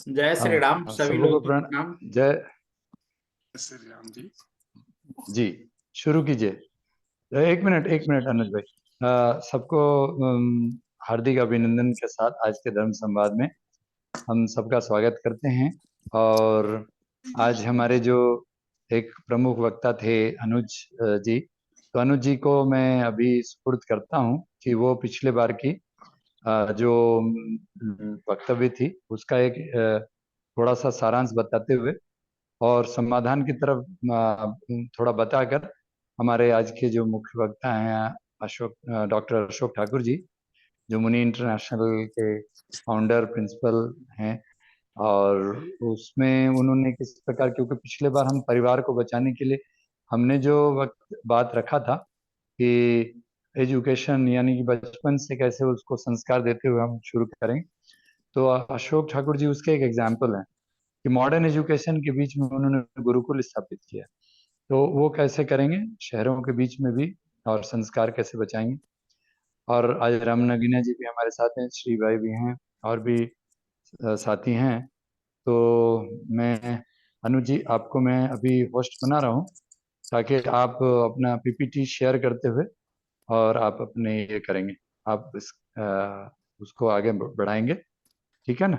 जय श्री राम सभी सबको लोगों को प्रणाम। प्रणाम। जय श्री राम जी। जी, शुरू कीजिए। एक मिनट अनुज भाई। सबको हार्दिक अभिनंदन के साथ आज के धर्म संवाद में हम सबका स्वागत करते हैं। और आज हमारे जो एक प्रमुख वक्ता थे अनुज जी, तो अनुज जी को मैं अभी सुपुर्द करता हूं कि वो पिछले बार की जो वक्तव्य थी उसका एक थोड़ा सा सारांश बताते हुए और समाधान की तरफ थोड़ा बताकर हमारे आज के जो मुख्य वक्ता हैं डॉक्टर अशोक ठाकुर जी, जो मुनि इंटरनेशनल के फाउंडर प्रिंसिपल हैं, और उसमें उन्होंने किस प्रकार, क्योंकि पिछले बार हम परिवार को बचाने के लिए हमने जो वक्त बात रखा था कि एजुकेशन यानी कि बचपन से कैसे उसको संस्कार देते हुए हम शुरू करें, तो अशोक ठाकुर जी उसके एक एग्जाम्पल हैं कि मॉडर्न एजुकेशन के बीच में उन्होंने गुरुकुल स्थापित किया। तो वो कैसे करेंगे शहरों के बीच में भी, और संस्कार कैसे बचाएंगे। और आज राम नगीना जी भी हमारे साथ हैं, श्री भाई भी हैं, और भी साथी हैं। तो मैं अनुज जी, आपको मैं अभी होस्ट बना रहा हूँ ताकि आप अपना पीपीटी शेयर करते हुए और आप अपने ये करेंगे, आप उसको आगे बढ़ाएंगे, ठीक है ना?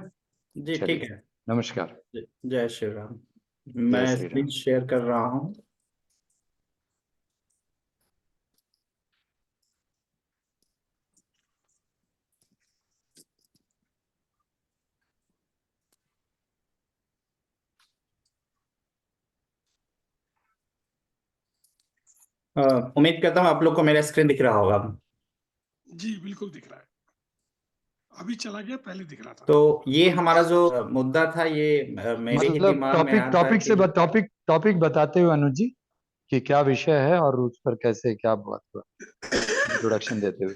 जी ठीक चलिए, है। नमस्कार। जय श्री राम। जय मैं श्री स्क्रीन राम। शेयर कर रहा हूँ। उम्मीद करता हूँ आप लोग को मेरा स्क्रीन दिख रहा होगा। जी बिल्कुल दिख रहा है, अभी चला गया, पहले दिख रहा था। तो ये हमारा जो मुद्दा था, ये मेरे ही मतलब दिमाग में आया था कि टॉपिक बताते हुए अनुज जी कि क्या विषय है और उस पर कैसे क्या बात हुआ, इंट्रोडक्शन देते हुए।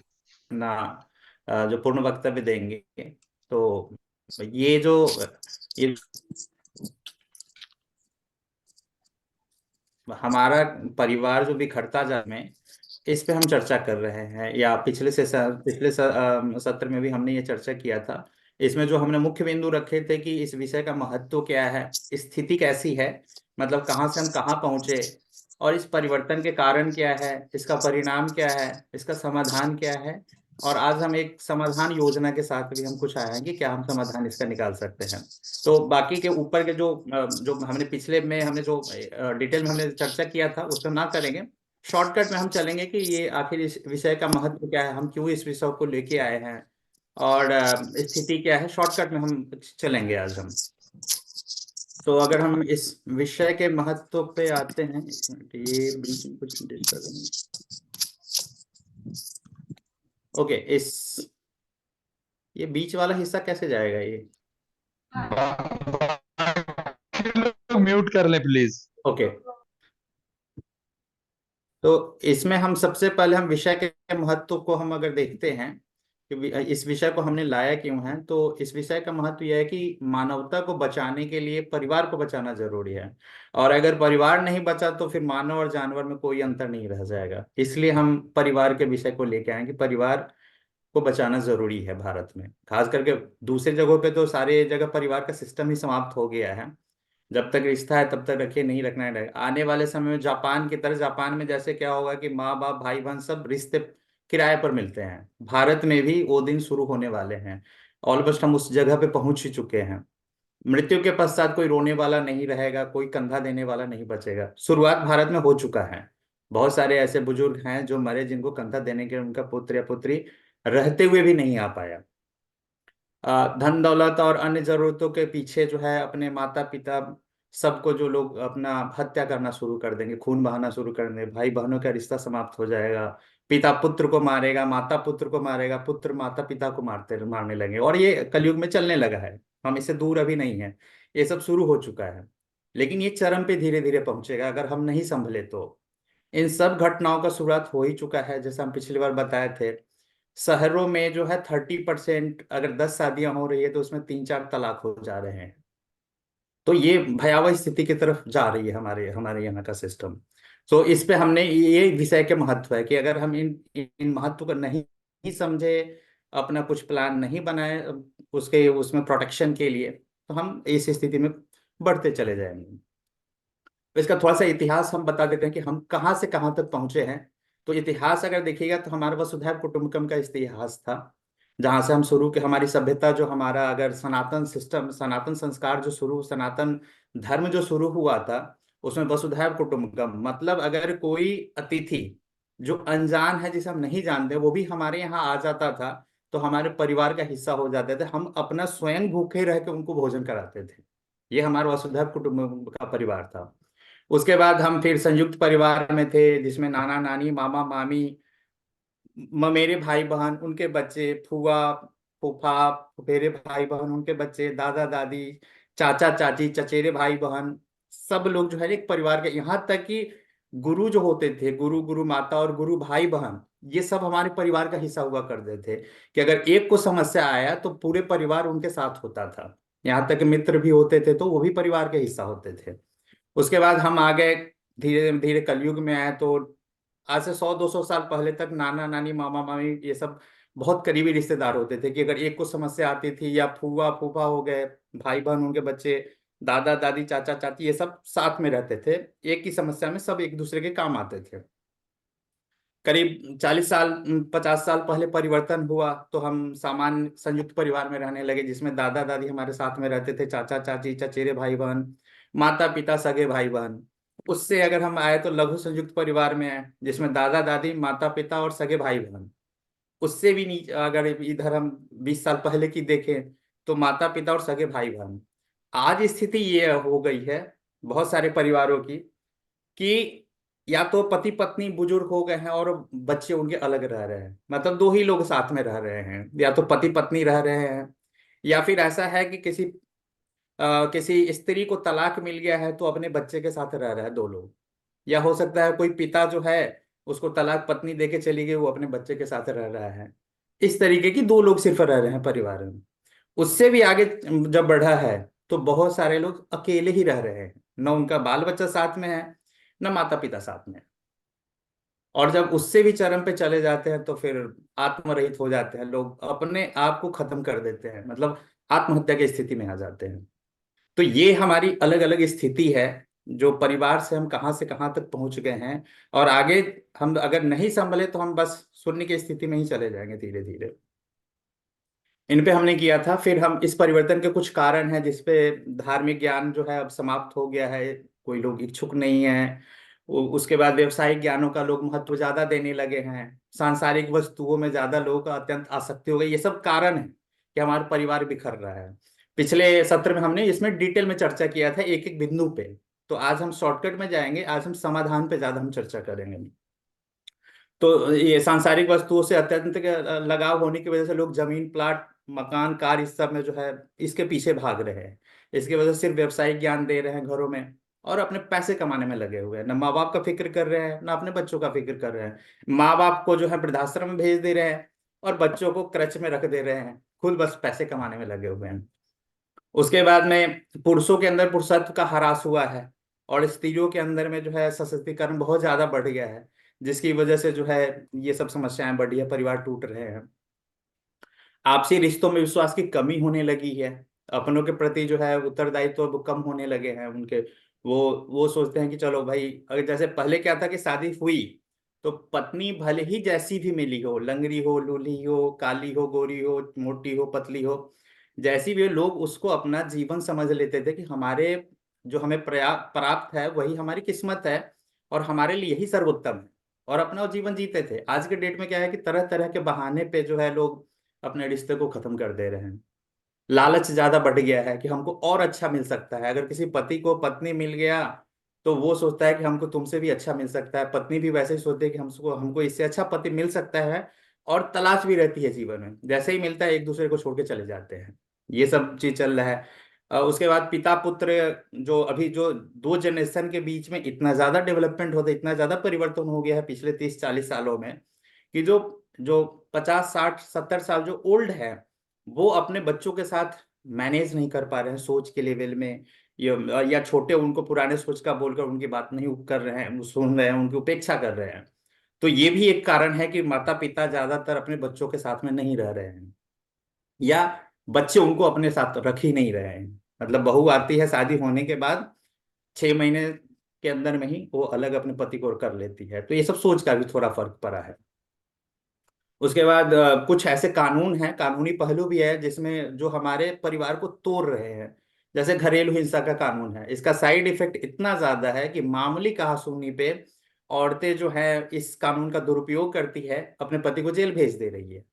ना जो पूर्ण वक्तव्य देंगे। तो ये जो ये हमारा परिवार जो बिखरता जा में, इस पे हम चर्चा कर रहे हैं, या पिछले सत्र में भी हमने ये चर्चा किया था। इसमें जो हमने मुख्य बिंदु रखे थे कि इस विषय का महत्व क्या है, स्थिति कैसी है, मतलब कहाँ से हम कहाँ पहुंचे, और इस परिवर्तन के कारण क्या है, इसका परिणाम क्या है, इसका समाधान क्या है। और आज हम एक समाधान योजना के साथ भी हम कुछ आए हैं कि क्या हम समाधान इसका निकाल सकते हैं। तो बाकी के ऊपर के जो हमने पिछले में हमने जो डिटेल में हमने चर्चा किया था उसको ना करेंगे। शॉर्टकट में हम चलेंगे कि ये आखिर इस विषय का महत्व क्या है, हम क्यों इस विषय को लेके आए हैं, और स्थिति क्या है। शॉर्टकट में हम चलेंगे आज हम। तो अगर हम इस विषय के महत्व पे आते हैं, एक मिनट, ये बीच में कुछ डिस्टर्ब। ओके, ये बीच वाला हिस्सा कैसे जाएगा ये? म्यूट कर ले प्लीज। ओके, तो इसमें हम सबसे पहले हम विषय के महत्व को हम अगर देखते हैं कि इस विषय को हमने लाया क्यों है, तो इस विषय का महत्व यह है कि मानवता को बचाने के लिए परिवार को बचाना जरूरी है। और अगर परिवार नहीं बचा तो फिर मानव और जानवर में कोई अंतर नहीं रह जाएगा। इसलिए हम परिवार के विषय को लेके आए कि परिवार को बचाना जरूरी है भारत में। खास करके दूसरे जगहों पे तो सारे जगह परिवार का सिस्टम ही समाप्त हो गया है। जब तक रिश्ता है तब तक रखिए, नहीं रखना है। आने वाले समय में जापान की तरह, जापान में जैसे क्या होगा कि माँ बाप भाई बहन सब रिश्ते किराए पर मिलते हैं, भारत में भी वो दिन शुरू होने वाले हैं। ऑलमोस्ट हम उस जगह पे पहुंच ही चुके हैं। मृत्यु के पश्चात कोई रोने वाला नहीं रहेगा, कोई कंधा देने वाला नहीं बचेगा। शुरुआत भारत में हो चुका है। बहुत सारे ऐसे बुजुर्ग हैं जो मरे, जिनको कंधा देने के उनका पुत्र या पुत्री रहते हुए भी नहीं आ पाया। धन दौलत और अन्य जरूरतों के पीछे जो है अपने माता पिता सबको, जो लोग अपना हत्या करना शुरू कर देंगे, खून बहाना शुरू कर देंगे, भाई बहनों का रिश्ता समाप्त हो जाएगा। पिता पुत्र को मारेगा, माता पुत्र को मारेगा, पुत्र माता पिता को मारने लगेंगे। और ये कलयुग में चलने लगा है, हम इससे दूर अभी नहीं है, ये सब शुरू हो चुका है। लेकिन ये चरम पे धीरे धीरे पहुंचेगा अगर हम नहीं संभले तो। इन सब घटनाओं का शुरुआत हो ही चुका है, जैसा हम पिछली बार बताए थे। शहरों में जो है 30%, अगर 10 शादियां हो रही है तो उसमें 3-4 तलाक हो जा रहे हैं। तो ये भयावह स्थिति की तरफ जा रही है हमारे हमारे यहाँ का सिस्टम। तो इस पे हमने ये विषय के महत्व है कि अगर हम इन इन महत्व को नहीं समझे, अपना कुछ प्लान नहीं बनाए, उसके उसमें प्रोटेक्शन के लिए, तो हम इस स्थिति में बढ़ते चले जाएंगे। तो इसका थोड़ा सा इतिहास हम बता देते हैं कि हम कहाँ से कहाँ तक पहुंचे हैं। तो इतिहास अगर देखिएगा तो हमारा वसुधैव कुटुंबकम का इतिहास था, जहां से हम शुरू के हमारी सभ्यता जो हमारा अगर सनातन सिस्टम, सनातन संस्कार जो शुरू, सनातन धर्म जो शुरू हुआ था, उसमें वसुधैव कुटुंबकम मतलब अगर कोई अतिथि जो अनजान है, जिसे हम नहीं जानते, वो भी हमारे यहाँ आ जाता था तो हमारे परिवार का हिस्सा हो जाते थे। हम अपना स्वयं भूखे रह के उनको भोजन कराते थे। ये हमारा वसुधैव कुटुंबकम का परिवार था। उसके बाद हम फिर संयुक्त परिवार में थे, जिसमें नाना नानी, मामा मामी, मेरे भाई बहन, उनके बच्चे, फुआ फूफा, फुफेरे भाई बहन, उनके बच्चे, दादा दादी, चाचा चाची, चचेरे भाई बहन, सब लोग जो है एक परिवार के। यहाँ तक कि गुरु जो होते थे, गुरु, गुरु माता और गुरु भाई बहन, ये सब हमारे परिवार का हिस्सा हुआ करते थे। कि अगर एक को समस्या आया तो पूरे परिवार उनके साथ होता था। यहाँ तक कि मित्र भी होते थे तो वो भी परिवार के हिस्सा होते थे। उसके बाद हम आ गए, धीरे धीरे कलयुग में आए, तो आज से 100-200 साल पहले तक नाना नानी, मामा मामी, ये सब बहुत करीबी रिश्तेदार होते थे। कि अगर एक को समस्या आती थी, या फूफा फूफा हो गए, भाई बहन उनके बच्चे, दादा दादी, चाचा चाची, ये सब साथ में रहते थे। एक की समस्या में सब एक दूसरे के काम आते थे। करीब 40 साल, 50 साल पहले परिवर्तन हुआ, तो हम सामान्य संयुक्त परिवार में रहने लगे, जिसमें दादा दादी हमारे साथ में रहते थे, चाचा चाची, चचेरे भाई बहन, माता पिता, सगे भाई बहन। उससे अगर हम आए तो लघु संयुक्त परिवार में आए, जिसमें दादा दादी, माता पिता और सगे भाई बहन। उससे भी नीचे अगर इधर हम 20 साल पहले की देखें, तो माता पिता और सगे भाई बहन। आज स्थिति ये हो गई है बहुत सारे परिवारों की, कि या तो पति पत्नी बुजुर्ग हो गए हैं और बच्चे उनके अलग रह रहे हैं, मतलब दो ही लोग साथ में रह रहे हैं, या तो पति पत्नी रह रहे हैं, या फिर ऐसा है कि किसी स्त्री को तलाक मिल गया है तो अपने बच्चे के साथ रह रहा है दो लोग। या हो सकता है कोई पिता जो है, उसको तलाक पत्नी देके चली गई, वो अपने बच्चे के साथ रह रहा है। इस तरीके की दो लोग सिर्फ रह रहे हैं परिवार में। उससे भी आगे जब बढ़ा है तो बहुत सारे लोग अकेले ही रह रहे हैं, न उनका बाल बच्चा साथ में है, न माता पिता साथ में है। और जब उससे भी चरम पे चले जाते हैं तो फिर आत्मरहित हो जाते हैं लोग, अपने आप को खत्म कर देते हैं, मतलब आत्महत्या की स्थिति में आ जाते हैं। तो ये हमारी अलग अलग स्थिति है, जो परिवार से हम कहाँ से कहाँ तक पहुंच गए हैं। और आगे हम अगर नहीं संभले तो हम बस शून्य की स्थिति में ही चले जाएंगे धीरे धीरे। इन पे हमने किया था। फिर हम इस परिवर्तन के कुछ कारण हैं जिसपे धार्मिक ज्ञान जो है अब समाप्त हो गया है, कोई लोग इच्छुक नहीं है। उसके बाद व्यवसायिक ज्ञानों का लोग महत्व ज्यादा देने लगे हैं, सांसारिक वस्तुओं में ज्यादा लोगों का अत्यंत आसक्ति हो गई। ये सब कारण है कि हमारा परिवार बिखर रहा है। पिछले सत्र में हमने इसमें डिटेल में चर्चा किया था एक एक बिंदु पे। तो आज हम शॉर्टकट में जाएंगे, आज हम समाधान पे ज्यादा हम चर्चा करेंगे। तो ये सांसारिक वस्तुओं से अत्यंत लगाव होने की वजह से लोग जमीन, प्लाट, मकान, कार, इस सब में जो है इसके पीछे भाग रहे हैं। इसकी वजह से सिर्फ व्यवसायिक ज्ञान दे रहे हैं घरों में, और अपने पैसे कमाने में लगे हुए हैं। ना माँ बाप का फिक्र कर रहे हैं, ना अपने बच्चों का फिक्र कर रहे हैं। माँ बाप को जो है वृद्धाश्रम में भेज दे रहे हैं, और बच्चों को क्रच में रख दे रहे हैं, खुद बस पैसे कमाने में लगे हुए हैं। उसके बाद में पुरुषों के अंदर पुरुषत्व का ह्रास हुआ है, और स्त्रियों के अंदर में जो है सशक्तिकरण बहुत ज्यादा बढ़ गया है, जिसकी वजह से जो है ये सब समस्याएं बढ़ी है, परिवार टूट रहे हैं। आपसी रिश्तों में विश्वास की कमी होने लगी है, अपनों के प्रति जो है उत्तरदायित्व अब कम होने लगे हैं उनके। वो सोचते हैं कि चलो भाई, अगर जैसे पहले क्या था कि शादी हुई तो पत्नी भले ही जैसी भी मिली हो, लंगड़ी हो, लूली हो, काली हो, गोरी हो, मोटी हो, पतली हो, जैसी भी हो, लोग उसको अपना जीवन समझ लेते थे कि हमारे जो हमें प्राप्त है वही हमारी किस्मत है, और हमारे लिए यही सर्वोत्तम है, और अपना जीवन जीते थे। आज के डेट में क्या है कि तरह तरह के बहाने पे जो है लोग अपने रिश्ते को खत्म कर दे रहे हैं। लालच ज्यादा बढ़ गया है कि हमको और अच्छा मिल सकता है। अगर किसी पति को पत्नी मिल गया तो वो सोचता है कि हमको तुमसे भी अच्छा मिल सकता है, पत्नी भी वैसे ही सोचती है कि हमको हमको इससे अच्छा पति मिल सकता है। और तलाश भी रहती है जीवन में, जैसे ही मिलता है एक दूसरे को छोड़ के चले जाते हैं। ये सब चीज चल रहा है। उसके बाद पिता पुत्र, जो अभी जो दो जनरेशन के बीच में इतना ज्यादा डेवलपमेंट होता है, इतना ज्यादा परिवर्तन हो गया है पिछले 30-40 सालों में, कि जो जो 50-60-70 साल जो ओल्ड है, वो अपने बच्चों के साथ मैनेज नहीं कर पा रहे हैं सोच के लेवल में। या छोटे उनको पुराने सोच का बोलकर उनकी बात नहीं कर रहे हैं, वो सुन रहे हैं, उनकी उपेक्षा कर रहे हैं। तो ये भी एक कारण है कि माता पिता ज्यादातर अपने बच्चों के साथ में नहीं रह रहे हैं। या बच्चे उनको अपने साथ रख ही नहीं रहे हैं। मतलब बहू आती है शादी होने के बाद 6 महीने के अंदर में ही वो अलग अपने पति को कर लेती है। तो ये सब सोच का भी थोड़ा फर्क पड़ा है। उसके बाद कुछ ऐसे कानून हैं, कानूनी पहलू भी है जिसमें जो हमारे परिवार को तोड़ रहे हैं। जैसे घरेलू हिंसा का कानून है, इसका साइड इफेक्ट इतना ज्यादा है कि मामूली कहासुनी पे औरतें जो है इस कानून का दुरुपयोग करती है, अपने पति को जेल भेज दे रही है।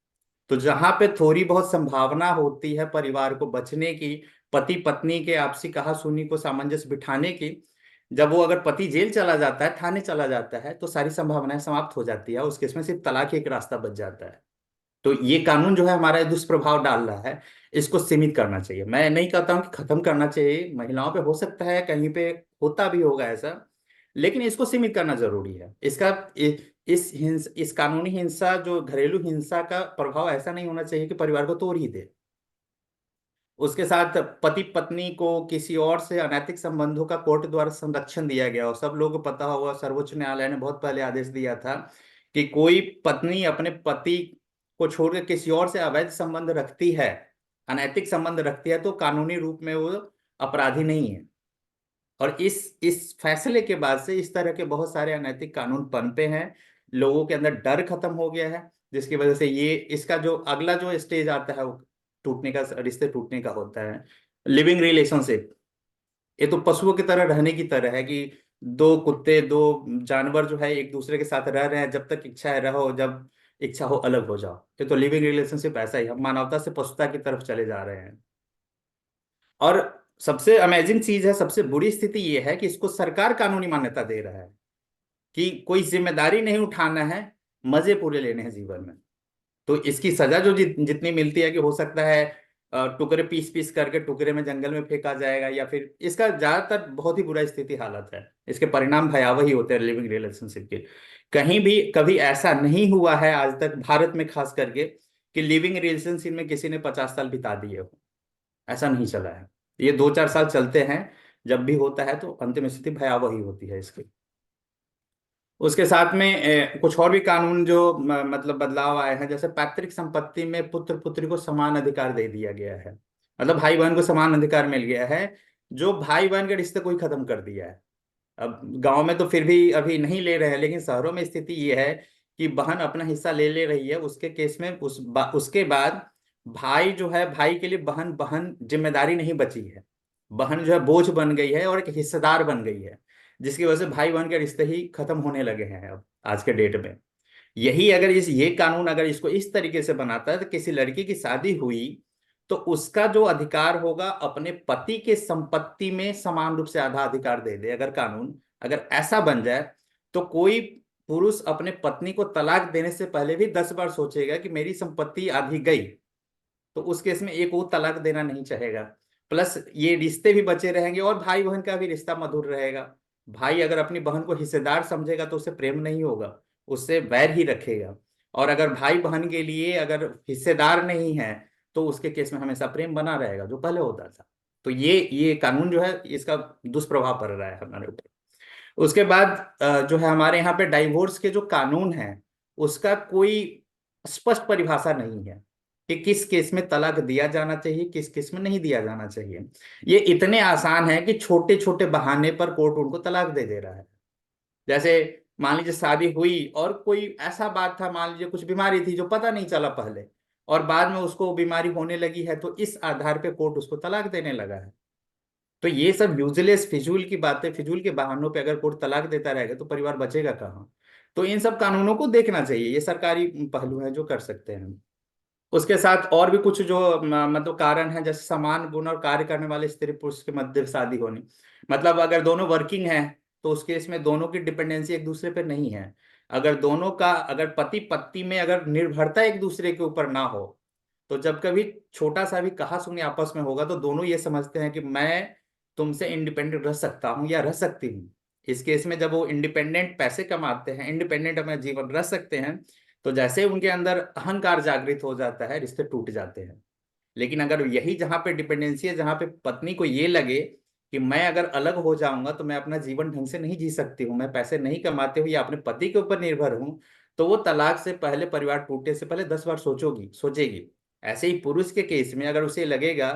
तो जहां पे थोड़ी बहुत संभावना होती है परिवार को बचने की, पति पत्नी के आपसी कहासुनी को सामंजस्य बिठाने की, जब वो अगर पति जेल चला जाता है, थाने चला जाता है, तो सारी संभावनाएं समाप्त हो जाती है। उस केस में सिर्फ तलाक ही एक रास्ता बच जाता है। तो ये कानून जो है हमारा दुष्प्रभाव डाल रहा है, इसको सीमित करना चाहिए। मैं नहीं कहता हूं कि खत्म करना चाहिए, महिलाओं पे हो सकता है कहीं पे होता भी होगा ऐसा, लेकिन इसको सीमित करना जरूरी है। इसका इस कानूनी हिंसा जो घरेलू हिंसा का प्रभाव ऐसा नहीं होना चाहिए कि परिवार को तोड़ ही दे। उसके साथ पति पत्नी को किसी और से अनैतिक संबंधों का कोर्ट द्वारा संरक्षण दिया गया। और सब लोगों को पता होगा, सर्वोच्च न्यायालय ने बहुत पहले आदेश दिया था कि कोई पत्नी अपने पति को छोड़कर किसी और से अवैध संबंध रखती है, अनैतिक संबंध रखती है, तो कानूनी रूप में वो अपराधी नहीं है। और इस फैसले के बाद से इस तरह के बहुत सारे अनैतिक कानून पनपे हैं। लोगों के अंदर डर खत्म हो गया है, जिसकी वजह से ये इसका जो अगला जो स्टेज आता है वो टूटने का, रिश्ते टूटने का होता है। लिविंग रिलेशनशिप, ये तो पशुओं की तरह रहने की तरह है कि दो कुत्ते, दो जानवर जो है एक दूसरे के साथ रह रहे हैं, जब तक इच्छा है रहो, जब इच्छा हो अलग हो जाओ। ये तो लिविंग रिलेशनशिप ऐसा ही, हम मानवता से पशुता की तरफ चले जा रहे हैं। और सबसे अमेजिंग चीज है, सबसे बुरी स्थिति ये है कि इसको सरकार कानूनी मान्यता दे रहा है कि कोई जिम्मेदारी नहीं उठाना है, मजे पूरे लेने हैं जीवन में। तो इसकी सजा जो जितनी मिलती है कि हो सकता है टुकड़े पीस पीस करके टुकड़े में जंगल में फेंका जाएगा, या फिर इसका ज्यादातर बहुत ही बुरा स्थिति हालत है, इसके परिणाम भयावह ही होते हैं लिविंग रिलेशनशिप के। कहीं भी कभी ऐसा नहीं हुआ है आज तक भारत में खास करके कि लिविंग रिलेशनशिप में किसी ने 50 साल बिता दिए हो, ऐसा नहीं चला है। ये 2-4 साल चलते हैं, जब भी होता है तो अंतिम स्थिति भयावह ही होती है इसकी। उसके साथ में कुछ और भी कानून जो मतलब बदलाव आए हैं, जैसे पैतृक संपत्ति में पुत्र पुत्री को समान अधिकार दे दिया गया है। मतलब भाई बहन को समान अधिकार मिल गया है, जो भाई बहन के रिश्ते को ही खत्म कर दिया है। अब गांव में तो फिर भी अभी नहीं ले रहे हैं, लेकिन शहरों में स्थिति ये है कि बहन अपना हिस्सा ले ले रही है। उसके केस में उसके बाद भाई जो है, भाई के लिए बहन बहन जिम्मेदारी नहीं बची है, बहन जो है बोझ बन गई है और एक हिस्सेदार बन गई है, जिसकी वजह से भाई बहन के रिश्ते ही खत्म होने लगे हैं अब आज के डेट में। यही अगर ये कानून अगर इसको इस तरीके से बनाता है तो किसी लड़की की शादी हुई तो उसका जो अधिकार होगा अपने पति के संपत्ति में समान रूप से आधा अधिकार दे दे। अगर कानून अगर ऐसा बन जाए तो कोई पुरुष अपने पत्नी को तलाक देने से पहले भी 10 बार सोचेगा कि मेरी संपत्ति आधी गई, तो उस केस में एक वो तलाक देना नहीं चाहेगा। प्लस ये रिश्ते भी बचे रहेंगे और भाई बहन का भी रिश्ता मधुर रहेगा। भाई अगर अपनी बहन को हिस्सेदार समझेगा तो उससे प्रेम नहीं होगा, उससे वैर ही रखेगा। और अगर भाई बहन के लिए अगर हिस्सेदार नहीं है तो उसके केस में हमेशा प्रेम बना रहेगा जो पहले होता था। तो ये कानून जो है इसका दुष्प्रभाव पड़ रहा है हमारे ऊपर। उसके बाद जो है हमारे यहाँ पे डाइवोर्स के जो कानून है उसका कोई स्पष्ट परिभाषा नहीं है कि किस केस में तलाक दिया जाना चाहिए, किस केस में नहीं दिया जाना चाहिए। ये इतने आसान है कि छोटे छोटे बहाने पर कोर्ट उनको तलाक दे रहा है। जैसे मान लीजिए शादी हुई और कोई ऐसा बात था, मान लीजिए कुछ बीमारी थी जो पता नहीं चला पहले, और बाद में उसको बीमारी होने लगी है, तो इस आधार पे कोर्ट उसको तलाक देने लगा है। तो ये सब यूजलेस फिजूल की बातें, फिजूल के बहानों पे अगर कोर्ट तलाक देता रहेगा तो परिवार बचेगा कहाँ। तो इन सब कानूनों को देखना चाहिए, ये सरकारी पहलू है जो कर सकते हैं। उसके साथ और भी कुछ जो मतलब कारण है, जैसे समान गुण और कार्य करने वाले स्त्री पुरुष के मध्य शादी होनी। मतलब अगर दोनों वर्किंग हैं तो उस केस में दोनों की डिपेंडेंसी एक दूसरे पर नहीं है। अगर दोनों का अगर पति पत्नी में अगर निर्भरता एक दूसरे के ऊपर ना हो, तो जब कभी छोटा सा भी कहा सुनी आपस में होगा तो दोनों ये समझते हैं कि मैं तुमसे इंडिपेंडेंट रह सकता हूँ या रह सकती हूँ। इस केस में जब वो इंडिपेंडेंट पैसे कमाते हैं, इंडिपेंडेंट अपना जीवन रह सकते हैं, तो जैसे उनके अंदर अहंकार जागृत हो जाता है, रिश्ते टूट जाते हैं। लेकिन अगर यही जहां पे डिपेंडेंसी है, जहां पे पत्नी को ये लगे कि मैं अगर अलग हो जाऊंगा तो मैं अपना जीवन ढंग से नहीं जी सकती हूँ, मैं पैसे नहीं कमाते हुए या अपने पति के ऊपर निर्भर हूँ, तो वो तलाक से पहले, परिवार टूटने से पहले 10 बार सोचेगी। ऐसे ही पुरुष के केस में अगर उसे लगेगा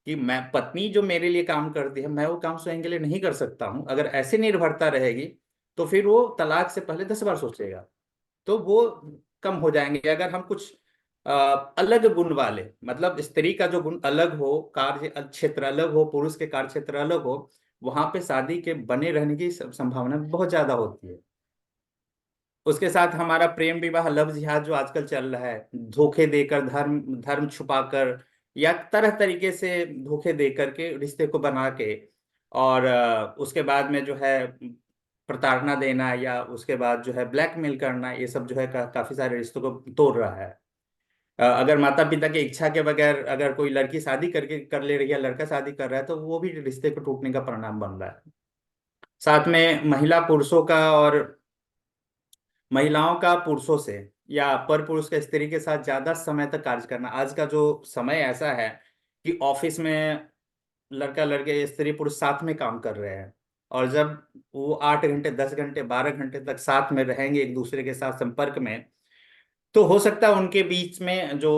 कि मैं, पत्नी जो मेरे लिए काम करती है, मैं वो काम स्वयं के लिए नहीं कर सकता हूं, अगर ऐसे निर्भरता रहेगी, तो फिर वो तलाक से पहले 10 बार सोचेगा। तो वो कम हो जाएंगे अगर हम कुछ अ, अलग गुण वाले, मतलब स्त्री का जो गुण अलग हो, कार्य क्षेत्र अलग हो, पुरुष के कार्य क्षेत्र अलग हो, वहां पे शादी के बने रहने की संभावना बहुत ज्यादा होती है। उसके साथ हमारा प्रेम विवाह लव जिहाद जो आजकल चल रहा है, धोखे देकर, धर्म धर्म छुपाकर, या तरह तरीके से धोखे दे करके रिश्ते को बना के, और उसके बाद में जो है प्रताड़ना देना, या उसके बाद जो है ब्लैकमेल करना, ये सब जो है काफी सारे रिश्तों को तोड़ रहा है। अगर माता पिता की इच्छा के बगैर अगर कोई लड़की शादी करके कर ले रही है, लड़का शादी कर रहा है, तो वो भी रिश्ते को टूटने का परिणाम बन रहा है। साथ में महिला पुरुषों का, और महिलाओं का पुरुषों से, या पर पुरुष का स्त्री के साथ ज्यादा समय तक कार्य करना। आज का जो समय ऐसा है कि ऑफिस में लड़का लड़के स्त्री पुरुष साथ में काम कर रहे हैं, और जब वो 8 घंटे 10 घंटे 12 घंटे तक साथ में रहेंगे एक दूसरे के साथ संपर्क में, तो हो सकता है उनके बीच में जो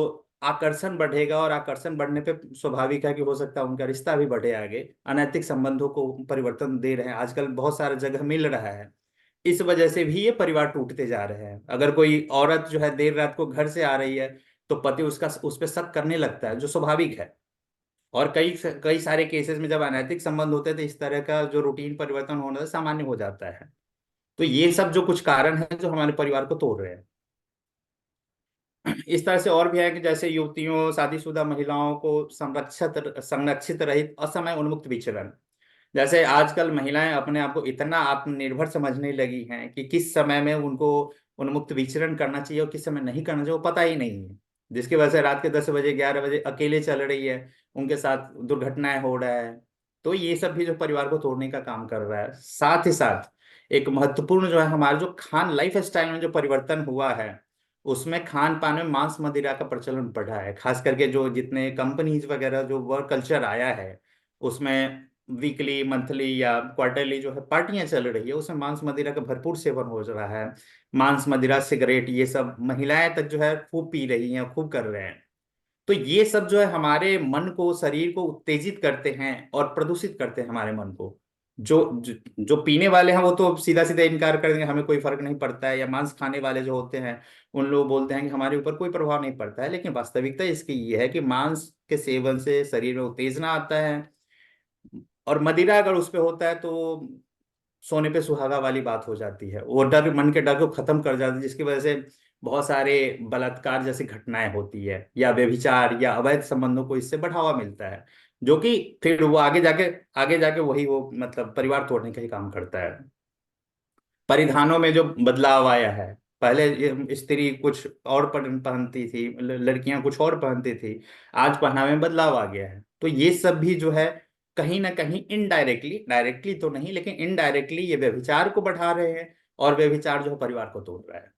आकर्षण बढ़ेगा, और आकर्षण बढ़ने पे स्वाभाविक है कि हो सकता है उनका रिश्ता भी बढ़े आगे। अनैतिक संबंधों को परिवर्तन दे रहे हैं आजकल, बहुत सारा जगह मिल रहा है। इस वजह से भी ये परिवार टूटते जा रहे हैं। अगर कोई औरत जो है देर रात को घर से आ रही है, तो पति उसका उस पर शक करने लगता है, जो स्वाभाविक है। और कई कई सारे केसेस में जब अनैतिक संबंध होते हैं, तो इस तरह का जो रूटीन परिवर्तन होना सामान्य हो जाता है। तो ये सब जो कुछ कारण है जो हमारे परिवार को तोड़ रहे हैं। इस तरह से और भी है कि जैसे युवतियों, शादीशुदा महिलाओं को संरक्षित संरक्षित रहित असमय उन्मुक्त विचरण। जैसे आजकल महिलाएं अपने आप को इतना आत्मनिर्भर समझने लगी हैं कि किस समय में उनको उन्मुक्त विचरण करना चाहिए और किस समय नहीं करना चाहिए वो पता ही नहीं है। जिसकी वजह से रात के 10 बजे 11 बजे अकेले चल रही है, उनके साथ दुर्घटनाएं हो रहा है। तो ये सब भी जो परिवार को तोड़ने का काम कर रहा है। साथ ही साथ एक महत्वपूर्ण जो है, हमारा जो खान लाइफ स्टाइल में जो परिवर्तन हुआ है, उसमें खान पान में मांस मदिरा का प्रचलन बढ़ा है। खास करके जो जितने कंपनीज वगैरह जो वर्क कल्चर आया है, उसमें वीकली मंथली या क्वार्टरली जो है पार्टियां चल रही है, उसमें मांस मदिरा का भरपूर सेवन हो रहा है। मांस मदिरा सिगरेट ये सब महिलाएं तक जो है खूब पी रही हैं, खूब कर रहे हैं। तो ये सब जो है हमारे मन को, शरीर को उत्तेजित करते हैं और प्रदूषित करते हैं हमारे मन को। जो पीने वाले हैं वो तो सीधा सीधा इनकार कर देंगे, हमें कोई फर्क नहीं पड़ता है। या मांस खाने वाले जो होते हैं, उन लोग बोलते हैं कि हमारे ऊपर कोई प्रभाव नहीं पड़ता है। लेकिन वास्तविकता इसकी ये है कि मांस के सेवन से शरीर में उत्तेजना आता है, और मदिरा अगर उस पे होता है तो सोने पे सुहागा वाली बात हो जाती है। वो डर, मन के डर को खत्म कर जाती है, जिसकी वजह से बहुत सारे बलात्कार जैसी घटनाएं होती है, या व्यभिचार या अवैध संबंधों को इससे बढ़ावा मिलता है, जो कि फिर वो आगे जाके वही वो मतलब परिवार तोड़ने का ही काम करता है। परिधानों में जो बदलाव आया है, पहले ये स्त्री कुछ और पहनती थी, लड़कियां कुछ और पहनती थी, आज पहनावे में बदलाव आ गया है। तो ये सब भी जो है कहीं ना कहीं इनडायरेक्टली, डायरेक्टली तो नहीं लेकिन इनडायरेक्टली ये व्यभिचार को बढ़ा रहे हैं, और व्यभिचार जो है परिवार को तोड़ रहा है।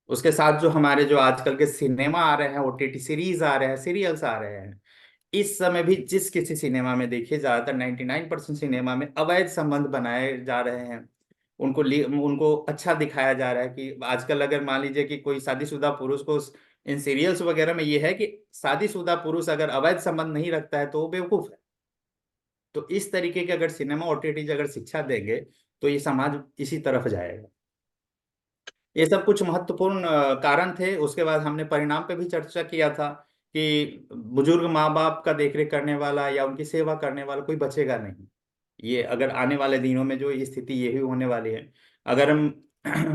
उसके साथ जो हमारे जो आजकल के सिनेमा आ रहे हैं, ओटीटी सीरीज आ रहे हैं, सीरियल्स आ रहे हैं, इस समय भी जिस किसी सिनेमा में देखिए, ज्यादातर 99% सिनेमा में अवैध संबंध बनाए जा रहे हैं। उनको अच्छा दिखाया जा रहा है कि आजकल अगर मान लीजिए कि कोई शादीशुदा पुरुष को इन सीरियल्स वगैरह में ये है कि शादीशुदा पुरुष अगर अवैध संबंध नहीं रखता है तो वो बेवकूफ है। तो इस तरीके के अगर सिनेमा ओटीटी अगर शिक्षा देंगे, तो ये समाज इसी तरफ जाएगा। ये सब कुछ महत्वपूर्ण कारण थे। उसके बाद हमने परिणाम पे भी चर्चा किया था कि बुजुर्ग माँ बाप का देखरेख करने वाला या उनकी सेवा करने वाला कोई बचेगा नहीं। ये अगर आने वाले दिनों में जो स्थिति यही होने वाली है, अगर हम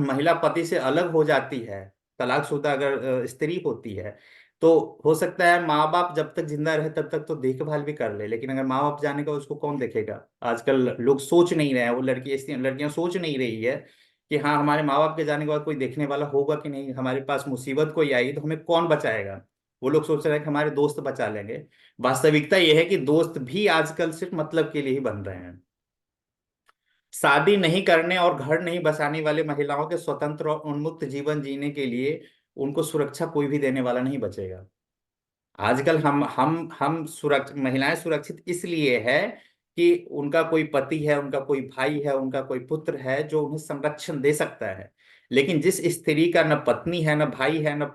महिला पति से अलग हो जाती है, तलाकशुदा अगर स्त्री होती है, तो हो सकता है माँ बाप जब तक जिंदा रहे तब तक तो देखभाल भी कर ले, लेकिन अगर माँ बाप जाने का उसको कौन देखेगा। आजकल लोग सोच नहीं रहे हैं, वो लड़कियां सोच नहीं रही है कि हाँ, हमारे माँ बाप के जाने के बाद कोई देखने वाला होगा कि नहीं, हमारे पास मुसीबत कोई आई तो हमें कौन बचाएगा। वो लोग सोच रहे हैं कि हमारे दोस्त बचा लेंगे। वास्तविकता यह है कि दोस्त भी आजकल सिर्फ मतलब के लिए ही बन रहे हैं। शादी नहीं करने और घर नहीं बसाने वाले महिलाओं के स्वतंत्र और उन्मुक्त जीवन जीने के लिए उनको सुरक्षा कोई भी देने वाला नहीं बचेगा। आजकल हम सुरक्षित, महिलाएं सुरक्षित इसलिए है कि उनका कोई पति है, उनका कोई भाई है, उनका कोई पुत्र है जो उन्हें संरक्षण दे सकता है। लेकिन जिस स्त्री का न पत्नी है, न भाई है, न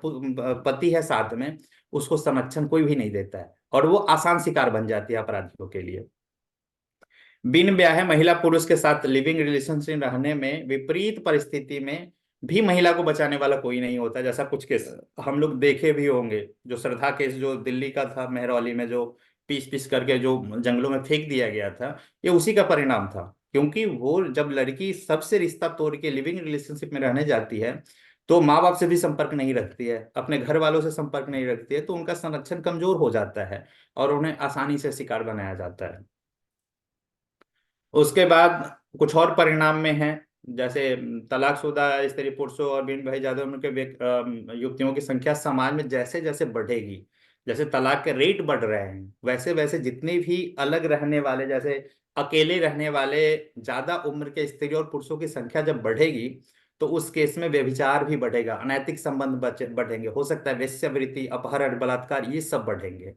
पति है साथ में, उसको संरक्षण कोई भी नहीं देता है, और वो आसान शिकार बन जाती है अपराधियों के लिए। बिन ब्याहे महिला पुरुष के साथ लिविंग रिलेशनशिप रहने में विपरीत परिस्थिति में भी महिला को बचाने वाला कोई नहीं होता। जैसा कुछ केस हम लोग देखे भी होंगे, जो श्रद्धा केस जो दिल्ली का था, मेहरौली में जो पीस पीस करके जो जंगलों में फेंक दिया गया था, ये उसी का परिणाम था। क्योंकि वो जब लड़की सबसे रिश्ता तोड़ के लिविंग रिलेशनशिप में रहने जाती है, तो माँ बाप से भी संपर्क नहीं रखती है, अपने घर वालों से संपर्क नहीं रखती है, तो उनका संरक्षण कमजोर हो जाता है और उन्हें आसानी से शिकार बनाया जाता है। उसके बाद कुछ और परिणाम में है, जैसे तलाकशुदा स्त्री पुरुषों और बिन भाई जादव उनके युवतियों की संख्या समाज में जैसे जैसे बढ़ेगी, जैसे तलाक के रेट बढ़ रहे हैं, वैसे वैसे जितने भी अलग रहने वाले, जैसे अकेले रहने वाले ज्यादा उम्र के स्त्री और पुरुषों की संख्या जब बढ़ेगी, तो उस केस में व्यभिचार भी बढ़ेगा, अनैतिक संबंध बढ़ेंगे, हो सकता है वेश्यावृत्ति, अपहरण, बलात्कार, ये सब बढ़ेंगे।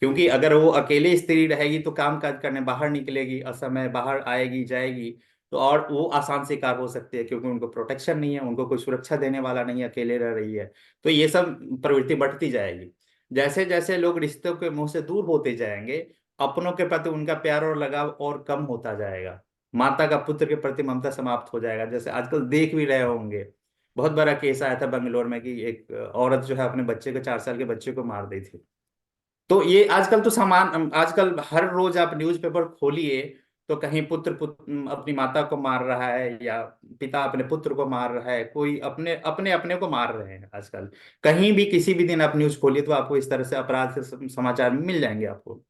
क्योंकि अगर वो अकेले स्त्री रहेगी तो काम काज करने बाहर निकलेगी, असमय बाहर आएगी जाएगी, तो और वो आसान शिकार हो सकती है, क्योंकि उनको प्रोटेक्शन नहीं है, उनको कोई सुरक्षा देने वाला नहीं है, अकेले रह रही है। तो ये सब प्रवृत्ति बढ़ती जाएगी। जैसे जैसे लोग रिश्तों के मुंह से दूर होते जाएंगे, अपनों के प्रति उनका प्यार और लगाव और कम होता जाएगा, माता का पुत्र के प्रति ममता समाप्त हो जाएगा। जैसे आजकल देख भी रहे होंगे, बहुत बड़ा केस आया था बेंगलोर में कि एक औरत जो है अपने बच्चे को, 4 साल के बच्चे को मार दी थी। तो ये आजकल तो सामान, आजकल हर रोज आप न्यूज़पेपर खोलिए तो कहीं पुत्र अपनी माता को मार रहा है, या पिता अपने पुत्र को मार रहा है, कोई अपने अपने अपने को मार रहे हैं आजकल। कहीं भी किसी भी दिन आप न्यूज खोलिए तो आपको इस तरह से अपराध के समाचार मिल जाएंगे आपको।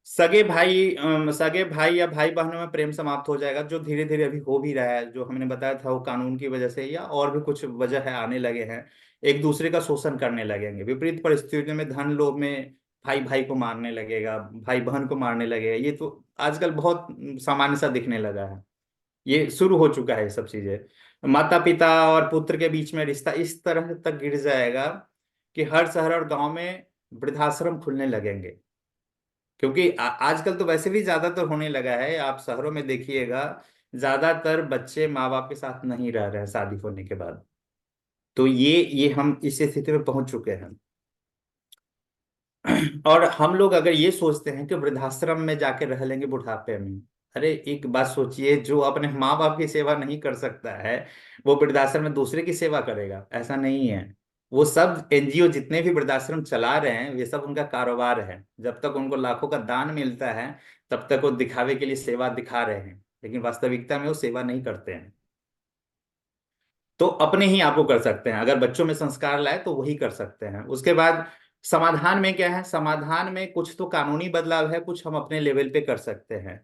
सगे भाई या भाई बहनों में प्रेम समाप्त हो जाएगा, जो धीरे धीरे अभी हो भी रहा है, जो हमने बताया था वो कानून की वजह से या और भी कुछ वजह है आने लगे हैं। एक दूसरे का शोषण करने लगेंगे, विपरीत परिस्थितियों में धन लोभ में भाई भाई को मारने लगेगा, भाई बहन को मारने लगेगा। ये तो आजकल बहुत सामान्य सा दिखने लगा है, ये शुरू हो चुका है ये सब चीजें। माता पिता और पुत्र के बीच में रिश्ता इस तरह तक गिर जाएगा कि हर शहर और गांव में वृद्धाश्रम खुलने लगेंगे। क्योंकि आजकल तो वैसे भी ज्यादातर होने लगा है, आप शहरों में देखिएगा, ज्यादातर बच्चे माँ बाप के साथ नहीं रह रहे हैं शादी होने के बाद। तो ये हम इस स्थिति में पहुंच चुके हैं। और हम लोग अगर ये सोचते हैं कि वृद्धाश्रम में जाके रह लेंगे बुढ़ापे में, अरे एक बात सोचिए, जो अपने माँ बाप की सेवा नहीं कर सकता है, वो वृद्धाश्रम में दूसरे की सेवा करेगा? ऐसा नहीं है। वो सब एनजीओ जितने भी वृद्धाश्रम चला रहे हैं, ये सब उनका कारोबार है। जब तक उनको लाखों का दान मिलता है, तब तक वो दिखावे के लिए सेवा दिखा रहे हैं, लेकिन वास्तविकता में वो सेवा नहीं करते हैं। तो अपने ही आपको कर सकते हैं, अगर बच्चों में संस्कार लाए तो वही कर सकते हैं। उसके बाद समाधान में क्या है? समाधान में कुछ तो कानूनी बदलाव है, कुछ हम अपने लेवल पे कर सकते हैं,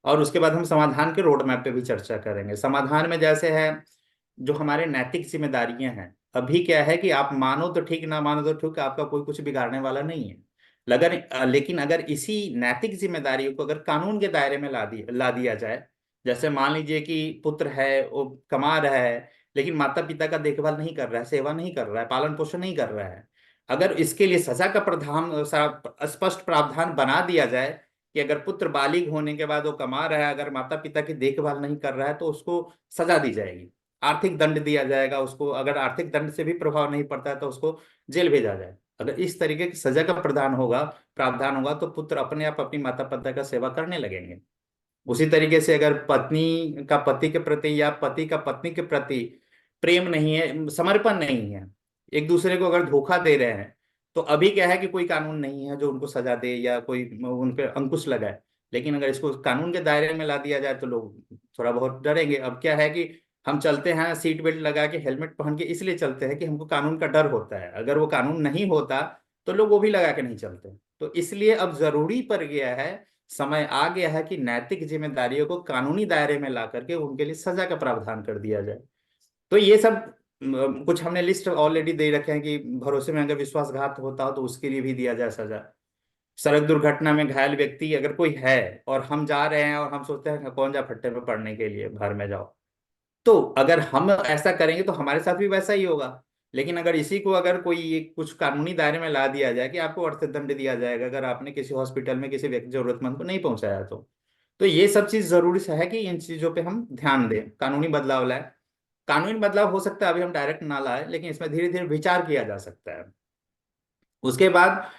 और उसके बाद हम समाधान के रोड मैप पे भी चर्चा करेंगे। समाधान में जैसे है, जो हमारे नैतिक जिम्मेदारियां हैं, अभी क्या है कि आप मानो तो ठीक, ना मानो तो ठीक, आपका कोई कुछ बिगाड़ने वाला नहीं है। लेकिन अगर इसी नैतिक जिम्मेदारियों को अगर कानून के दायरे में ला दिया जाए, जैसे मान लीजिए कि पुत्र है, वो कमा रहा है, लेकिन माता पिता का देखभाल नहीं कर रहा है, सेवा नहीं कर रहा है, पालन पोषण नहीं कर रहा है, अगर इसके लिए सजा का प्रावधान, स्पष्ट प्रावधान बना दिया जाए कि अगर पुत्र बालिग होने के बाद वो कमा रहा है, अगर माता पिता की देखभाल नहीं कर रहा है, तो उसको सजा दी जाएगी, आर्थिक दंड दिया जाएगा उसको। अगर आर्थिक दंड से भी प्रभाव नहीं पड़ता है तो उसको जेल भेजा जाए। अगर इस तरीके की सजा का प्रावधान होगा, तो पुत्र अपने आप अपनी माता पिता का सेवा करने लगेंगे। उसी तरीके से अगर पत्नी का पति के प्रति या पति का पत्नी के प्रति प्रेम नहीं है, समर्पण नहीं है, एक दूसरे को अगर धोखा दे रहे हैं, तो अभी क्या है कि कोई कानून नहीं है जो उनको सजा दे या कोई उन पर अंकुश लगाए। लेकिन अगर इसको कानून के दायरे में ला दिया जाए तो लोग थोड़ा बहुत डरेंगे। अब क्या है कि हम चलते हैं सीट बेल्ट लगा के, हेलमेट पहन के, इसलिए चलते हैं कि हमको कानून का डर होता है। अगर वो कानून नहीं होता तो लोग वो भी लगा के नहीं चलते। तो इसलिए अब जरूरी पड़ गया है, समय आ गया है कि नैतिक जिम्मेदारियों को कानूनी दायरे में ला करके उनके लिए सजा का प्रावधान कर दिया जाए। तो ये सब कुछ हमने लिस्ट ऑलरेडी दे रखे हैं कि भरोसे में अगर विश्वासघात होता हो तो उसके लिए भी दिया जाए सजा। सड़क दुर्घटना में घायल व्यक्ति अगर कोई है और हम जा रहे हैं और हम सोचते हैं कौन जा फट्टे में पड़ने के लिए, घर में जाओ, तो अगर हम ऐसा करेंगे तो हमारे साथ भी वैसा ही होगा। लेकिन अगर इसी को अगर कोई एक कुछ कानूनी दायरे में ला दिया जाए कि आपको अर्थदंड दिया जाएगा अगर आपने किसी हॉस्पिटल में किसी व्यक्ति जरूरतमंद को नहीं पहुंचाया, तो ये सब चीज जरूरी है कि इन चीजों पे हम ध्यान दें, कानूनी बदलाव लाए। कानूनी बदलाव हो सकता है अभी हम डायरेक्ट ना लाए, लेकिन इसमें धीरे धीरे विचार किया जा सकता है। उसके बाद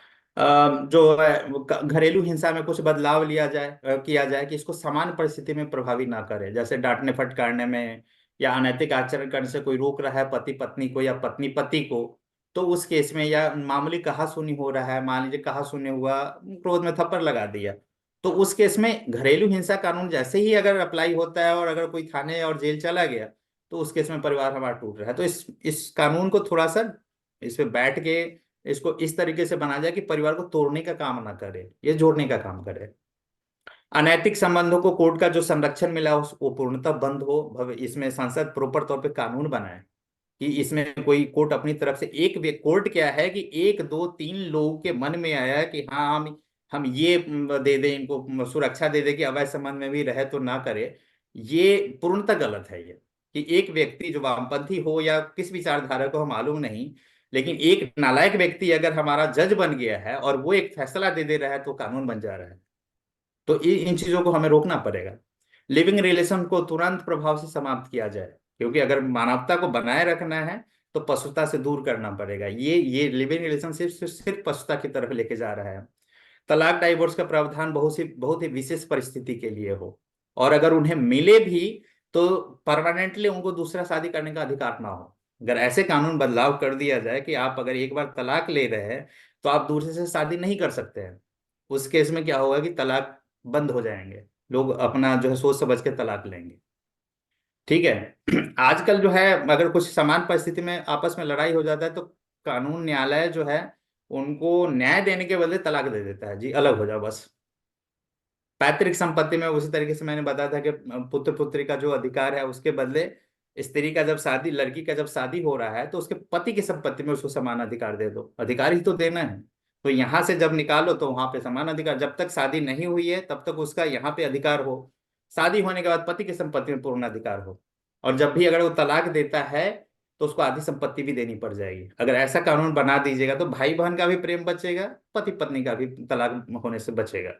जो है वो घरेलू हिंसा में कुछ बदलाव लिया जाए, किया जाए कि इसको सामान्य परिस्थिति में प्रभावी ना करे, जैसे डांटने फटकारने में या अनैतिक आचरण करने से कोई रोक रहा है पति पत्नी को या पत्नी पति को, तो उस केस में, या मामूली कहासुनी हो रहा है, मान लीजिए कहासुनी हुआ, क्रोध में थप्पड़ लगा दिया, तो उस केस में घरेलू हिंसा कानून जैसे ही अगर अप्लाई होता है और अगर कोई थाने और जेल चला गया, तो उस केस में परिवार हमारा टूट रहा है। तो इस कानून को थोड़ा सा इस पे बैठ के इसको इस तरीके से बना जाए कि परिवार को तोड़ने का काम ना करे, ये जोड़ने का काम करे। अनैतिक संबंधों को कोर्ट का जो संरक्षण मिला वो पूर्णतः बंद हो। इसमें संसद प्रॉपर तौर पे कानून बनाए कि इसमें कोई कोर्ट अपनी तरफ से कोर्ट क्या है कि एक दो तीन लोगों के मन में आया कि हाँ हम ये दे दें इनको, सुरक्षा दे दे कि अवैध संबंध में भी रहे तो ना करे, ये पूर्णतः गलत है। ये कि एक व्यक्ति जो वामपंथी हो या किस विचारधारा को हम मालूम नहीं, लेकिन एक नालायक व्यक्ति अगर हमारा जज बन गया है और वो एक फैसला दे दे रहा है तो कानून बन जा रहा है। तो इन चीजों को हमें रोकना पड़ेगा। लिविंग रिलेशन को तुरंत प्रभाव से समाप्त किया जाए, क्योंकि अगर मानवता को बनाए रखना है तो पशुता से दूर करना पड़ेगा। ये लिविंग रिलेशनशिप सिर्फ पशुता की तरफ लेके जा रहा है। तलाक डाइवोर्स का प्रावधान बहुत ही विशेष परिस्थिति के लिए हो, और अगर उन्हें मिले भी तो परमानेंटली उनको दूसरा शादी करने का अधिकार ना हो। अगर ऐसे कानून बदलाव कर दिया जाए कि आप अगर एक बार तलाक ले रहे हैं तो आप दूसरे से शादी नहीं कर सकते हैं, उस केस में क्या होगा कि तलाक बंद हो जाएंगे, लोग अपना जो है सोच समझ के तलाक लेंगे। ठीक है। आजकल जो है अगर कुछ समान परिस्थिति में आपस में लड़ाई हो जाता है तो कानून न्यायालय जो है उनको न्याय देने के बदले तलाक दे देता है, जी अलग हो जाओ बस। पैतृक संपत्ति में उसी तरीके से मैंने बताया था कि पुत्र पुत्री का जो अधिकार है उसके बदले स्त्री का जब शादी, लड़की का जब शादी हो रहा है तो उसके पति की संपत्ति में उसको समान अधिकार दे दो, अधिकार ही तो देना है। तो यहां से जब निकालो तो वहां पे समान अधिकार, जब तक शादी नहीं हुई है तब तक उसका यहाँ पे अधिकार हो, शादी होने के बाद पति की संपत्ति में पूर्ण अधिकार हो, और जब भी अगर वो तलाक देता है तो उसको आधी संपत्ति भी देनी पड़ जाएगी। अगर ऐसा कानून बना दीजिएगा तो भाई बहन का भी प्रेम बचेगा, पति पत्नी का भी तलाक होने से बचेगा।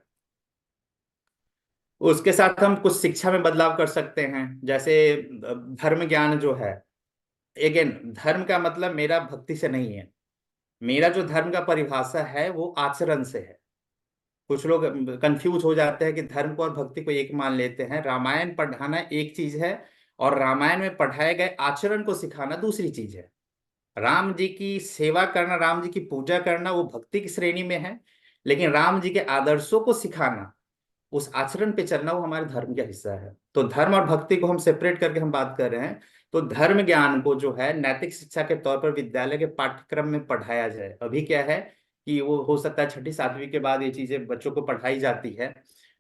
उसके साथ हम कुछ शिक्षा में बदलाव कर सकते हैं, जैसे धर्म ज्ञान जो है, अगेन धर्म का मतलब मेरा भक्ति से नहीं है, मेरा जो धर्म का परिभाषा है वो आचरण से है। कुछ लोग कंफ्यूज हो जाते हैं कि धर्म को और भक्ति को एक मान लेते हैं। रामायण पढ़ाना एक चीज है और रामायण में पढ़ाए गए आचरण को सिखाना दूसरी चीज है। राम जी की सेवा करना, राम जी की पूजा करना वो भक्ति की श्रेणी में है, लेकिन राम जी के आदर्शों को सिखाना, उस आचरण पे चलना, वो हमारे धर्म का हिस्सा है। तो धर्म और भक्ति को हम सेपरेट करके हम बात कर रहे हैं। तो धर्म ज्ञान को जो है नैतिक शिक्षा के तौर पर विद्यालय के पाठ्यक्रम में पढ़ाया जाए। अभी क्या है कि वो हो सकता है छठी सातवीं के बाद ये चीजें बच्चों को पढ़ाई जाती है,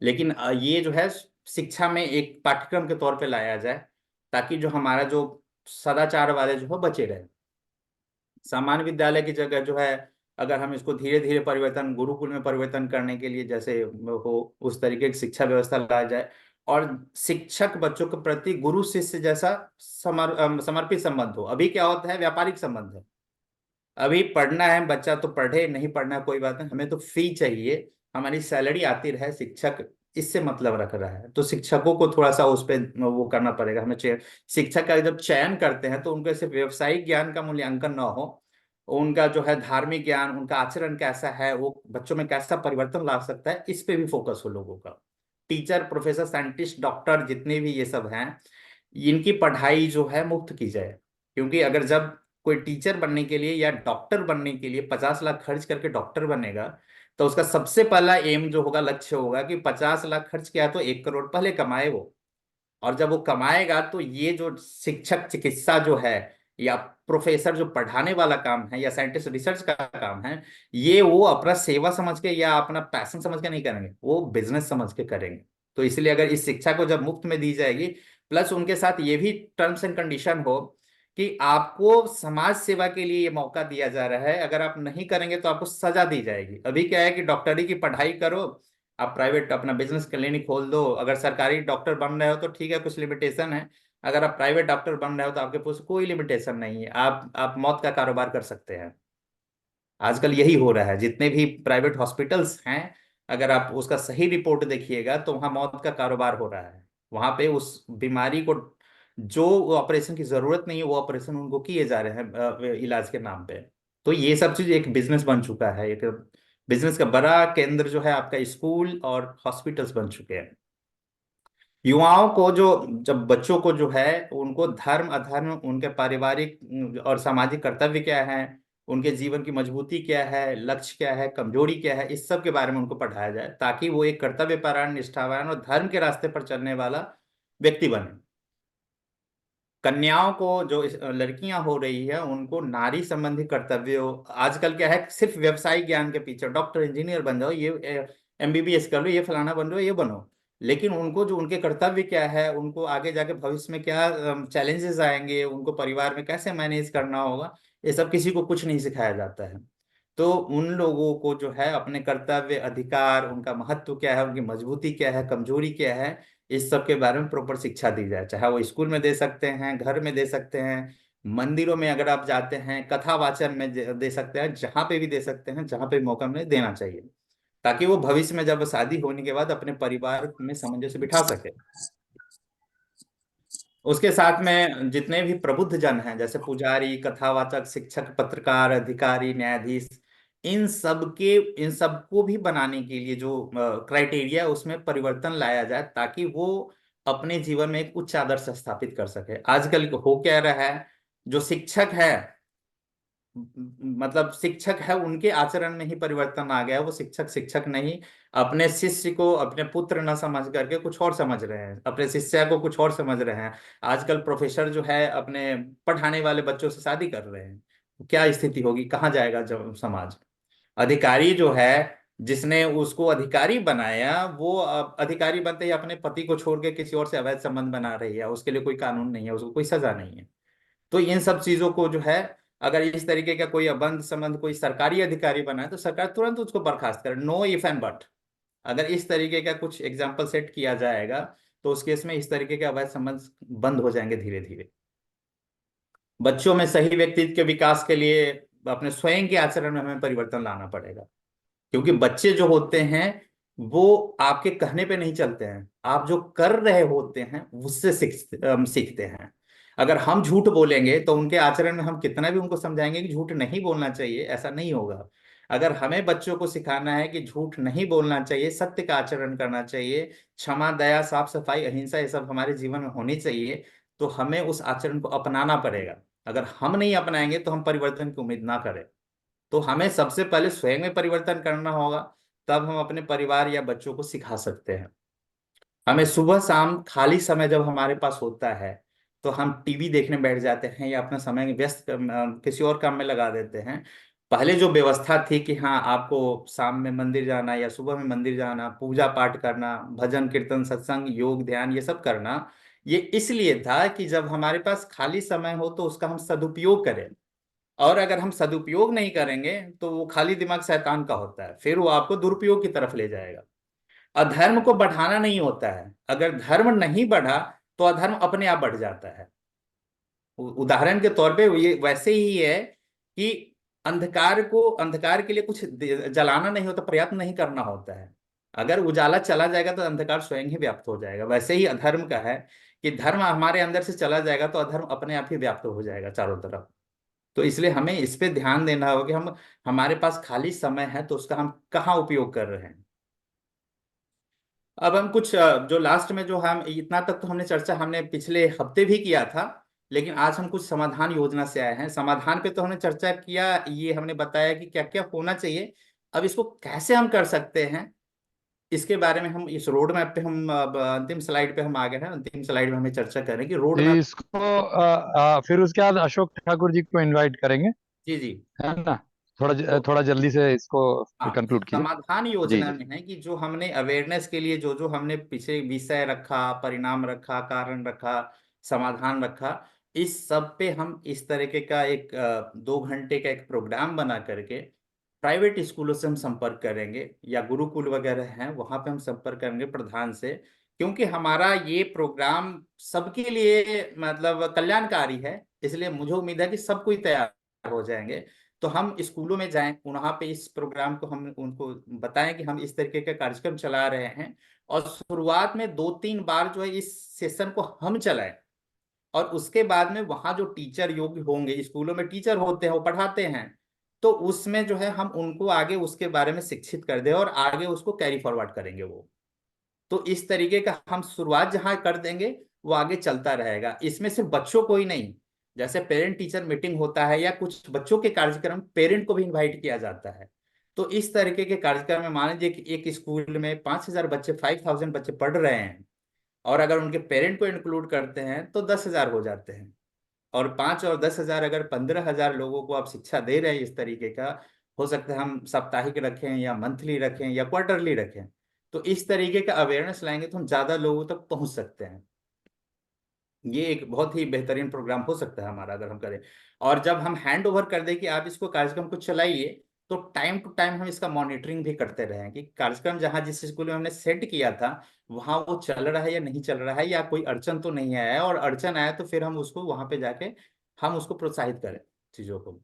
लेकिन ये जो है शिक्षा में एक पाठ्यक्रम के तौर पे लाया जाए, ताकि जो हमारा जो सदाचार वाले जो है बचे रहे। सामान्य विद्यालय की जगह जो है अगर हम इसको धीरे धीरे परिवर्तन गुरुकुल में परिवर्तन करने के लिए जैसे हो, उस तरीके की शिक्षा व्यवस्था लाया जाए, और शिक्षक बच्चों के प्रति गुरु शिष्य जैसा समर्पित संबंध हो। अभी क्या होता है, व्यापारिक संबंध है। अभी पढ़ना है बच्चा तो पढ़े, नहीं पढ़ना है कोई बात नहीं, हमें तो फी चाहिए, हमारी सैलरी आती रहे, शिक्षक इससे मतलब रख रहा है। तो शिक्षकों को थोड़ा सा उस पर वो करना पड़ेगा हमें। शिक्षक का जब चयन करते हैं तो उनके सिर्फ व्यवसायिक ज्ञान का मूल्यांकन ना हो, उनका जो है धार्मिक ज्ञान, उनका आचरण कैसा है, वो बच्चों में कैसा परिवर्तन ला सकता है, इस पे भी फोकस हो लोगों का। टीचर, प्रोफेसर, साइंटिस्ट, डॉक्टर जितने भी ये सब हैं, इनकी पढ़ाई जो है मुफ्त की जाए। क्योंकि अगर जब कोई टीचर बनने के लिए या डॉक्टर बनने के लिए 50 लाख खर्च करके डॉक्टर बनेगा, तो उसका सबसे पहला एम जो होगा, लक्ष्य होगा कि 50 लाख खर्च किया तो 1 करोड़ पहले कमाए वो। और जब वो कमाएगा तो ये जो शिक्षक चिकित्सा जो है, या प्रोफेसर जो पढ़ाने वाला काम है, या साइंटिस्ट रिसर्च का काम है, ये वो अपना सेवा समझ के या अपना पैशन समझ के नहीं करेंगे, वो बिजनेस समझ के करेंगे। तो इसलिए अगर इस शिक्षा को जब मुफ्त में दी जाएगी, प्लस उनके साथ ये भी टर्म्स एंड कंडीशन हो कि आपको समाज सेवा के लिए ये मौका दिया जा रहा है, अगर आप नहीं करेंगे तो आपको सजा दी जाएगी। अभी क्या है कि डॉक्टरी की पढ़ाई करो, आप प्राइवेट अपना बिजनेस क्लिनिक खोल दो, अगर सरकारी डॉक्टर बन रहे हो तो ठीक है, कुछ लिमिटेशन है। अगर आप प्राइवेट डॉक्टर बन रहे हो तो आपके पास कोई लिमिटेशन नहीं है, आप मौत का कारोबार कर सकते हैं। आजकल यही हो रहा है, जितने भी प्राइवेट हॉस्पिटल्स हैं, अगर आप उसका सही रिपोर्ट देखिएगा तो वहां मौत का कारोबार हो रहा है। वहां पे उस बीमारी को, जो ऑपरेशन की जरूरत नहीं है, वो ऑपरेशन उनको किए जा रहे हैं इलाज के नाम पे। तो ये सब चीज एक बिजनेस बन चुका है, एक बिजनेस का बड़ा केंद्र जो है आपका स्कूल और हॉस्पिटल्स बन चुके हैं। युवाओं को जो, जब बच्चों को जो है उनको धर्म अधर्म, उनके पारिवारिक और सामाजिक कर्तव्य क्या है, उनके जीवन की मजबूती क्या है, लक्ष्य क्या है, कमजोरी क्या है, इस सब के बारे में उनको पढ़ाया जाए, ताकि वो एक कर्तव्यपरायण, निष्ठावान और धर्म के रास्ते पर चलने वाला व्यक्ति बने। कन्याओं को, जो लड़कियां हो रही है, उनको नारी संबंधी कर्तव्यों, आजकल क्या है, सिर्फ व्यवसायिक ज्ञान के पीछे डॉक्टर इंजीनियर बन जाओ, ये एमबीबीएस कर लो, ये फलाना बन लो, ये बनो, लेकिन उनको जो उनके कर्तव्य क्या है, उनको आगे जाके भविष्य में क्या चैलेंजेस आएंगे, उनको परिवार में कैसे मैनेज करना होगा, ये सब किसी को कुछ नहीं सिखाया जाता है। तो उन लोगों को जो है अपने कर्तव्य, अधिकार, उनका महत्व क्या है, उनकी मजबूती क्या है, कमजोरी क्या है, इस सब के बारे में प्रॉपर शिक्षा दी जाए। चाहे वो स्कूल में दे सकते हैं, घर में दे सकते हैं, मंदिरों में अगर आप जाते हैं, कथा वाचन में दे सकते हैं, जहां पे भी दे सकते हैं, जहां पे भी मौका मिले देना चाहिए, ताकि वो भविष्य में जब शादी होने के बाद अपने परिवार में सामंजस्य बिठा सके। उसके साथ में जितने भी प्रबुद्ध जन हैं, जैसे पुजारी, कथावाचक, शिक्षक, पत्रकार, अधिकारी, न्यायाधीश, इन सब के, इन सबको भी बनाने के लिए जो क्राइटेरिया, उसमें परिवर्तन लाया जाए, ताकि वो अपने जीवन में एक उच्च आदर्श स्थापित कर सके। आजकल हो क्या रहा है, जो शिक्षक है, मतलब शिक्षक है, उनके आचरण में ही परिवर्तन आ गया है। वो शिक्षक शिक्षक नहीं, अपने शिष्य को अपने पुत्र न समझ करके कुछ और समझ रहे हैं, अपने शिष्या को कुछ और समझ रहे हैं। आजकल प्रोफेसर जो है अपने पढ़ाने वाले बच्चों से शादी कर रहे हैं, तो क्या स्थिति होगी, कहाँ जाएगा जब समाज। अधिकारी जो है, जिसने उसको अधिकारी बनाया, वो अधिकारी बनते ही अपने पति को छोड़ के किसी और से अवैध संबंध बना रही है, उसके लिए कोई कानून नहीं है, उसको कोई सजा नहीं है। तो इन सब चीजों को जो है, अगर इस तरीके का कोई अबंध संबंध कोई सरकारी अधिकारी बना है, तो सरकार तुरंत उसको बर्खास्त करे, नो इफ एंड बट। अगर इस तरीके का कुछ एग्जाम्पल सेट किया जाएगा, तो उस केस में इस तरीके के अवैध संबंध बंद हो जाएंगे धीरे धीरे। बच्चों में सही व्यक्तित्व के विकास के लिए अपने स्वयं के आचरण में हमें परिवर्तन लाना पड़ेगा, क्योंकि बच्चे जो होते हैं वो आपके कहने पे नहीं चलते हैं, आप जो कर रहे होते हैं उससे सीखते हैं। अगर हम झूठ बोलेंगे तो उनके आचरण में हम कितना भी उनको समझाएंगे कि झूठ नहीं बोलना चाहिए, ऐसा नहीं होगा। अगर हमें बच्चों को सिखाना है कि झूठ नहीं बोलना चाहिए, सत्य का आचरण करना चाहिए, क्षमा, दया, साफ सफाई, अहिंसा, ये सब हमारे जीवन में होनी चाहिए, तो हमें उस आचरण को अपनाना पड़ेगा। अगर हम नहीं अपनाएंगे तो हम परिवर्तन की उम्मीद ना करें। तो हमें सबसे पहले स्वयं में परिवर्तन करना होगा, तब हम अपने परिवार या बच्चों को सिखा सकते हैं। हमें सुबह शाम खाली समय जब हमारे पास होता है, तो हम टीवी देखने बैठ जाते हैं या अपना समय व्यस्त किसी और काम में लगा देते हैं। पहले जो व्यवस्था थी कि हाँ, आपको शाम में मंदिर जाना या सुबह में मंदिर जाना, पूजा पाठ करना, भजन कीर्तन, सत्संग, योग, ध्यान, ये सब करना, ये इसलिए था कि जब हमारे पास खाली समय हो तो उसका हम सदुपयोग करें। और अगर हम सदुपयोग नहीं करेंगे तो वो खाली दिमाग शैतान का होता है, फिर वो आपको दुरुपयोग की तरफ ले जाएगा। अधर्म को बढ़ाना नहीं होता है, अगर धर्म नहीं बढ़ा तो अधर्म अपने आप बढ़ जाता है। उदाहरण के तौर पे ये वैसे ही है कि अंधकार के लिए कुछ जलाना नहीं होता, प्रयत्न नहीं करना होता है। अगर उजाला चला जाएगा तो अंधकार स्वयं ही व्याप्त हो जाएगा। वैसे ही अधर्म का है कि धर्म हमारे अंदर से चला जाएगा तो अधर्म अपने आप ही व्याप्त हो जाएगा चारों तरफ। तो इसलिए हमें इस पे ध्यान देना होगा कि हम, हमारे पास खाली समय है तो उसका हम कहाँ उपयोग कर रहे हैं। अब हम कुछ जो लास्ट में, जो हम इतना तक तो हमने चर्चा हमने पिछले हफ्ते भी किया था, लेकिन आज हम कुछ समाधान योजना से आए हैं। समाधान पे तो हमने चर्चा किया, ये हमने बताया कि क्या क्या होना चाहिए। अब इसको कैसे हम कर सकते हैं, इसके बारे में हम इस रोड मैप पे, हम अब अंतिम स्लाइड पे हम आ गए हैं, अंतिम स्लाइड में हमें चर्चा करें कि रोड जी, मैप। इसको फिर उसके बाद अशोक ठाकुर जी को इनवाइट करेंगे, जी जी। है ना। तो थोड़ा जल्दी से इसको हाँ, कंक्लूड कीजिए। समाधान जी योजना जी। में है कि जो हमने अवेयरनेस के लिए जो जो हमने पीछे विषय रखा, परिणाम रखा, कारण रखा, समाधान रखा, इस सब पे हम इस तरीके का एक 2 घंटे का एक प्रोग्राम बना करके प्राइवेट स्कूलों से हम संपर्क करेंगे, या गुरुकुल वगैरह हैं वहां पे हम संपर्क करेंगे प्रधान से। क्योंकि हमारा ये प्रोग्राम सबके लिए मतलब कल्याणकारी है, इसलिए मुझे उम्मीद है कि सब कोई तैयार हो जाएंगे। तो हम स्कूलों में जाएं, वहां पे इस प्रोग्राम को हम उनको बताएं कि हम इस तरीके का कार्यक्रम चला रहे हैं, और शुरुआत में 2-3 बार जो है इस सेशन को हम चलाएं। और उसके बाद में वहां जो टीचर योग्य होंगे, स्कूलों में टीचर होते हैं, वो पढ़ाते हैं, तो उसमें जो है हम उनको आगे उसके बारे में शिक्षित कर दे और आगे उसको कैरी फॉरवर्ड करेंगे वो। तो इस तरीके का हम शुरुआत जहां कर देंगे वो आगे चलता रहेगा। इसमें सिर्फ बच्चों को ही नहीं, जैसे पेरेंट टीचर मीटिंग होता है या कुछ बच्चों के कार्यक्रम पेरेंट को भी इनवाइट किया जाता है। तो इस तरीके के कार्यक्रम में मान लीजिए कि एक स्कूल में 5,000 बच्चे, 5,000 बच्चे पढ़ रहे हैं, और अगर उनके पेरेंट को इंक्लूड करते हैं तो 10,000 हो जाते हैं। और 5 और 10,000, अगर 15,000 लोगों को आप शिक्षा दे रहे हैं इस तरीके का, हो सकता है हम साप्ताहिक रखें या मंथली रखें या क्वार्टरली रखें, तो इस तरीके का अवेयरनेस लाएंगे तो हम ज्यादा लोगों तक पहुंच सकते हैं। ये एक बहुत ही बेहतरीन प्रोग्राम हो सकता है हमारा अगर हम करें। और जब हम हैंड ओवर कर दें कि आप इसको कार्यक्रम को चलाइए, तो टाइम टू टाइम हम इसका मॉनिटरिंग भी करते रहें कि कार्यक्रम जहाँ जिस स्कूल में हमने सेट किया था वहाँ वो चल रहा है या नहीं चल रहा है, या कोई अड़चन तो नहीं आया है, और अड़चन आया तो फिर हम उसको वहां पे जाके हम उसको प्रोत्साहित करें चीजों को।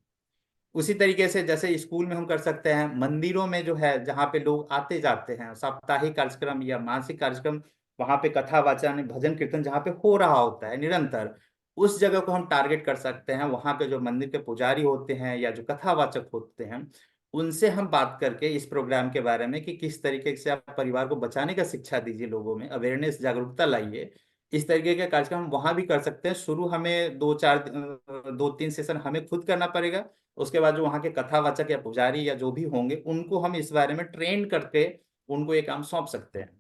उसी तरीके से जैसे स्कूल में हम कर सकते हैं, मंदिरों में जो है जहाँ पे लोग आते जाते हैं, साप्ताहिक कार्यक्रम या मासिक कार्यक्रम, वहां पे कथा वाचन भजन कीर्तन जहाँ पे हो रहा होता है निरंतर, उस जगह को हम टारगेट कर सकते हैं। वहां पे जो मंदिर के पुजारी होते हैं या जो कथावाचक होते हैं, उनसे हम बात करके इस प्रोग्राम के बारे में कि किस तरीके से आप परिवार को बचाने का शिक्षा दीजिए, लोगों में अवेयरनेस जागरूकता लाइए। इस तरीके के कार्यक्रम हम वहां भी कर सकते हैं। शुरू हमें 2-3 सेशन हमें खुद करना पड़ेगा। उसके बाद जो वहाँ के कथावाचक या पुजारी या जो भी होंगे उनको हम इस बारे में ट्रेन करके उनको ये काम सौंप सकते हैं।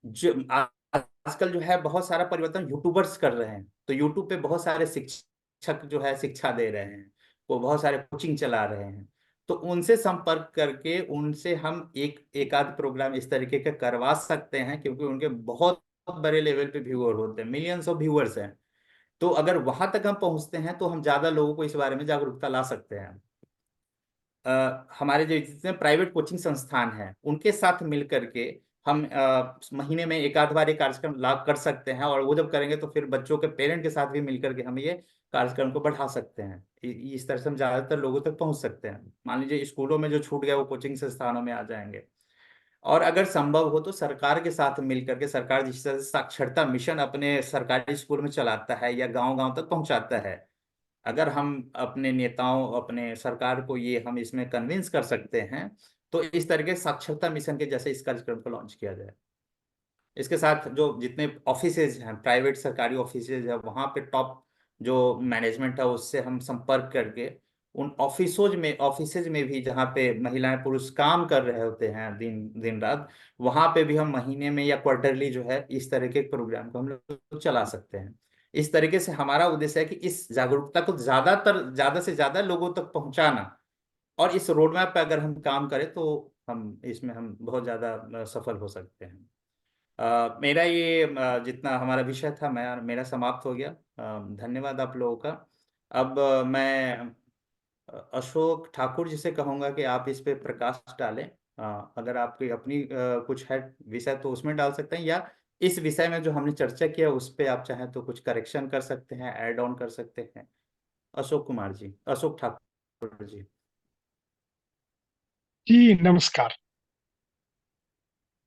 जो आजकल जो है बहुत सारा परिवर्तन यूट्यूबर्स कर रहे हैं, तो यूट्यूब पे बहुत सारे शिक्षक जो है शिक्षा दे रहे हैं, वो बहुत सारे कोचिंग चला रहे हैं। तो उनसे संपर्क करके उनसे हम एक आध प्रोग्राम इस तरीके का करवा सकते हैं, क्योंकि उनके बहुत बड़े लेवल पे व्यूअर होते हैं, मिलियंस ऑफ व्यूअर्स हैं। तो अगर वहां तक हम पहुंचते हैं तो हम ज्यादा लोगों को इस बारे में जागरूकता ला सकते हैं। हमारे जो जितने प्राइवेट कोचिंग संस्थान हैं उनके साथ मिल करके हम महीने में एक आध बार ये कार्यक्रम लाभ कर सकते हैं, और वो जब करेंगे तो फिर बच्चों के पेरेंट के साथ भी मिल करके हम ये कार्यक्रम को बढ़ा सकते हैं। इस तरह से हम ज्यादातर लोगों तक पहुंच सकते हैं। मान लीजिए स्कूलों में जो छूट गया वो कोचिंग संस्थानों में आ जाएंगे। और अगर संभव हो तो सरकार के साथ मिल करके, सरकार जिस तरह से साक्षरता मिशन अपने सरकारी स्कूल में चलाता है या गांव गांव तक पहुंचाता है, अगर हम अपने नेताओं अपने सरकार को ये हम इसमें कन्विंस कर सकते हैं, तो इस तरह के साक्षरता मिशन के जैसे इस कार्यक्रम को लॉन्च किया जाए। इसके साथ जो जितने ऑफिसेज हैं, प्राइवेट सरकारी ऑफिसेज है, वहाँ पे टॉप जो मैनेजमेंट है उससे हम संपर्क करके उन ऑफिसेज में भी जहाँ पे महिलाएं पुरुष काम कर रहे होते हैं दिन दिन रात, वहाँ पे भी हम महीने में या क्वार्टरली जो है इस तरह के प्रोग्राम को हम लोग चला सकते हैं। इस तरीके से हमारा उद्देश्य है कि इस जागरूकता को ज्यादा से ज्यादा लोगों तक पहुंचाना। और इस रोड मैप पे अगर हम काम करें तो हम इसमें हम बहुत ज्यादा सफल हो सकते हैं। मेरा ये जितना हमारा विषय था मेरा समाप्त हो गया। धन्यवाद आप लोगों का। अब मैं अशोक ठाकुर जी से कहूंगा कि आप इस पे प्रकाश डालें। अगर आपकी अपनी कुछ है विषय तो उसमें डाल सकते हैं, या इस विषय में जो हमने चर्चा किया उस पे आप चाहें तो कुछ करेक्शन कर सकते हैं, ऐड ऑन कर सकते हैं। अशोक ठाकुर जी। जी नमस्कार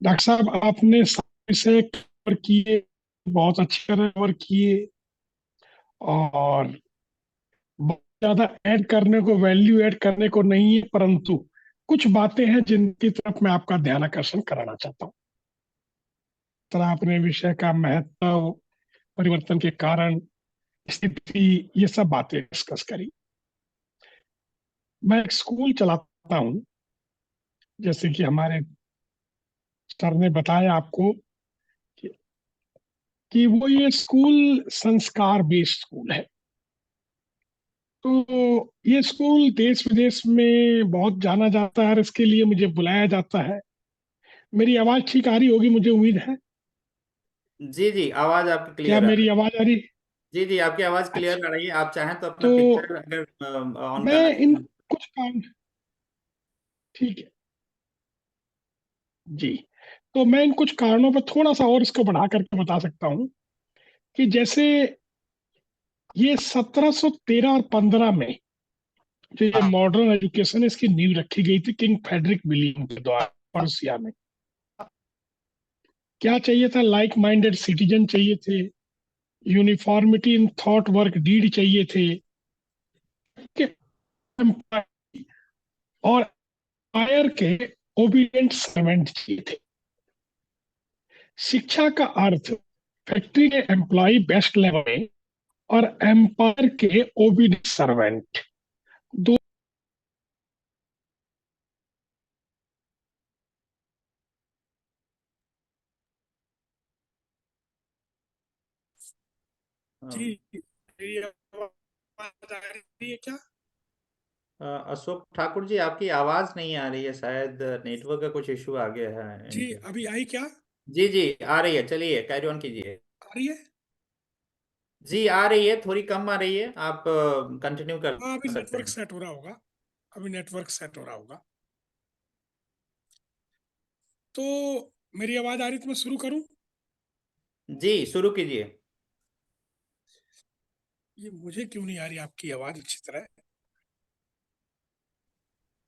डॉक्टर साहब, आपने सारे विषय कवर किए, बहुत अच्छे कवर किए, और बहुत ज्यादा ऐड करने को, वैल्यू ऐड करने को नहीं है, परंतु कुछ बातें हैं जिनकी तरफ मैं आपका ध्यान आकर्षण कराना चाहता हूँ। तरह आपने विषय का महत्व, परिवर्तन के कारण, स्थिति, ये सब बातें डिस्कस करी। मैं एक स्कूल चलाता हूँ, जैसे कि हमारे सर ने बताया आपको कि, कि वो ये स्कूल संस्कार बेस्ड स्कूल है। तो ये स्कूल देश विदेश में बहुत जाना जाता है और इसके लिए मुझे बुलाया जाता है। मेरी आवाज ठीक आ रही होगी, मुझे उम्मीद है। जी जी, आवाज आपकी क्या क्लियर आ रही मेरी है। आवाज आ रही? जी जी, आपकी आवाज अच्छा। क्लियर आ रही है। आप चाहें तो अपना तो पिक्चर अगर ऑन मैं करना इन चाहें। कुछ काम, ठीक है जी, तो मैं इन कुछ कारणों पर थोड़ा सा और इसको बढ़ा करके बता सकता हूँ कि जैसे ये 1713 और 15 में जो ये हाँ मॉडर्न एजुकेशन है, इसकी नींव रखी गई थी किंग फेडरिक विलियम के द्वारा पर्सिया में। क्या चाहिए था? लाइक माइंडेड सिटीजन चाहिए थे, uniformity in thought work deed चाहिए थे, कि एम्प्लॉय और एम्पायर के ओबीडिएंट सर्वेंट चाहिए थे। शिक्षा का अर्थ फैक्ट्री के एम्प्लॉय बेस्ट लेवल में और एम्पायर के ओबीडिएंट सर्वेंट दो। जी, मेरी आवाज आ रही है क्या? अशोक ठाकुर जी, आपकी आवाज नहीं आ रही है, शायद नेटवर्क का कुछ इशू आ गया है जी, इनके। अभी आई क्या? जी जी, आ रही है, चलिए कैरी ऑन कीजिए। आ रही है? जी आ रही है, थोड़ी कम आ रही है, आप कंटिन्यू कर हाँ, अभी सकते नेटवर्क हैं। सेट हो रहा होगा। अभी नेटवर्क सेट हो रहा होगा। तो मेरी आवाज आ रही तो मैं शुरू करूं? जी शुरू कीजिए। ये मुझे क्यों नहीं आ रही आपकी आवाज अच्छी तरह?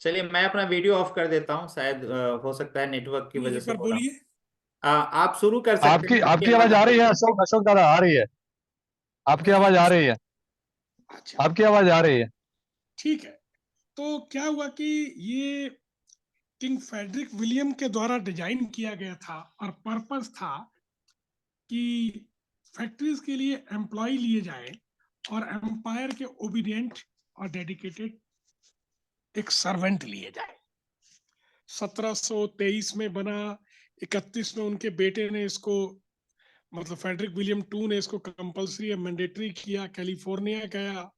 चलिए मैं अपना वीडियो ऑफ कर देता हूँ, शायद हो सकता है नेटवर्क की नहीं, वजह एक से बार हो रहा हो। बोलिए। आप शुरू कर सकते आपकी हैं, आपकी आपकी आवाज आवाज आ आ रही रही है, है। अशोक अशोक दादा आ रही है। आपकी आवाज आ रही है। अच्छा, आपकी आवाज आ रही है। ठीक है। तो क्या हुआ कि ये किंग फ्रेडरिक विलियम के द्वारा डिजाइन किया गया था और पर्पस था कि फैक्ट्रीज के लिए एम्प्लॉय लिए जाए और एम्पायर के ओबीडिएंट और डेडिकेटेड एक सर्वेंट लिए जाए। 1723 में बना, 31 में उनके बेटे ने इसको, मतलब फ्रेडरिक विलियम टू ने इसको कंपलसरी मैंडेटरी किया, कैलिफोर्निया गया।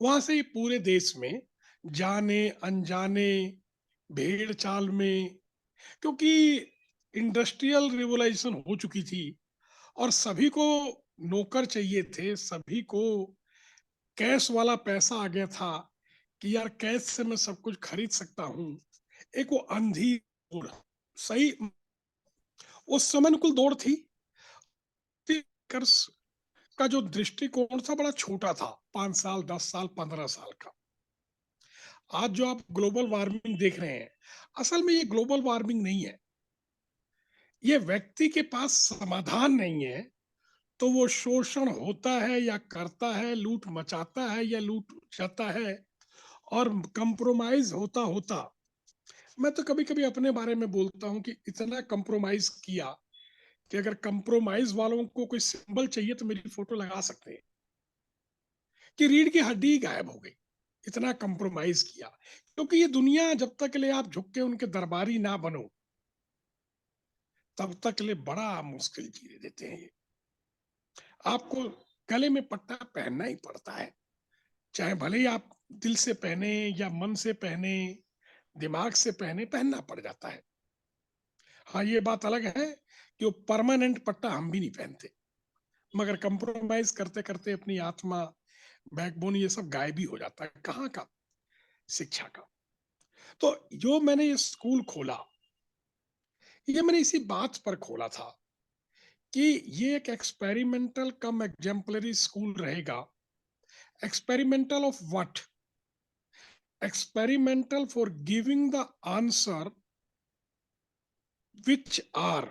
वहां से ही पूरे देश में जाने अनजाने भेड़ चाल में, क्योंकि इंडस्ट्रियल रिवोल्यूशन हो चुकी थी और सभी को नौकर चाहिए थे, सभी को कैश वाला पैसा आ गया था कि यार कैश से मैं सब कुछ खरीद सकता हूँ। एक वो अंधी दौड़, सही, उस समय अनुकूल दौड़ थी। का जो दृष्टिकोण था बड़ा छोटा था, 5 साल 10 साल 15 साल का। आज जो आप ग्लोबल वार्मिंग देख रहे हैं, असल में ये ग्लोबल वार्मिंग नहीं है। ये व्यक्ति के पास समाधान नहीं है, तो वो शोषण होता है या करता है, लूट मचाता है या लूट जाता है। और कंप्रोमाइज होता होता, मैं तो कभी कभी अपने बारे में बोलता हूं कि इतना कंप्रोमाइज किया कि अगर कंप्रोमाइज वालों को कोई सिंबल चाहिए तो मेरी फोटो लगा सकते हैं कि रीढ़ की हड्डी गायब हो गई। इतना कंप्रोमाइज किया, क्योंकि ये दुनिया जब तक के लिए आप झुक के उनके दरबारी ना बनो तब तक के लिए बड़ा मुश्किल जीने देते हैं ये। आपको गले में पट्टा पहनना ही पड़ता है, चाहे भले ही आप दिल से पहने या मन से पहने, दिमाग से पहने, पहनना पड़ जाता है। हाँ, ये बात अलग है कि वो परमानेंट पट्टा हम भी नहीं पहनते, मगर कंप्रोमाइज करते करते अपनी आत्मा, बैकबोन, ये सब गायब ही हो जाता है। कहाँ का? शिक्षा का। तो जो मैंने ये स्कूल खोला, ये मैंने इसी बात पर खोला था कि ये एक एक्सपेरिमेंटल कम एग्जाम्पलरी स्कूल रहेगा। Experimental of what? experimental for giving the answer which are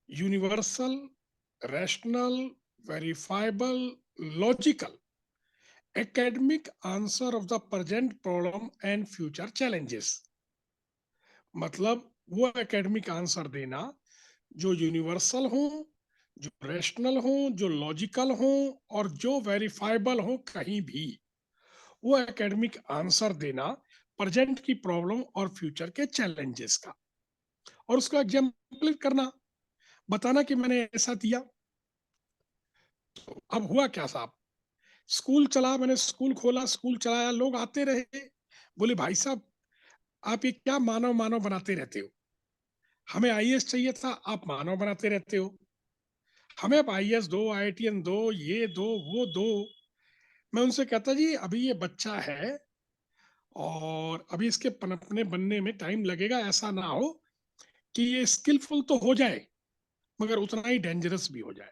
universal, rational, verifiable, logical, academic answer of the present problem and future challenges। मतलब वो एकेडमिक आंसर देना जो यूनिवर्सल हो, जो रैशनल हो, जो लॉजिकल हो और जो वेरीफाइबल हो कहीं भी। वो एकेडमिक आंसर देना प्रेजेंट की प्रॉब्लम और फ्यूचर के चैलेंजेस का, और उसको एग्जाम्पल करना, बताना कि मैंने ऐसा दिया। तो अब हुआ क्या साहब, स्कूल चला, मैंने स्कूल खोला, स्कूल चलाया, लोग आते रहे। बोले भाई साहब आप ये क्या मानव मानव बनाते रहते हो? हमें आईएएस चाहिए था, आप मानव बनाते रहते हो। हमें आप आईएएस दो, आईआईटीएन दो, ये दो, वो दो। मैं उनसे कहता जी अभी ये बच्चा है और अभी इसके पनपने बनने में टाइम लगेगा, ऐसा ना हो कि ये स्किलफुल तो हो जाए मगर उतना ही डेंजरस भी हो जाए।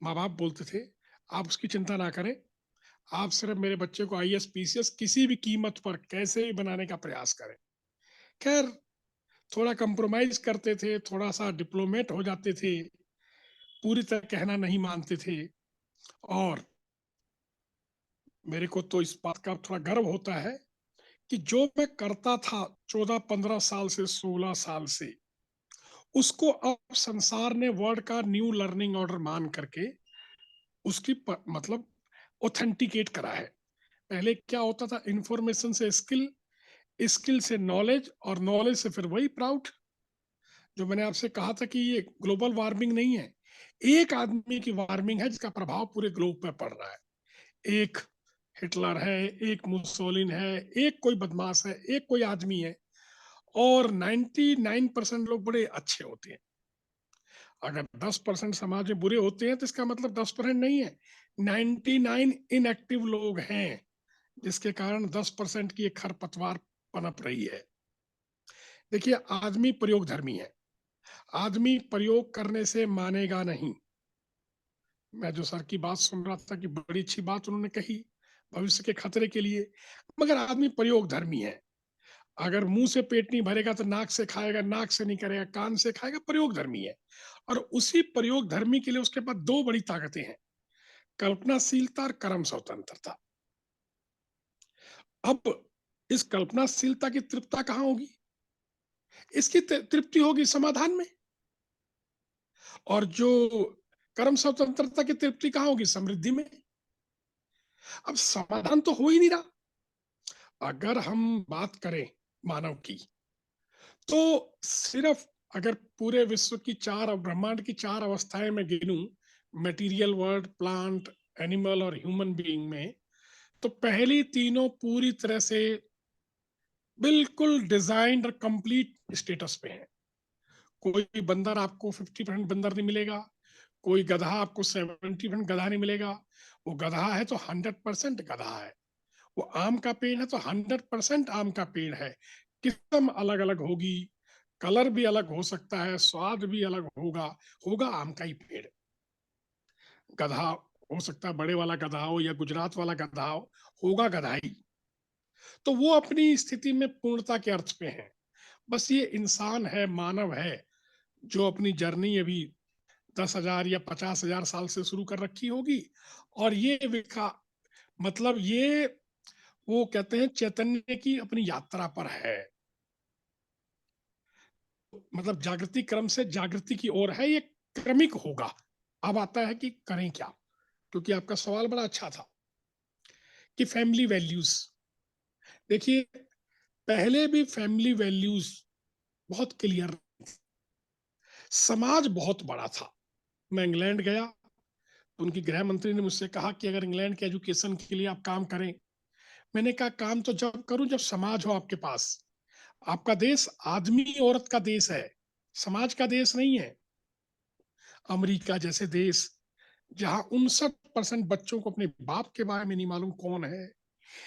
माँ बाप बोलते थे आप उसकी चिंता ना करें, आप सिर्फ मेरे बच्चे को आईएएस पीसीएस किसी भी कीमत पर कैसे भी बनाने का प्रयास करें। खैर, थोड़ा कंप्रोमाइज करते थे, थोड़ा सा डिप्लोमेट हो जाते थे, पूरी तरह कहना नहीं मानते थे। और मेरे को तो इस बात का थोड़ा गर्व होता है कि जो मैं करता था 14-15 साल से, 16 साल से, उसको अब संसार ने वर्ल्ड का न्यू लर्निंग ऑर्डर मान करके उसकी मतलब ऑथेंटिकेट करा है। पहले क्या होता था, इंफॉर्मेशन से स्किल, स्किल से नॉलेज, और नॉलेज से फिर वही प्राउड। जो मैंने आपसे कहा था कि ये ग्लोबल वार्मिंग नहीं है, एक आदमी की वार्मिंग है जिसका प्रभाव पूरे ग्लोब पे पड़ रहा है। एक हिटलर है, एक मुसोलिन है, एक कोई बदमाश है, एक कोई आदमी है, और 99% लोग बड़े अच्छे होते हैं। अगर 10% समाज में बुरे होते हैं तो इसका मतलब 10% नहीं है, 99 इनएक्टिव लोग हैं, जिसके कारण 10% की एक खरपतवार पनप रही है। देखिए, आदमी प्रयोग धर्मी है, आदमी प्रयोग करने से मानेगा नहीं। मैं जो सर की बात सुन रहा था कि बड़ी अच्छी बात उन्होंने कही भविष्य के खतरे के लिए, मगर आदमी प्रयोग धर्मी है। अगर मुंह से पेट नहीं भरेगा तो नाक से खाएगा, नाक से नहीं करेगा कान से खाएगा, प्रयोग धर्मी है। और उसी प्रयोग धर्मी के लिए उसके पास दो बड़ी ताकतें हैं, कल्पनाशीलता और कर्म स्वतंत्रता। अब इस कल्पनाशीलता की तृप्तता कहां होगी? इसकी तृप्ति होगी समाधान में। और जो कर्म स्वतंत्रता की तृप्ति कहां होगी? समृद्धि में। अब समाधान तो हो ही नहीं रहा। अगर हम बात करें मानव की, तो सिर्फ अगर पूरे विश्व की चार, ब्रह्मांड की चार अवस्थाएं में गिनूं, मटेरियल वर्ल्ड, प्लांट, एनिमल और ह्यूमन बीइंग में, तो पहली तीनों पूरी तरह से बिल्कुल डिजाइंड और कंप्लीट स्टेटस पे है। कोई बंदर आपको 50% बंदर नहीं मिलेगा, कोई गधा आपको 70% गधा नहीं मिलेगा। वो गधा है तो 100% गधा है। वो आम का पेड़ है तो 100% आम का पेड़ है। किस्म अलग अलग होगी, कलर भी अलग हो सकता है, स्वाद भी अलग होगा, होगा आम का ही पेड़। गधा हो सकता है बड़े वाला गधा हो या गुजरात वाला गधा हो, होगा गधा ही। तो वो अपनी स्थिति में पूर्णता के अर्थ पे है। बस ये इंसान है, मानव है, जो अपनी जर्नी अभी 10,000 या 50,000 साल से शुरू कर रखी होगी। और ये विका मतलब ये, वो कहते हैं चैतन्य की अपनी यात्रा पर है। मतलब जागृति क्रम से जागृति की ओर है, ये क्रमिक होगा। अब आता है कि करें क्या, क्योंकि आपका सवाल बड़ा अच्छा था कि फैमिली वैल्यूज। देखिए, पहले भी फैमिली वैल्यूज बहुत क्लियर, समाज बहुत बड़ा था। मैं इंग्लैंड गया तो उनकी गृह मंत्री ने मुझसे कहा कि अगर इंग्लैंड के एजुकेशन के लिए आप काम करें। मैंने कहा काम तो जब करूं जब समाज हो आपके पास। आपका देश आदमी औरत का देश है, समाज का देश नहीं है। अमेरिका जैसे देश, जहां 59% बच्चों को अपने बाप के बारे में नहीं मालूम कौन है,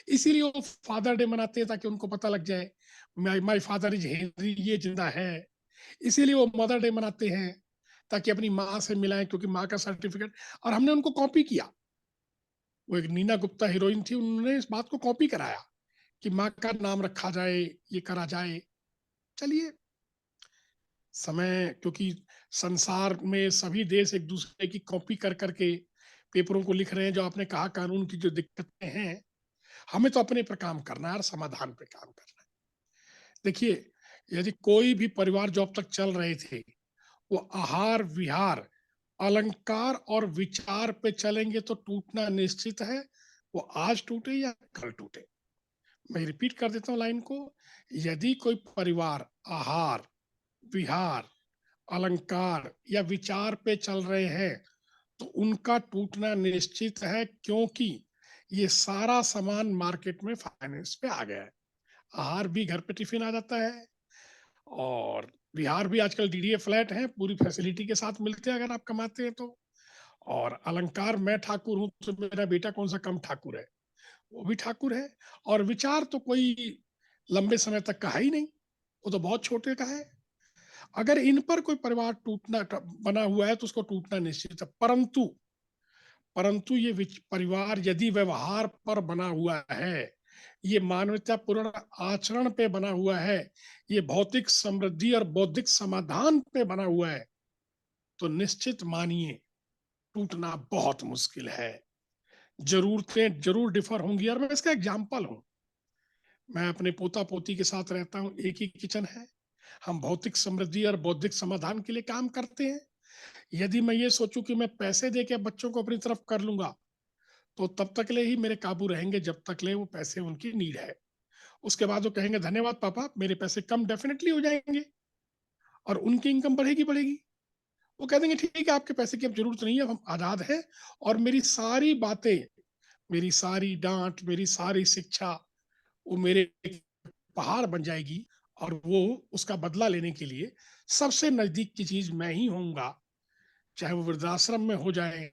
इसीलिए वो फादर डे मनाते हैं ताकि उनको पता लग जाए माई फादर इज हेनरी, ये जिंदा है। इसीलिए वो मदर डे मनाते हैं ताकि अपनी माँ से मिलाएं, क्योंकि माँ का सर्टिफिकेट। और हमने उनको कॉपी किया। वो एक नीना गुप्ता हीरोइन थी, उन्होंने इस बात को कॉपी कराया कि माँ का नाम रखा जाए, ये करा जाए। चलिए, समय, क्योंकि संसार में सभी देश एक दूसरे की कॉपी कर करके पेपरों को लिख रहे हैं। जो आपने कहा कानून की जो दिक्कतें हैं, हमें तो अपने पर काम करना है और समाधान पे काम करना है। देखिए, यदि कोई भी परिवार जो अब तक चल रहे थे, वो आहार विहार अलंकार और विचार पे चलेंगे तो टूटना निश्चित है। वो आज टूटे या कल टूटे। मैं रिपीट कर देता हूँ लाइन को। यदि कोई परिवार आहार विहार अलंकार या विचार पे चल रहे हैं तो उनका टूटना निश्चित है, क्योंकि ये सारा सामान मार्केट में फाइनेंस पे आ गया है। आहार भी घर पे टिफिन आ जाता है, और बिहार भी आजकल डीडीए फ्लैट है, पूरी फैसिलिटी के साथ मिलते हैं अगर आप कमाते हैं तो। और अलंकार, मैं ठाकुर हूं तो मेरा बेटा कौन सा कम ठाकुर है, वो भी ठाकुर है। और विचार तो कोई लंबे समय तक का है ही नहीं, वो तो बहुत छोटे का है। अगर इन पर कोई परिवार टूटना बना हुआ है तो उसको टूटना निश्चित है। परंतु परंतु ये परिवार यदि व्यवहार पर बना हुआ है, ये मानवतापूर्ण आचरण पे बना हुआ है, ये भौतिक समृद्धि और बौद्धिक समाधान पे बना हुआ है, तो निश्चित मानिए टूटना बहुत मुश्किल है। जरूरतें जरूर डिफर होंगी। और मैं इसका एग्जाम्पल हूँ, मैं अपने पोता पोती के साथ रहता हूँ, एक ही किचन है, हम भौतिक समृद्धि और बौद्धिक समाधान के लिए काम करते हैं। यदि मैं ये सोचूं कि मैं पैसे दे के बच्चों को अपनी तरफ कर लूंगा, तो तब तक ले ही मेरे काबू रहेंगे जब तक ले वो पैसे उनकी नीड है। उसके बाद वो कहेंगे धन्यवाद पापा, मेरे पैसे कम डेफिनेटली हो जाएंगे और उनकी इनकम बढ़ेगी बढ़ेगी। वो कह देंगे ठीक है, आपके पैसे की अब जरूरत नहीं है, हम आजाद हैं, और मेरी सारी बातें, मेरी सारी डांट, मेरी सारी शिक्षा, वो मेरे पहाड़ बन जाएगी। और वो उसका बदला लेने के लिए सबसे नजदीक की चीज मैं ही होऊंगा, चाहे वो वृद्धाश्रम में हो जाए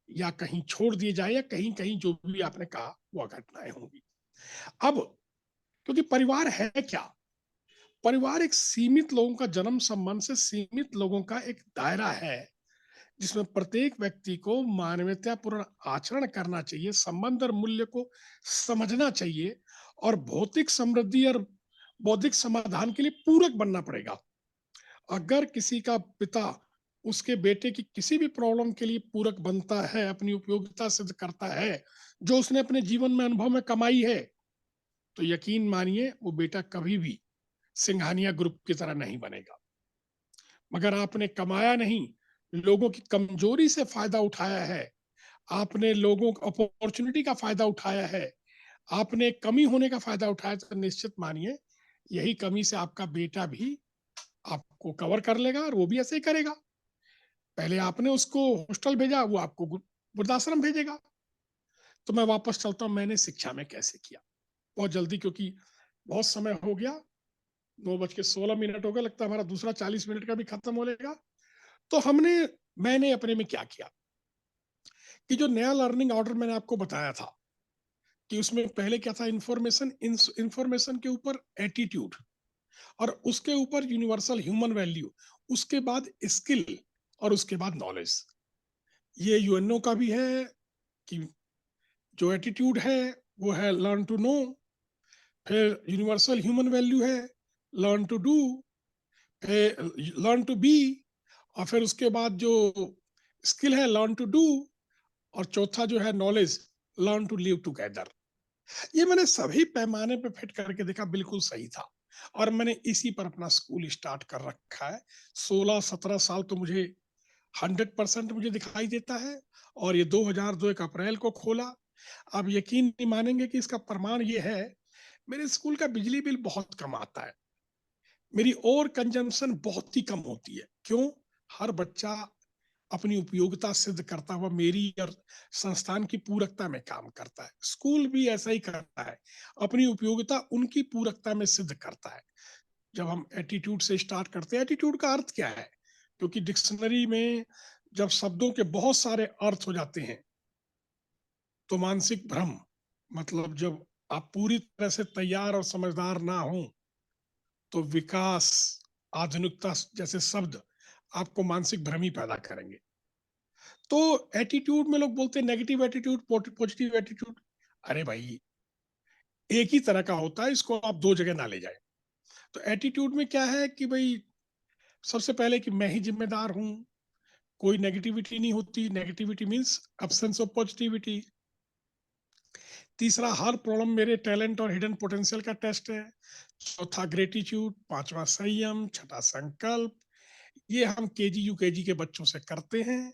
या कहीं छोड़ दिए जाए या कहीं कहीं जो भी आपने कहा वो घटनाएं होंगी। अब क्योंकि परिवार है क्या, परिवार एक सीमित लोगों का, जन्म संबंध से सीमित लोगों का एक दायरा है, जिसमें प्रत्येक व्यक्ति को मानवतापूर्ण आचरण करना चाहिए, संबंध और मूल्य को समझना चाहिए, और भौतिक समृद्धि और बौद्धिक समाधान के लिए पूरक बनना पड़ेगा। अगर किसी का पिता उसके बेटे की किसी भी प्रॉब्लम के लिए पूरक बनता है, अपनी उपयोगिता सिद्ध करता है, जो उसने अपने जीवन में अनुभव में कमाई है, तो यकीन मानिए वो बेटा कभी भी सिंघानिया ग्रुप की तरह नहीं बनेगा। मगर आपने कमाया नहीं, लोगों की कमजोरी से फायदा उठाया है, आपने लोगों अपॉर्चुनिटी का फायदा उठाया है, आपने कमी होने का फायदा उठाया, तो निश्चित मानिए यही कमी से आपका बेटा भी आपको कवर कर लेगा, और वो भी ऐसे ही करेगा। पहले आपने उसको हॉस्टल भेजा, वो आपको वृद्धाश्रम भेजेगा। तो मैं वापस चलता हूँ, मैंने शिक्षा में कैसे किया, बहुत जल्दी, क्योंकि बहुत समय हो गया, 9:16 हो गया, लगता है हमारा दूसरा 40 मिनट का भी खत्म हो जाएगा। तो मैंने अपने में क्या किया कि जो नया लर्निंग ऑर्डर मैंने आपको बताया था, कि उसमें पहले क्या था, इंफॉर्मेशन के ऊपर एटीट्यूड, और उसके ऊपर यूनिवर्सल ह्यूमन वैल्यू, उसके बाद स्किल, और उसके बाद नॉलेज। ये यूएनओ का भी है कि जो एटीट्यूड है वो है लर्न टू नो, फिर यूनिवर्सल ह्यूमन वैल्यू है लर्न टू डू, फिर लर्न टू बी, और फिर उसके बाद जो स्किल है लर्न टू डू, और चौथा जो है knowledge, learn to live together. ये मैंने सभी पैमाने पे फिट करके देखा, बिल्कुल सही था, और मैंने इसी पर अपना स्कूल स्टार्ट कर रखा है। 16-17 साल तो मुझे 100% मुझे दिखाई देता है, और ये 2002 एक अप्रैल को खोला। आप यकीन नहीं मानेंगे कि इसका प्रमाण ये है, मेरे स्कूल का बिजली बिल बहुत कम आता है, मेरी और कंजम्पशन बहुत ही कम होती है। क्यों? हर बच्चा अपनी उपयोगिता सिद्ध करता हुआ मेरी और संस्थान की पूरकता में काम करता है। स्कूल भी ऐसा ही करता है, अपनी उपयोगिता उनकी पूरकता में सिद्ध करता है। जब हम एटीट्यूड से स्टार्ट करते हैं, एटीट्यूड का अर्थ क्या है, क्योंकि डिक्शनरी में जब शब्दों के बहुत सारे अर्थ हो जाते हैं, तो मानसिक भ्रम, मतलब जब आप पूरी तरह से तैयार और समझदार ना हो, तो विकास, आधुनिकता जैसे शब्द आपको मानसिक भ्रम ही पैदा करेंगे। तो एटीट्यूड में लोग बोलते हैं नेगेटिव एटीट्यूड, पॉजिटिव एटीट्यूड। अरे भाई, एक ही तरह का होता है, इसको आप दो जगह ना ले जाए। तो एटीट्यूड में क्या है कि भाई, सबसे पहले कि मैं ही जिम्मेदार हूं, कोई नेगेटिविटी नहीं होती, negativity means absence of positivity. तीसरा, हर प्रॉब्लम मेरे टैलेंट और हिडन पोटेंशियल का टेस्ट है। चौथा ग्रेटिट्यूड, पांचवा संयम, छठा संकल्प। ये हम केजी यूकेजी के बच्चों से करते हैं,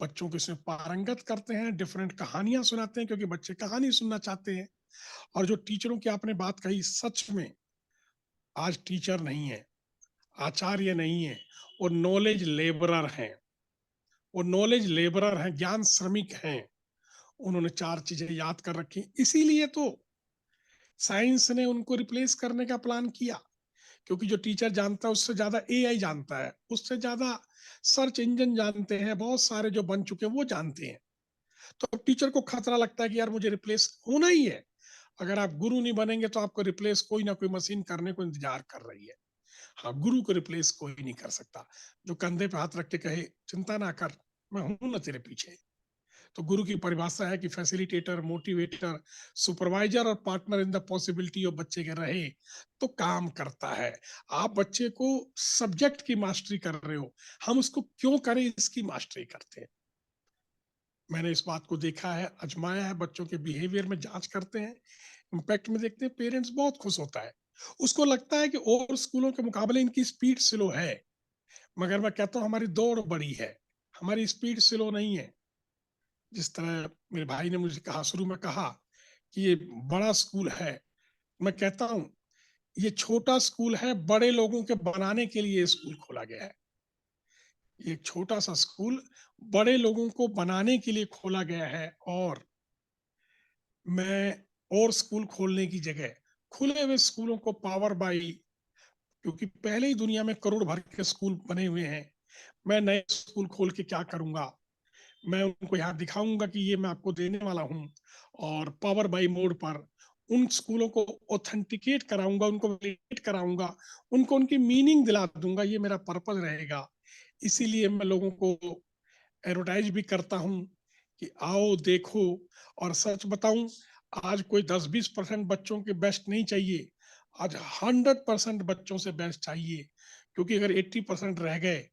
बच्चों को इसमें पारंगत करते हैं, डिफरेंट कहानियां सुनाते हैं, क्योंकि बच्चे कहानी सुनना चाहते हैं। और जो टीचरों की आपने बात कही, सच में आज टीचर नहीं है, आचार्य नहीं है, वो नॉलेज लेबरर हैं, वो नॉलेज लेबरर हैं, ज्ञान श्रमिक हैं। उन्होंने 4 चीजें याद कर रखी, इसीलिए तो साइंस ने उनको रिप्लेस करने का प्लान किया। क्योंकि जो टीचर जानता है उससे ज्यादा एआई जानता है, उससे ज्यादा सर्च इंजन जानते हैं, बहुत सारे जो बन चुके हैं वो जानते हैं। तो अब टीचर को खतरा लगता है कि यार मुझे रिप्लेस होना ही है। अगर आप गुरु नहीं बनेंगे तो आपको रिप्लेस कोई ना कोई मशीन करने को इंतजार कर रही है। हाँ, गुरु को रिप्लेस कोई नहीं कर सकता, जो कंधे पे हाथ रख के कहे चिंता ना कर, मैं हूं ना तेरे पीछे। तो गुरु की परिभाषा है कि फैसिलिटेटर, मोटिवेटर, सुपरवाइजर और partner in the possibility of बच्चे के रहे तो काम करता है। आप बच्चे को सब्जेक्ट की मास्टरी कर रहे हो, हम उसको क्यों करें इसकी मास्टरी करते हैं। मैंने इस बात को देखा है, आजमाया है, बच्चों के बिहेवियर में जांच करते हैं, इम्पैक्ट में देखते हैं, पेरेंट्स बहुत खुश होता है। उसको लगता है कि और स्कूलों के मुकाबले इनकी स्पीड स्लो है, मगर मैं कहता हूँ हमारी दौड़ बड़ी है, हमारी स्पीड स्लो नहीं है। जिस तरह मेरे भाई ने मुझे कहा, शुरू में कहा कि ये बड़ा स्कूल है, मैं कहता हूँ ये छोटा स्कूल है, बड़े लोगों के बनाने के लिए स्कूल खोला गया है। ये एक छोटा सा स्कूल बड़े लोगों को बनाने के लिए खोला गया है, और मैं और स्कूल खोलने की जगह खुले हुए स्कूलों को पावर बाई, क्योंकि पहले ही दुनिया में करोड़ भर के स्कूल बने हुए हैं, मैं नए स्कूल खोल के क्या करूंगा। मैं उनको यहाँ दिखाऊंगा कि ये मैं आपको देने वाला हूँ, और पावर बाई मोड पर उन स्कूलों को ऑथेंटिकेट कराऊंगा, उनको वैलिडेट कराऊंगा, उनको उनकी मीनिंग दिला दूंगा। ये मेरा पर्पज रहेगा। इसीलिए मैं लोगों को एडवर्टाइज भी करता हूँ कि आओ देखो। और सच बताऊं, आज कोई 10-20% बच्चों के बेस्ट नहीं चाहिए, आज 100% बच्चों से बेस्ट चाहिए। क्योंकि अगर 80% रह गए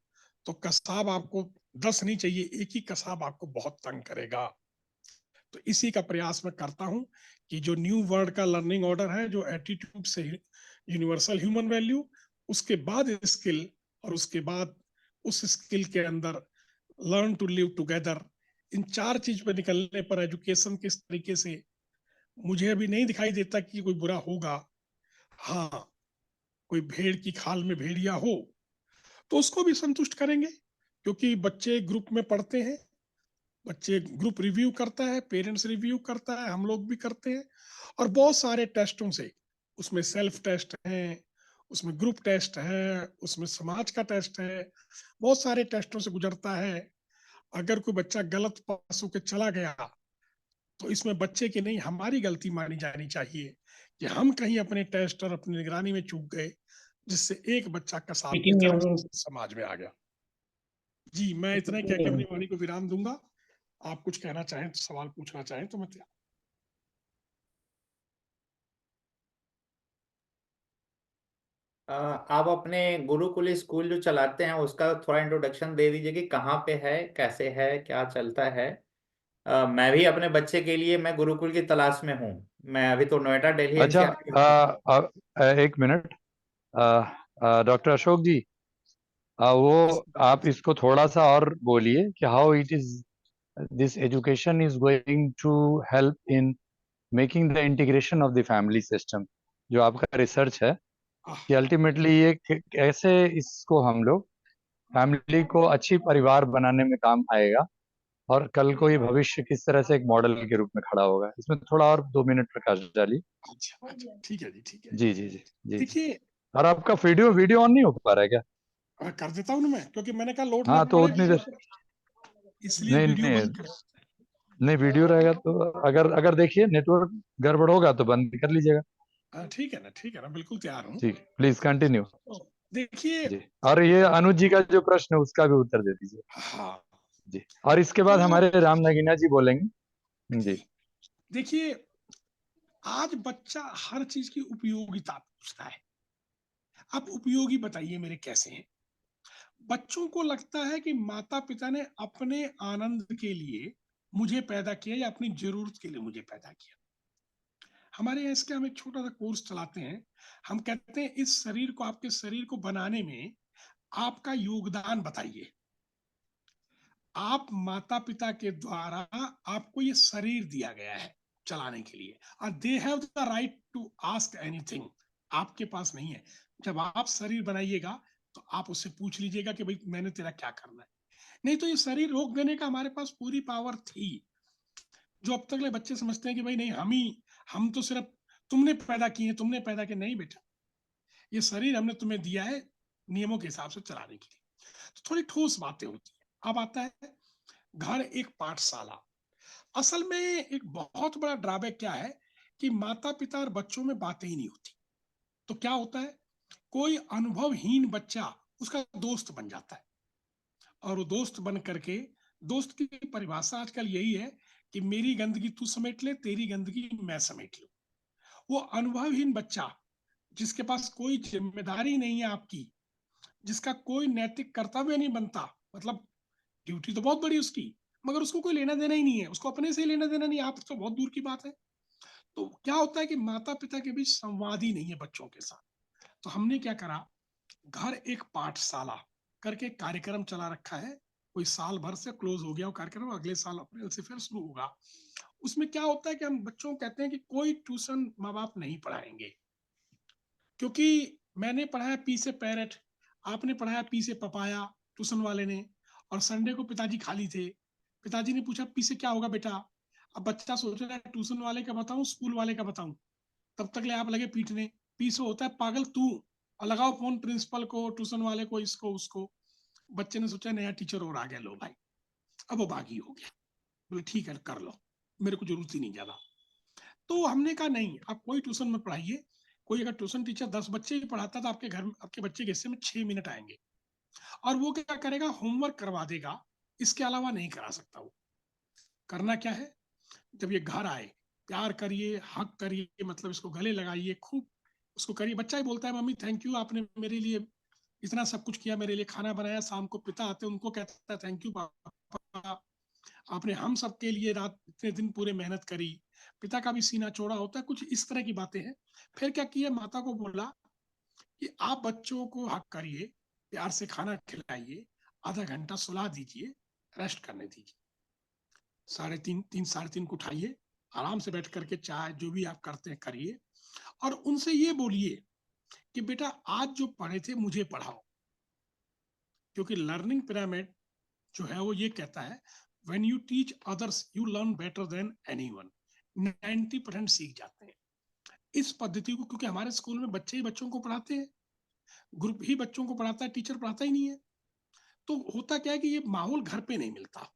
तो कसाब आपको 10 नहीं चाहिए, एक ही कसाब आपको बहुत तंग करेगा। तो इसी का प्रयास मैं करता हूं कि जो न्यू वर्ल्ड का लर्निंग ऑर्डर है, जो एटीट्यूड से यूनिवर्सल ह्यूमन वैल्यू, उसके बाद स्किल, और उसके बाद उस स्किल के अंदर लर्न टू लिव टुगेदर, इन 4 चीज पे निकलने पर एजुकेशन किस तरीके से, मुझे अभी नहीं दिखाई देता कि कोई बुरा होगा। हाँ, कोई भेड़ की खाल में भेड़िया हो तो उसको भी संतुष्ट करेंगे, क्योंकि बच्चे ग्रुप में पढ़ते हैं, बच्चे ग्रुप रिव्यू करता है, पेरेंट्स रिव्यू करता है, हम लोग भी करते हैं। और बहुत सारे टेस्टों से, उसमें सेल्फ टेस्ट है, उसमें ग्रुप टेस्ट है, उसमें समाज का टेस्ट है, बहुत सारे टेस्टों से गुजरता है। अगर कोई बच्चा गलत पास होकर चला गया तो इसमें बच्चे की नहीं, हमारी गलती मानी जानी चाहिए कि हम कहीं अपने टेस्ट और अपनी निगरानी में चूक गए, जिससे एक बच्चा कसाब की तरह समाज में आ गया। जी, मैं इतना ही कह के अपनी वाणी को विराम दूंगा। आप कुछ कहना चाहें तो, सवाल पूछना चाहें तो मैं तैयार। आप अपने गुरुकुल स्कूल जो चलाते हैं उसका थोड़ा इंट्रोडक्शन दे दीजिए कि कहाँ पे है, कैसे है, क्या चलता है। मैं भी अपने बच्चे के लिए मैं गुरुकुल की तलाश में हूँ। मैं अभी तो नोएडा दिल्ली अच्छा, एनसीआर। एक मिनट। डॉक्टर अशोक जी, वो आप इसको थोड़ा सा और बोलिए कि how it is this education is going to help in making the integration of the family system। जो आपका रिसर्च है कि अल्टीमेटली ये कैसे इसको हम लोग फैमिली को अच्छी परिवार बनाने में काम आएगा, और कल को ये भविष्य किस तरह से एक मॉडल के रूप में खड़ा होगा, इसमें थोड़ा और 2 मिनट प्रकाश डालिए। अच्छा अच्छा, ठीक है जी, ठीक है। जी जी जी जी जी। देखिए, और आपका वीडियो वीडियो ऑन नहीं हो पा रहा है क्या? कर देता हूँ ना मैं, क्योंकि मैंने कहा लोड ना हाँ तो पड़े उतनी देर। इसलिए नहीं वीडियो नहीं बंद कर। नहीं, वीडियो रहेगा तो अगर अगर देखिए नेटवर्क गड़बड़ होगा तो बंद कर लीजिएगा। ठीक है ना, ठीक है ना, बिल्कुल तैयार हूँ। ठीक, प्लीज कंटिन्यू। तो देखिए, जी, और ये अनुज जी का जो प्रश्न है उसका भी उत्तर दे दीजिए। हाँ, जी, और इसके बाद तो हमारे राम नगीना जी बोलेंगे। जी। जी, देखिए, आज बच्चा हर चीज की उपयोगिता पूछता है। आप उपयोगी बताइए मेरे कैसे हैं। बच्चों को लगता है कि माता पिता ने अपने आनंद के लिए मुझे पैदा किया, या अपनी जरूरत के लिए मुझे पैदा किया। हमारे यहाँ इसके हम एक छोटा सा कोर्स चलाते हैं। हम कहते हैं इस शरीर को, आपके शरीर को बनाने में आपका योगदान बताइए। आप माता पिता के द्वारा, आपको ये शरीर दिया गया है चलाने के लिए, और they have the right to ask anything. आपके पास नहीं है। जब आप शरीर बनाइएगा तो आप उससे पूछ लीजिएगा कि भाई मैंने तेरा क्या करना है। नहीं तो ये शरीर रोक देने का हमारे पास पूरी पावर थी। जो अब तक ले बच्चे समझते हैं कि भाई नहीं, हम तो सिर्फ तुमने पैदा किए, तुमने पैदा किए। नहीं बेटा, ये शरीर हमने तुम्हें दिया है नियमों के हिसाब से चलाने के लिए। तो थोड़ी ठोस बातें होती है। अब आता है घर एक पाठशाला। असल में एक बहुत बड़ा ड्रॉबैक क्या है कि माता पिता और बच्चों में बातें ही नहीं होती। तो क्या होता है, कोई अनुभवहीन बच्चा उसका दोस्त बन जाता है, और वो दोस्त बन करके, दोस्त की परिभाषा आजकल यही है कि मेरी गंदगी तू समेट ले, तेरी गंदगी मैं समेट लूं। वो अनुभवहीन बच्चा, जिसके पास कोई जिम्मेदारी नहीं है आपकी, जिसका कोई नैतिक कर्तव्य नहीं बनता, मतलब ड्यूटी तो बहुत बड़ी उसकी, मगर उसको कोई लेना देना ही नहीं है, उसको अपने से ही लेना देना नहीं है, आप तो बहुत दूर की बात है। तो क्या होता है कि माता पिता के बीच संवाद ही नहीं है बच्चों के साथ। तो हमने क्या करा, घर एक पाठशाला करके कार्यक्रम चला रखा है। कोई साल भर से क्लोज हो गया वो कार्यक्रम, अगले साल अप्रैल से फिर शुरू होगा। उसमें क्या होता है कि हम बच्चों को कहते हैं कि कोई ट्यूशन माँ बाप नहीं पढ़ाएंगे, क्योंकि मैंने पढ़ाया पी से पैरेट, आपने पढ़ाया पी से पपाया ट्यूशन वाले ने, और संडे को पिताजी खाली थे, पिताजी ने पूछा पी से क्या होगा बेटा। अब बच्चा सोच रहा है ट्यूशन वाले का बताऊं स्कूल वाले का बताऊं, तब तक ले आप लगे पीटने। पी से होता है पागल तू, और लगाओ फोन प्रिंसिपल को, ट्यूशन वाले को, इसको उसको। बच्चे ने सोचा नया टीचर और आ गया, लो भाई। अब वो बागी हो गया, बोले ठीक है कर लो, मेरे को जरूरत ही नहीं ज्यादा। तो हमने कहा नहीं, आप कोई ट्यूशन में पढ़ाइए। कोई अगर ट्यूशन टीचर 10 बच्चे ही पढ़ाता तो आपके घर में, आपके बच्चे के हिस्से में 6 मिनट आएंगे, और वो क्या करेगा, होमवर्क करवा देगा, इसके अलावा नहीं करा सकता वो। करना क्या है, जब ये घर आए, प्यार करिए, हक करिए, मतलब इसको गले लगाइए खूब, उसको करिए। बच्चा ही बोलता है मम्मी थैंक यू, आपने मेरे लिए इतना सब कुछ किया, मेरे लिए खाना बनाया। शाम को पिता आते हैं, उनको कहता है थैंक यू पापा, आपने हम सबके लिए रात इतने दिन पूरे मेहनत करी। पिता का भी सीना चौड़ा होता है। कुछ इस तरह की बातें हैं। फिर क्या किया, माता को बोला कि आप बच्चों को हक करिए, प्यार से खाना खिलाइए, आधा घंटा सुला दीजिए, रेस्ट करने दीजिए। 3:30 3:30 को उठाइए, आराम से बैठ करके चाय जो भी आप करते हैं करिए, और उनसे ये बोलिए कि बेटा आज जो पढ़े थे मुझे पढ़ाओ। क्योंकि लर्निंग पिरामिड जो है वो ये कहता है, when you teach others you learn better than anyone. 90% सीख जाते हैं इस पद्धति को, क्योंकि हमारे स्कूल में बच्चे ही बच्चों को पढ़ाते हैं, ग्रुप ही बच्चों को पढ़ाता है, टीचर पढ़ाता ही नहीं है। तो होता क्या है कि ये माहौल घर पे नहीं मिलता।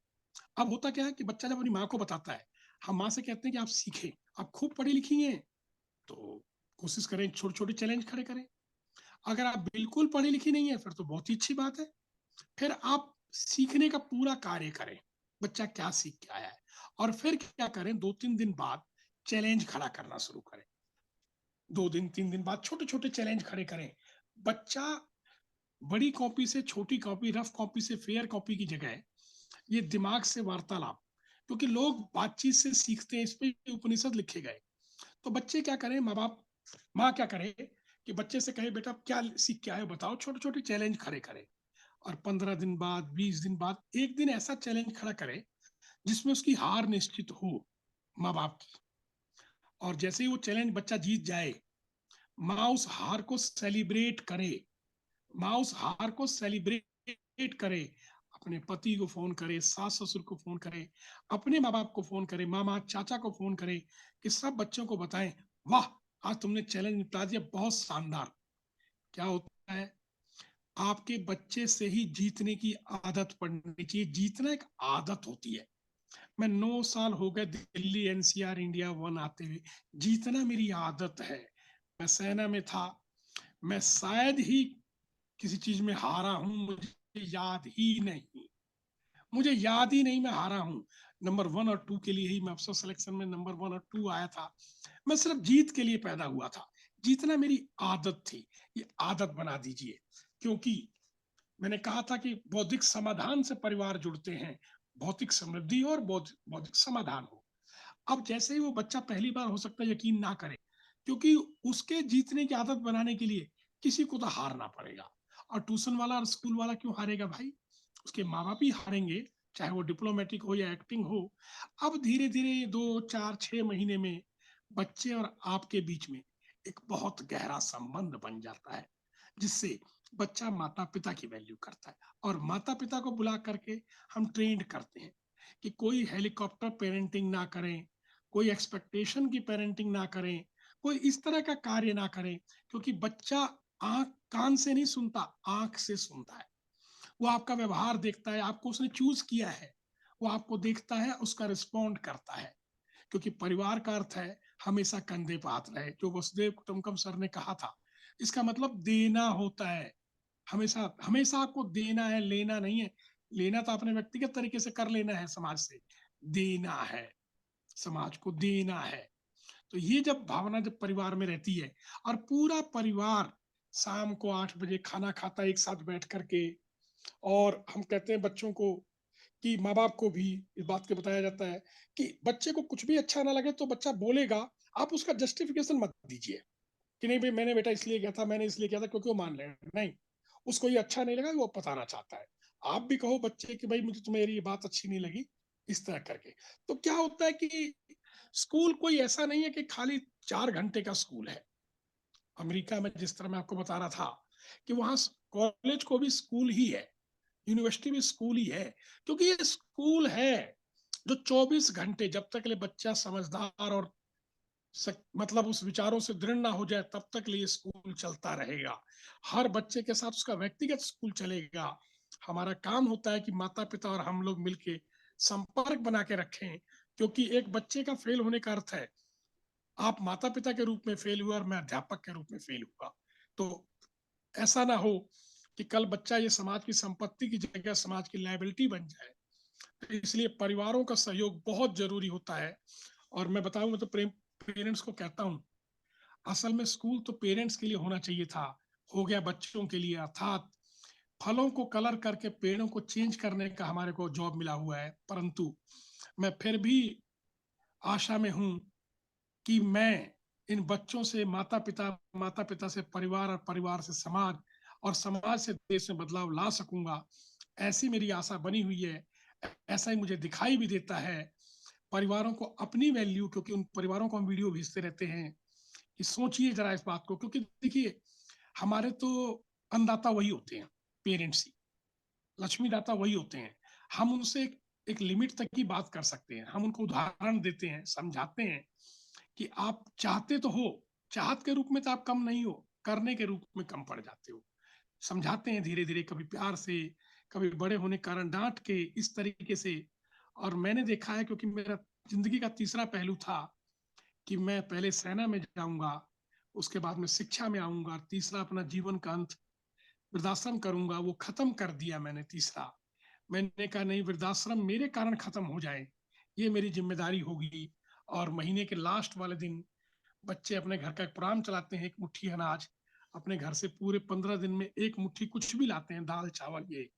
अब होता क्या है कि बच्चा जब अपनी माँ को बताता है, हम माँ से कहते हैं कि आप सीखें, आप खूब पढ़ी लिखी हैं, तो कोशिश करें छोटे छोटे चैलेंज खड़े करें। अगर आप बिल्कुल पढ़ी लिखी नहीं है फिर तो बहुत ही अच्छी बात है, फिर आप सीखने का पूरा कार्य करें, बच्चा क्या सीख के आया है। और फिर क्या करें, 2-3 दिन बाद चैलेंज खड़ा करना शुरू करें। 2 दिन 3 दिन बाद छोटे छोटे चैलेंज खड़े करें। बच्चा बड़ी कॉपी से छोटी कॉपी, रफ कॉपी से फेयर कॉपी की जगह ये दिमाग से वार्तालाप, क्योंकि लोग बातचीत से सीखते हैं, इस पे उपनिषद लिखे गए। तो बच्चे क्या करें, माँ बाप, माँ क्या करे कि बच्चे से कहे बेटा क्या सीख के आए हो बताओ, छोटे छोटे चैलेंज खड़े करें। और 15 दिन बाद, 20 दिन बाद एक दिन ऐसा चैलेंज खड़ा करे जिसमें उसकी हार निश्चित हो माँ बाप की। और जैसे ही वो चैलेंज बच्चा जीत जाए, माँ उस हार को सेलिब्रेट करे, माँ उस हार को सेलिब्रेट करे, अपने पति को फोन करे, सास ससुर को फोन करे, अपने माँ बाप को फोन करे, मामा चाचा को फोन करे, कि सब बच्चों को बताएं वाह आज तुमने चैलेंज निपटा दिया, बहुत शानदार। क्या होता है, आपके बच्चे से ही जीतने की आदत पड़नी चाहिए। जीतना एक आदत होती है। मैं 9 साल हो गए दिल्ली एनसीआर इंडिया 1 आते हुए, जीतना मेरी आदत है। मैं सेना में था, मैं शायद ही किसी चीज में हारा हूं, मुझे याद ही नहीं, मुझे याद ही नहीं मैं हारा हूं। नंबर 1 और 2 के लिए ही मैं अफसर सिलेक्शन में नंबर 1 और 2 आया था। मैं सिर्फ जीत के लिए पैदा हुआ था, जीतना मेरी आदत थी। ये आदत बना दीजिए, क्योंकि मैंने कहा था कि बौद्धिक समाधान से परिवार जुड़ते हैं, भौतिक समृद्धि और बौद्धिक समाधान हो। अब जैसे ही वो बच्चा पहली बार हो सकता है यकीन ना करे, क्योंकि उसके जीतने की आदत बनाने के लिए किसी को तो हारना पड़ेगा। और ट्यूशन वाला और स्कूल वाला क्यों हारेगा भाई, उसके माँ बाप ही हारेंगे, चाहे वो डिप्लोमेटिक हो या एक्टिंग हो। अब धीरे धीरे 2 4 6 महीने में बच्चे और आपके बीच में एक बहुत गहरा संबंध बन जाता है, जिससे बच्चा माता पिता की वैल्यू करता है। और माता पिता को बुला करके हम ट्रेंड करते हैं कि कोई हेलीकॉप्टर पेरेंटिंग ना करें, कोई एक्सपेक्टेशन की पेरेंटिंग ना करें, कोई इस तरह का कार्य ना करें। क्योंकि बच्चा आंख कान से नहीं सुनता, आंख से सुनता है। वो आपका व्यवहार देखता है, आपको उसने चूज किया है, वो आपको देखता है, उसका रिस्पॉन्ड करता है। क्योंकि परिवार का अर्थ है हमेशा कंधे पे हाथ रहे, जो वसुदेव कुटुंबकम सर ने कहा था। इसका मतलब देना होता है, हमेशा हमेशा आपको देना है, लेना नहीं है। लेना तो अपने व्यक्तिगत तरीके से कर लेना है समाज से, देना है, समाज को देना है। तो ये जब भावना जब परिवार में रहती है, और पूरा परिवार शाम को 8 बजे खाना खाता है एक साथ बैठ करके, और हम कहते हैं बच्चों को कि माँ बाप को भी इस बात के बताया जाता है कि बच्चे को कुछ भी अच्छा ना लगे तो बच्चा बोलेगा, आप उसका जस्टिफिकेशन मत दीजिए कि नहीं भाई मैंने बेटा इसलिए किया था, मैंने इसलिए किया था क्योंकि वो मान ले, नहीं, उसको ये अच्छा नहीं लगा, वो बताना चाहता है। आप भी कहो बच्चे कि भाई मुझे तुम्हें ये बात अच्छी नहीं लगी, इस तरह करके। तो क्या होता है कि स्कूल कोई ऐसा नहीं है कि खाली 4 घंटे का स्कूल है। अमेरिका में जिस तरह मैं आपको बता रहा था कि वहां कॉलेज को भी स्कूल ही है, यूनिवर्सिटी भी स्कूल ही है, क्योंकि ये स्कूल है जो 24 घंटे जब तक ले बच्चा समझदार और मतलब उस विचारों से दृढ़ ना हो जाए तब तक लिए स्कूल चलता रहेगा। हर बच्चे के साथ उसका व्यक्तिगत स्कूल चलेगा। हमारा काम होता है कि माता पिता और हम लोग मिलके संपर्क बना के रखें, क्योंकि एक बच्चे का फेल होने का अर्थ है आप माता पिता के रूप में फेल हुआ और मैं अध्यापक के रूप में फेल हुआ। तो ऐसा ना हो कि कल बच्चा ये समाज की संपत्ति की जगह समाज की लायबिलिटी बन जाए। तो इसलिए परिवारों का सहयोग बहुत जरूरी होता है। और मैं बताऊं, मैं तो पेरेंट्स को कहता हूं, असल में स्कूल तो पेरेंट्स के लिए होना चाहिए था, हो गया बच्चों के लिए। अर्थात फलों को कलर करके पेड़ों को चेंज करने का हमारे को जॉब मिला हुआ है, परंतु मैं फिर भी आशा में हूं कि मैं इन बच्चों से माता पिता से परिवार और परिवार से समाज और समाज से देश में बदलाव ला सकूंगा। ऐसी मेरी आशा बनी हुई है, ऐसा ही मुझे दिखाई भी देता है। परिवारों को अपनी वैल्यू, क्योंकि उन परिवारों को हम वीडियो भेजते रहते हैं कि सोचिए जरा इस बात को, क्योंकि देखिए हमारे तो अन्नदाता वही होते हैं, पेरेंट्स ही, लक्ष्मी दाता वही होते हैं। हम उनसे एक लिमिट तक की बात कर सकते हैं, हम उनको उदाहरण देते हैं, समझाते हैं कि आप चाहते तो हो, चाहत के रूप में तो आप कम नहीं हो, करने के रूप में कम पड़ जाते हो। समझाते हैं धीरे धीरे, कभी प्यार से, कभी बड़े होने के कारण डांट के, इस तरीके से। और मैंने देखा है, क्योंकि मेरा जिंदगी का तीसरा पहलू था कि मैं पहले सेना में जाऊंगा, उसके बाद में शिक्षा में आऊंगा, तीसरा अपना जीवन का अंत वृद्धाश्रम करूंगा, वो खत्म कर दिया मैंने तीसरा। मैंने कहा नहीं, वृद्धाश्रम मेरे कारण खत्म हो जाए ये मेरी जिम्मेदारी होगी। और महीने के लास्ट वाले दिन बच्चे अपने घर का एक प्रोग्राम चलाते हैं, एक मुट्ठी अनाज, अपने घर से पूरे 15 दिन में एक मुट्ठी कुछ भी लाते हैं, दाल चावल ये,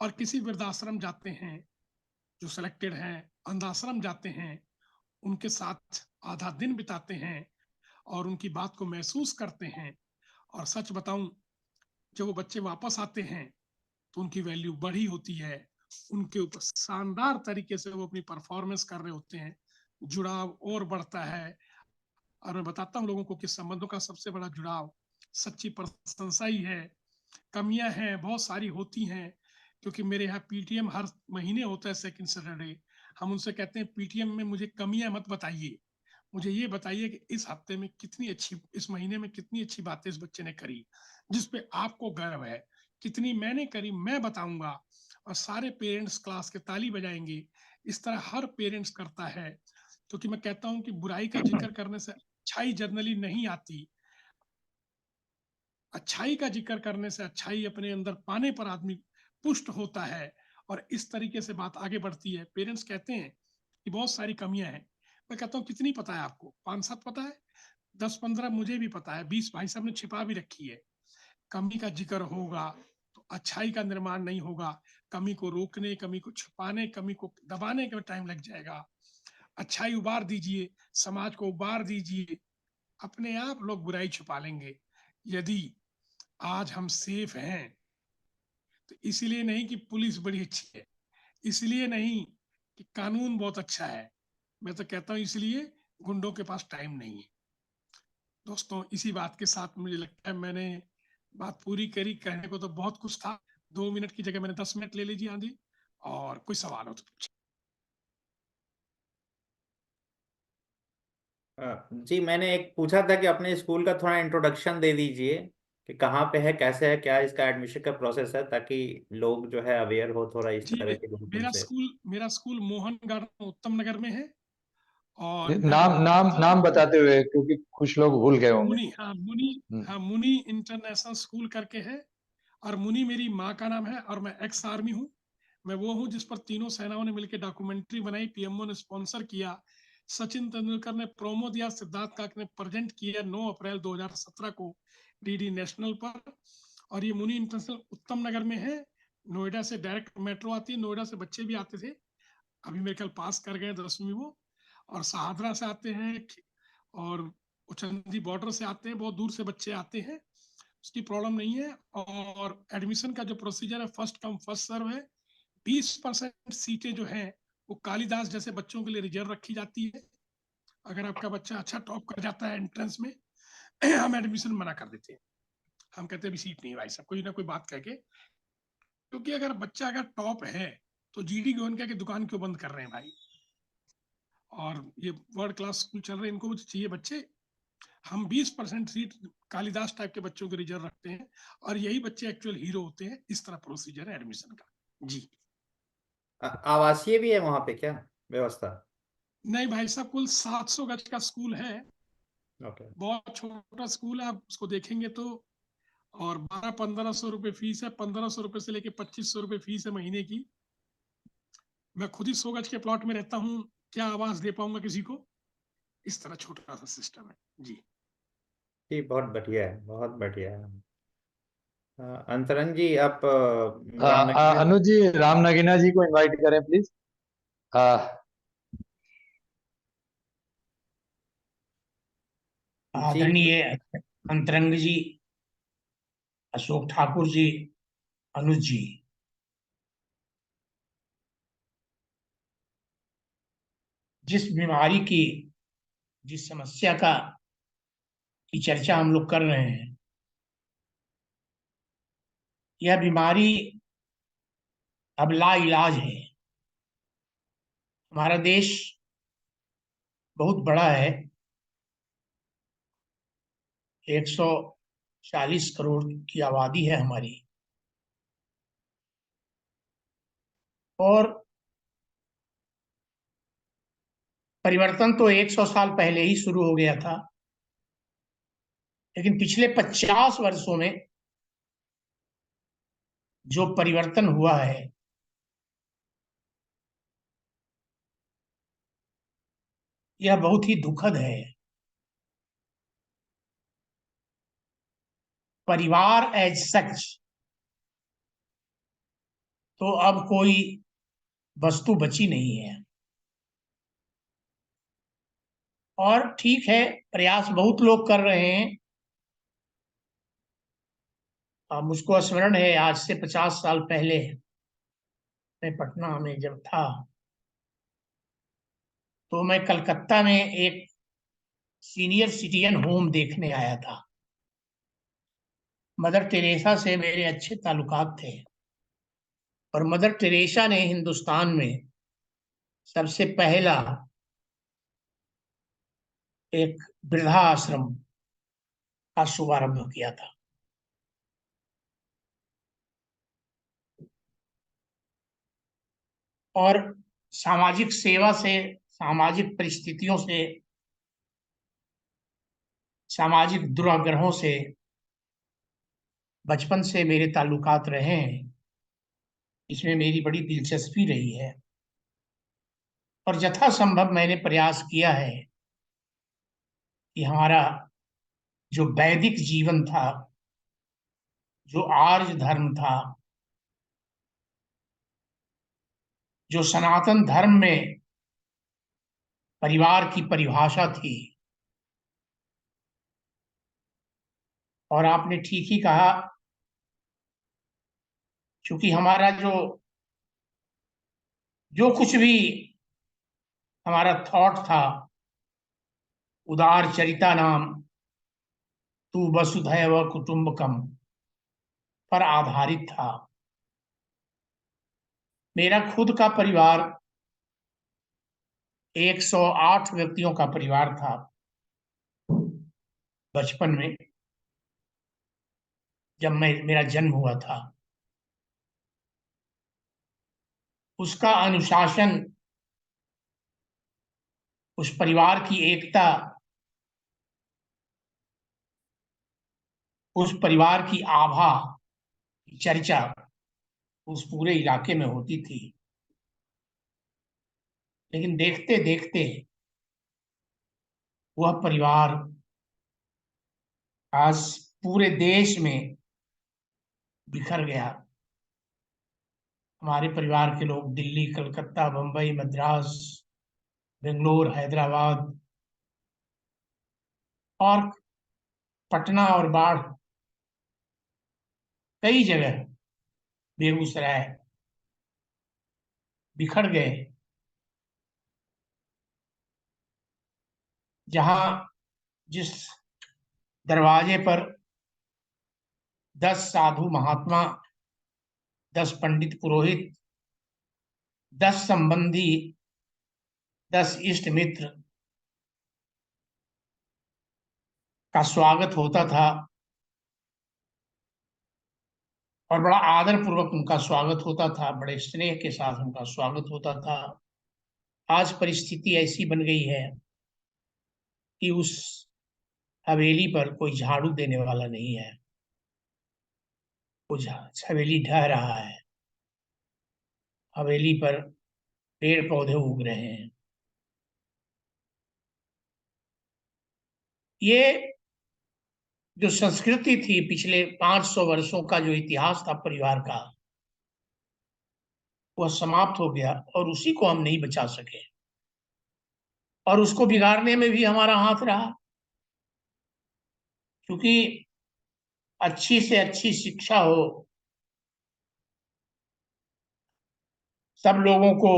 और किसी वृद्धाश्रम जाते हैं जो सिलेक्टेड हैं, अनाथाश्रम जाते हैं, उनके साथ आधा दिन बिताते हैं और उनकी बात को महसूस करते हैं। और सच बताऊं, जब वो बच्चे वापस आते हैं तो उनकी वैल्यू बढ़ी होती है, उनके ऊपर शानदार तरीके से वो अपनी परफॉर्मेंस कर रहे होते हैं, जुड़ाव और बढ़ता है। और मैं बताता हूँ लोगों को कि संबंधों का सबसे बड़ा जुड़ाव सच्ची प्रशंसा ही है। कमियां हैं, बहुत सारी होती हैं, क्योंकि मेरे यहाँ पीटीएम हर महीने होता है, सेकंड सैटरडे। हम उनसे कहते हैं पीटीएम में मुझे कमियां मत बताइए, मुझे ये बताइए कि इस हफ्ते में कितनी अच्छी, इस महीने में कितनी अच्छी बातें इस बच्चे ने करी जिस पे आपको गर्व है, कितनी मैंने करी मैं बताऊंगा। और सारे पेरेंट्स क्लास के ताली बजाएंगे। इस तरह हर पेरेंट्स करता है, क्योंकि मैं कहता हूं कि बुराई का जिक्र करने से अच्छाई जनरली नहीं आती, अच्छाई का जिक्र करने से अच्छाई अपने अंदर पाने पर आदमी पुष्ट होता है। और इस तरीके से बात आगे बढ़ती है। पेरेंट्स कहते हैं कि बहुत सारी कमियां हैं, मैं कहता हूँ कितनी पता है आपको, 5-7 पता है, 10-15 मुझे भी पता है, 20 भाई साहब ने छिपा भी रखी है। कमी का जिक्र होगा तो अच्छाई का निर्माण नहीं होगा। कमी को रोकने, कमी को छुपाने, कमी को दबाने का टाइम लग जाएगा। अच्छाई उबार दीजिए, समाज को उबार दीजिए, अपने आप लोग बुराई छुपा लेंगे। यदि आज हम सेफ हैं तो इसलिए नहीं कि पुलिस बड़ी अच्छी है, इसलिए नहीं कि कानून बहुत अच्छा है, मैं तो कहता हूं इसलिए गुंडों के पास टाइम नहीं है। दोस्तों, इसी बात के साथ मुझे लगता है मैंने बात पूरी करी। कहने को तो बहुत कुछ था, 2 मिनट की जगह मैंने 10 मिनट ले लीजिए आंधी। और कोई सवाल हो तो पूछिए। जी, मैंने एक पूछा था कि अपने स्कूल का थोड़ा इंट्रोडक्शन दे दीजिए कि कहाँ पे है, कैसे है, क्या इसका एडमिशन का प्रोसेस है, ताकि लोग जो है अवेयर हो थोड़ा इस जी, तरह के गुरुकुल से। मेरा स्कूल मोहन गार्डन उत्तम नगर में है। और मैं नाम बताता नाम हूँ नाम बताते हुए, क्योंकि कुछ लोग भूल गए होंगे। मुनी, हाँ मुनी इंटरनेशनल स्कूल करके है। और मुनी मेरी माँ का नाम है, और मैं एक्स आर्मी हूँ। मैं वो हूँ जिस पर तीनों सेनाओं ने मिलकर डॉक्यूमेंट्री बनाई, पीएमओ ने स्पॉन्सर किया, सचिन तेंदुलकर ने प्रोमो दिया, सिद्धार्थ काक ने प्रेजेंट किया 9 अप्रैल 2017 को डीडी नेशनल पर। और ये मुनी इंटरनेशनल उत्तम नगर में है। नोएडा से डायरेक्ट मेट्रो आती है, नोएडा से बच्चे भी आते थे, अभी मेरे ख्याल पास कर गए 10वीं वो, और सहादरा से आते हैं, और उचंदी बॉर्डर से आते हैं, बहुत दूर से बच्चे आते हैं, उसकी प्रॉब्लम नहीं है। और एडमिशन का जो प्रोसीजर है फर्स्ट कम फर्स्ट सर्व है। 20% सीटें जो है वो कालिदास जैसे बच्चों के लिए रिजर्व रखी जाती है। अगर आपका बच्चा अच्छा टॉप कर जाता है एंट्रेंस में हम एडमिशन मना कर देते हैं, हम कहते हैं भी सीट नहीं भाई साहब, कोई ना कोई बात कह के, क्योंकि अगर बच्चा अगर टॉप है तो जीडी गोयनका की दुकान क्यों बंद कर रहे हैं भाई। और ये वर्ल्ड क्लास स्कूल चल रहे हैं, इनको चाहिए बच्चे। हम 20% सीट कालिदास टाइप के बच्चों के रिजर्व रखते हैं, और यही बच्चे एक्चुअल हीरो होते हैं। इस तरह प्रोसीजर है एडमिशन का जी। आवासीय भी है वहां पे क्या व्यवस्था? नहीं भाई साहब, कुल 700 गज का स्कूल है, ओके। बहुत छोटा स्कूल है, आप उसको देखेंगे तो। और 1200-1500 रुपये फीस है, 1500 रुपये से लेके 2500 रुपये फीस है महीने की। मैं खुद ही 100 गज के प्लॉट में रहता हूँ, क्या आवाज दे पाऊंगा किसी को, इस तरह छोटा सा सिस्टम है जी। जी बहुत बढ़िया है, बहुत बढ़िया है। अंतरंग जी आप रामनगर। अनुज जी, राम नगीना जी को इनवाइट करें प्लीज। जी आदरणीय अंतरंग जी, अशोक ठाकुर जी, अनुज जी, जिस बीमारी की, जिस समस्या की चर्चा हम लोग कर रहे हैं, यह बीमारी अब लाइलाज है। हमारा देश बहुत बड़ा है, 140 करोड़ की आबादी है हमारी, और परिवर्तन तो 100 साल पहले ही शुरू हो गया था, लेकिन पिछले 50 वर्षों में जो परिवर्तन हुआ है, यह बहुत ही दुखद है। परिवार एज सच तो अब कोई वस्तु बची नहीं है। और ठीक है, प्रयास बहुत लोग कर रहे हैं। मुझको स्मरण है, आज से 50 साल पहले मैं पटना में जब था, तो मैं कलकत्ता में एक सीनियर सिटीजन होम देखने आया था। मदर टेरेसा से मेरे अच्छे ताल्लुकात थे, और मदर टेरेसा ने हिंदुस्तान में सबसे पहला एक वृद्धा आश्रम का शुभारंभ किया था। और सामाजिक सेवा से, सामाजिक परिस्थितियों से, सामाजिक दुराग्रहों से बचपन से मेरे ताल्लुकात रहे हैं। इसमें मेरी बड़ी दिलचस्पी रही है, और यथासंभव मैंने प्रयास किया है कि हमारा जो वैदिक जीवन था, जो आर्य धर्म था, जो सनातन धर्म में परिवार की परिभाषा थी, और आपने ठीक ही कहा, क्योंकि हमारा जो जो कुछ भी हमारा थॉट था, उदार चरिता नाम तू वसुधैव कुटुंबकम पर आधारित था। मेरा खुद का परिवार 108 व्यक्तियों का परिवार था बचपन में, जब मेरा जन्म हुआ था। उसका अनुशासन, उस परिवार की एकता, उस परिवार की आभा की चर्चा उस पूरे इलाके में होती थी। लेकिन देखते देखते वह परिवार आज पूरे देश में बिखर गया। हमारे परिवार के लोग दिल्ली, कलकत्ता, बम्बई, मद्रास, बेंगलोर, हैदराबाद और पटना और बाढ़, कई जगह, बेगूसराय, बिखर गए, जहां जिस दरवाजे पर 10 साधु महात्मा, 10 पंडित पुरोहित, 10 संबंधी, 10 इष्ट मित्र का स्वागत होता था और बड़ा आदर पूर्वक उनका स्वागत होता था, बड़े स्नेह के साथ उनका स्वागत होता था। आज परिस्थिति ऐसी बन गई है कि उस हवेली पर कोई झाड़ू देने वाला नहीं है, वो हवेली ढह रहा है, हवेली पर पेड़ पौधे उग रहे हैं। ये जो संस्कृति थी, पिछले 500 वर्षों का जो इतिहास था परिवार का, वह समाप्त हो गया और उसी को हम नहीं बचा सके और उसको बिगाड़ने में भी हमारा हाथ रहा। क्योंकि अच्छी से अच्छी शिक्षा हो, सब लोगों को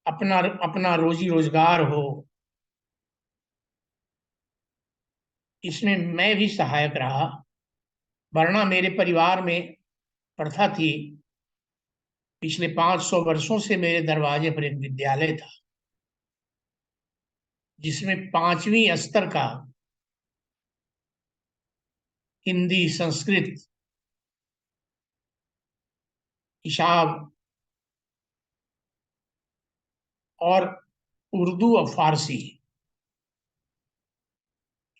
अपना अपना रोजी रोजगार हो, इसमें मैं भी सहायक रहा। वरना मेरे परिवार में प्रथा थी, पिछले 500 वर्षों से मेरे दरवाजे पर एक विद्यालय था जिसमें 5वीं स्तर का हिंदी, संस्कृत, हिसाब और उर्दू और फारसी,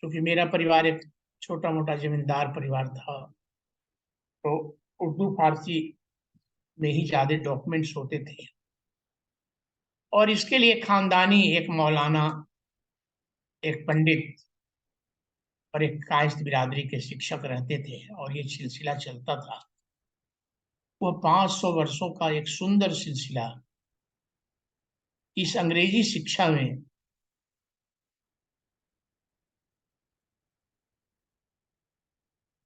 क्योंकि मेरा परिवार एक छोटा मोटा जमींदार परिवार था, तो उर्दू फारसी में ही ज्यादा डॉक्यूमेंट्स होते थे। और इसके लिए खानदानी एक मौलाना, एक पंडित और एक कायस्थ बिरादरी के शिक्षक रहते थे और ये सिलसिला चलता था। वह 500 वर्षों का एक सुंदर सिलसिला इस अंग्रेजी शिक्षा में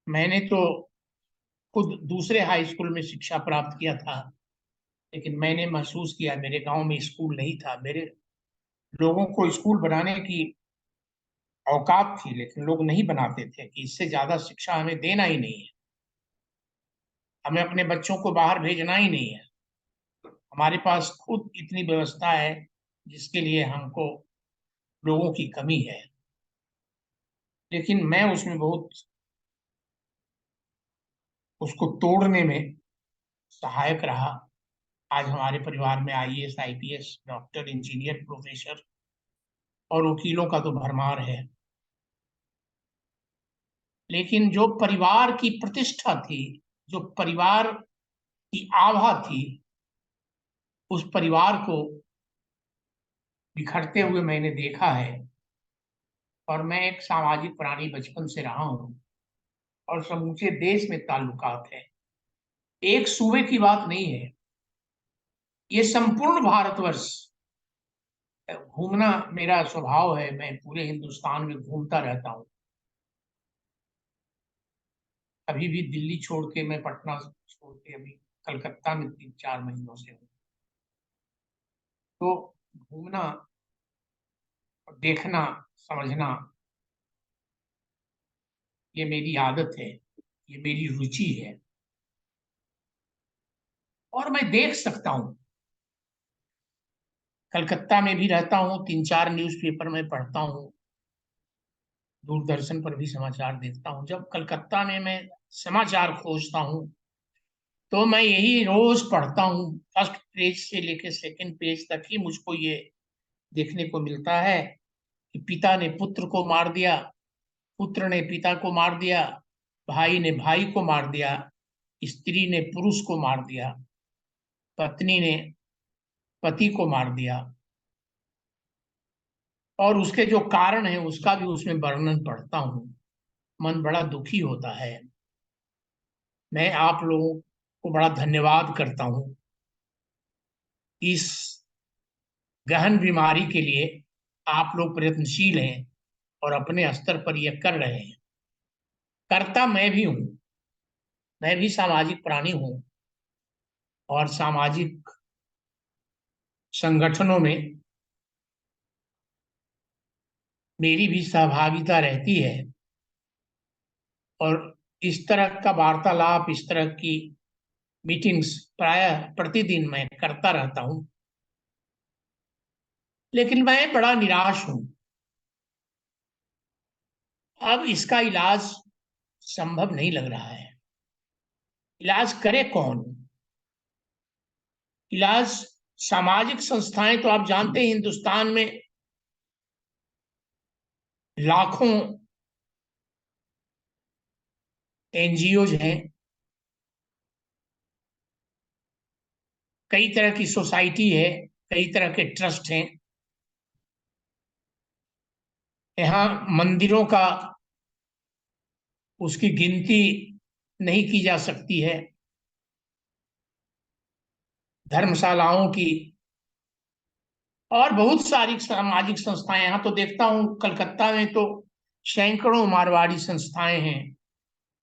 मैंने तो खुद दूसरे हाई स्कूल में शिक्षा प्राप्त किया था, लेकिन मैंने महसूस किया मेरे गांव में स्कूल नहीं था। मेरे लोगों को स्कूल बनाने की औकात थी, लेकिन लोग नहीं बनाते थे कि इससे ज्यादा शिक्षा हमें देना ही नहीं है, हमें अपने बच्चों को बाहर भेजना ही नहीं है, हमारे पास खुद इतनी व्यवस्था है जिसके लिए हमको लोगों की कमी है। लेकिन मैं उसमें बहुत उसको तोड़ने में सहायक रहा। आज हमारे परिवार में IAS, IPS, doctor, engineer, professor और वकीलों का तो भरमार है। लेकिन जो परिवार की प्रतिष्ठा थी, जो परिवार की आभा थी, उस परिवार को बिखरते हुए मैंने देखा है। और मैं एक सामाजिक प्राणी बचपन से रहा हूं और समूचे देश में ताल्लुकात है, एक सूबे की बात नहीं है, ये संपूर्ण भारतवर्ष। घूमना मेरा स्वभाव है, मैं पूरे हिंदुस्तान में घूमता रहता हूँ। अभी भी दिल्ली छोड़ के, मैं पटना छोड़ के अभी कलकत्ता में 3-4 महीनों से हूँ। तो घूमना, देखना, समझना, ये मेरी आदत है, ये मेरी रुचि है। और मैं देख सकता हूँ, कलकत्ता में भी रहता हूँ, 3-4 न्यूज़पेपर में पढ़ता हूँ, दूरदर्शन पर भी समाचार देखता हूँ। जब कलकत्ता में मैं समाचार खोजता हूँ तो मैं यही रोज पढ़ता हूँ, फर्स्ट पेज से लेकर सेकंड पेज तक ही मुझको ये देखने को मिलता है कि पिता ने पुत्र को मार दिया, पुत्र ने पिता को मार दिया, भाई ने भाई को मार दिया, स्त्री ने पुरुष को मार दिया, पत्नी ने पति को मार दिया। और उसके जो कारण है उसका भी उसमें वर्णन पढ़ता हूँ, मन बड़ा दुखी होता है। मैं आप लोगों को बड़ा धन्यवाद करता हूं। इस गहन बीमारी के लिए आप लोग प्रयत्नशील हैं और अपने स्तर पर यह कर रहे हैं। करता मैं भी हूं, मैं भी सामाजिक प्राणी हूं और सामाजिक संगठनों में मेरी भी सहभागिता रहती है और इस तरह का वार्तालाप, इस तरह की मीटिंग्स प्रायः प्रतिदिन मैं करता रहता हूं। लेकिन मैं बड़ा निराश हूं। अब इसका इलाज संभव नहीं लग रहा है। इलाज करे कौन? इलाज सामाजिक संस्थाएं तो आप जानते हैं हिंदुस्तान में लाखों एनजीओज हैं, कई तरह की सोसाइटी है, कई तरह के ट्रस्ट हैं। यहाँ मंदिरों का उसकी गिनती नहीं की जा सकती है, धर्मशालाओं की और बहुत सारी सामाजिक संस्थाएं। यहाँ तो देखता हूँ कलकत्ता में तो सैकड़ों मारवाड़ी संस्थाएं हैं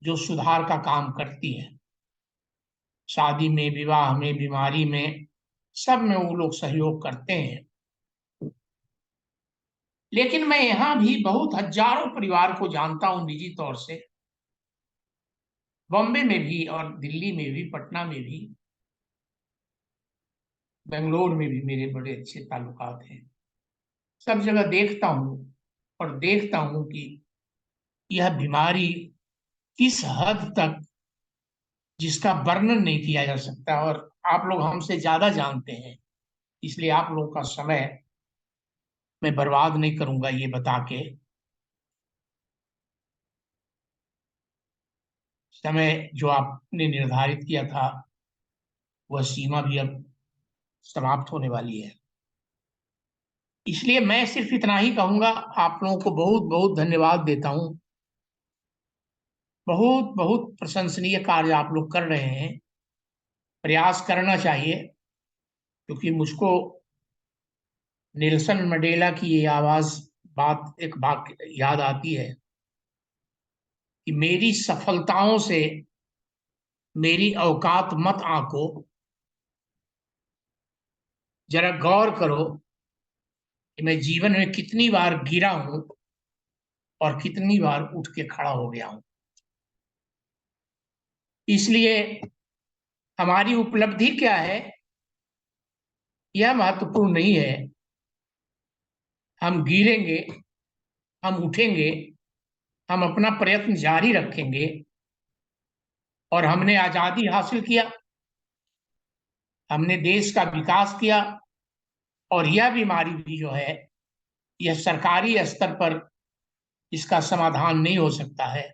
जो सुधार का काम करती है। शादी में, विवाह में, बीमारी में, सब में वो लोग सहयोग करते हैं। लेकिन मैं यहाँ भी बहुत हजारों परिवार को जानता हूँ निजी तौर से, बॉम्बे में भी और दिल्ली में भी, पटना में भी, बेंगलोर में भी मेरे बड़े अच्छे ताल्लुकात हैं। सब जगह देखता हूँ और देखता हूँ कि यह बीमारी किस हद तक, जिसका वर्णन नहीं किया जा सकता। और आप लोग हमसे ज्यादा जानते हैं, इसलिए आप लोगों का समय मैं बर्बाद नहीं करूंगा ये बता के। समय जो आपने निर्धारित किया था वह सीमा भी अब समाप्त होने वाली है। इसलिए मैं सिर्फ इतना ही कहूंगा, आप लोगों को बहुत बहुत धन्यवाद देता हूं। बहुत बहुत प्रशंसनीय कार्य आप लोग कर रहे हैं। प्रयास करना चाहिए, क्योंकि मुझको नेल्सन मंडेला की ये एक बात याद आती है कि मेरी सफलताओं से मेरी औकात मत आंको, जरा गौर करो कि मैं जीवन में कितनी बार गिरा हूं और कितनी बार उठ के खड़ा हो गया हूं। इसलिए हमारी उपलब्धि क्या है यह महत्वपूर्ण नहीं है। हम गिरेंगे, हम उठेंगे, हम अपना प्रयत्न जारी रखेंगे और हमने आजादी हासिल किया, हमने देश का विकास किया। और यह बीमारी भी जो है, यह सरकारी स्तर पर इसका समाधान नहीं हो सकता है।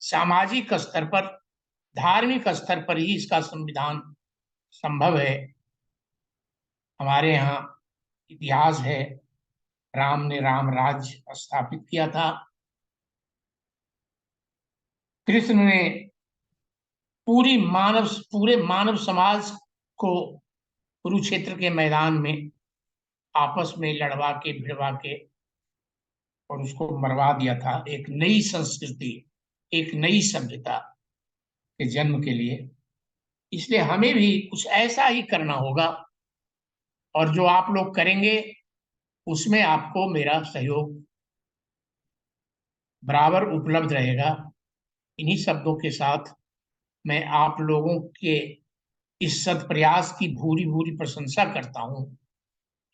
सामाजिक स्तर पर, धार्मिक स्तर पर ही इसका संविधान संभव है। हमारे यहाँ इतिहास है, राम ने राम राज्य स्थापित किया था, कृष्ण ने पूरे मानव समाज को कुरुक्षेत्र के मैदान में आपस में लड़वा के, भिड़वा के और उसको मरवा दिया था, एक नई संस्कृति, एक नई सभ्यता के जन्म के लिए। इसलिए हमें भी कुछ ऐसा ही करना होगा, और जो आप लोग करेंगे उसमें आपको मेरा सहयोग बराबर उपलब्ध रहेगा। इन्हीं शब्दों के साथ मैं आप लोगों के इस सद प्रयास की भूरी भूरी प्रशंसा करता हूं,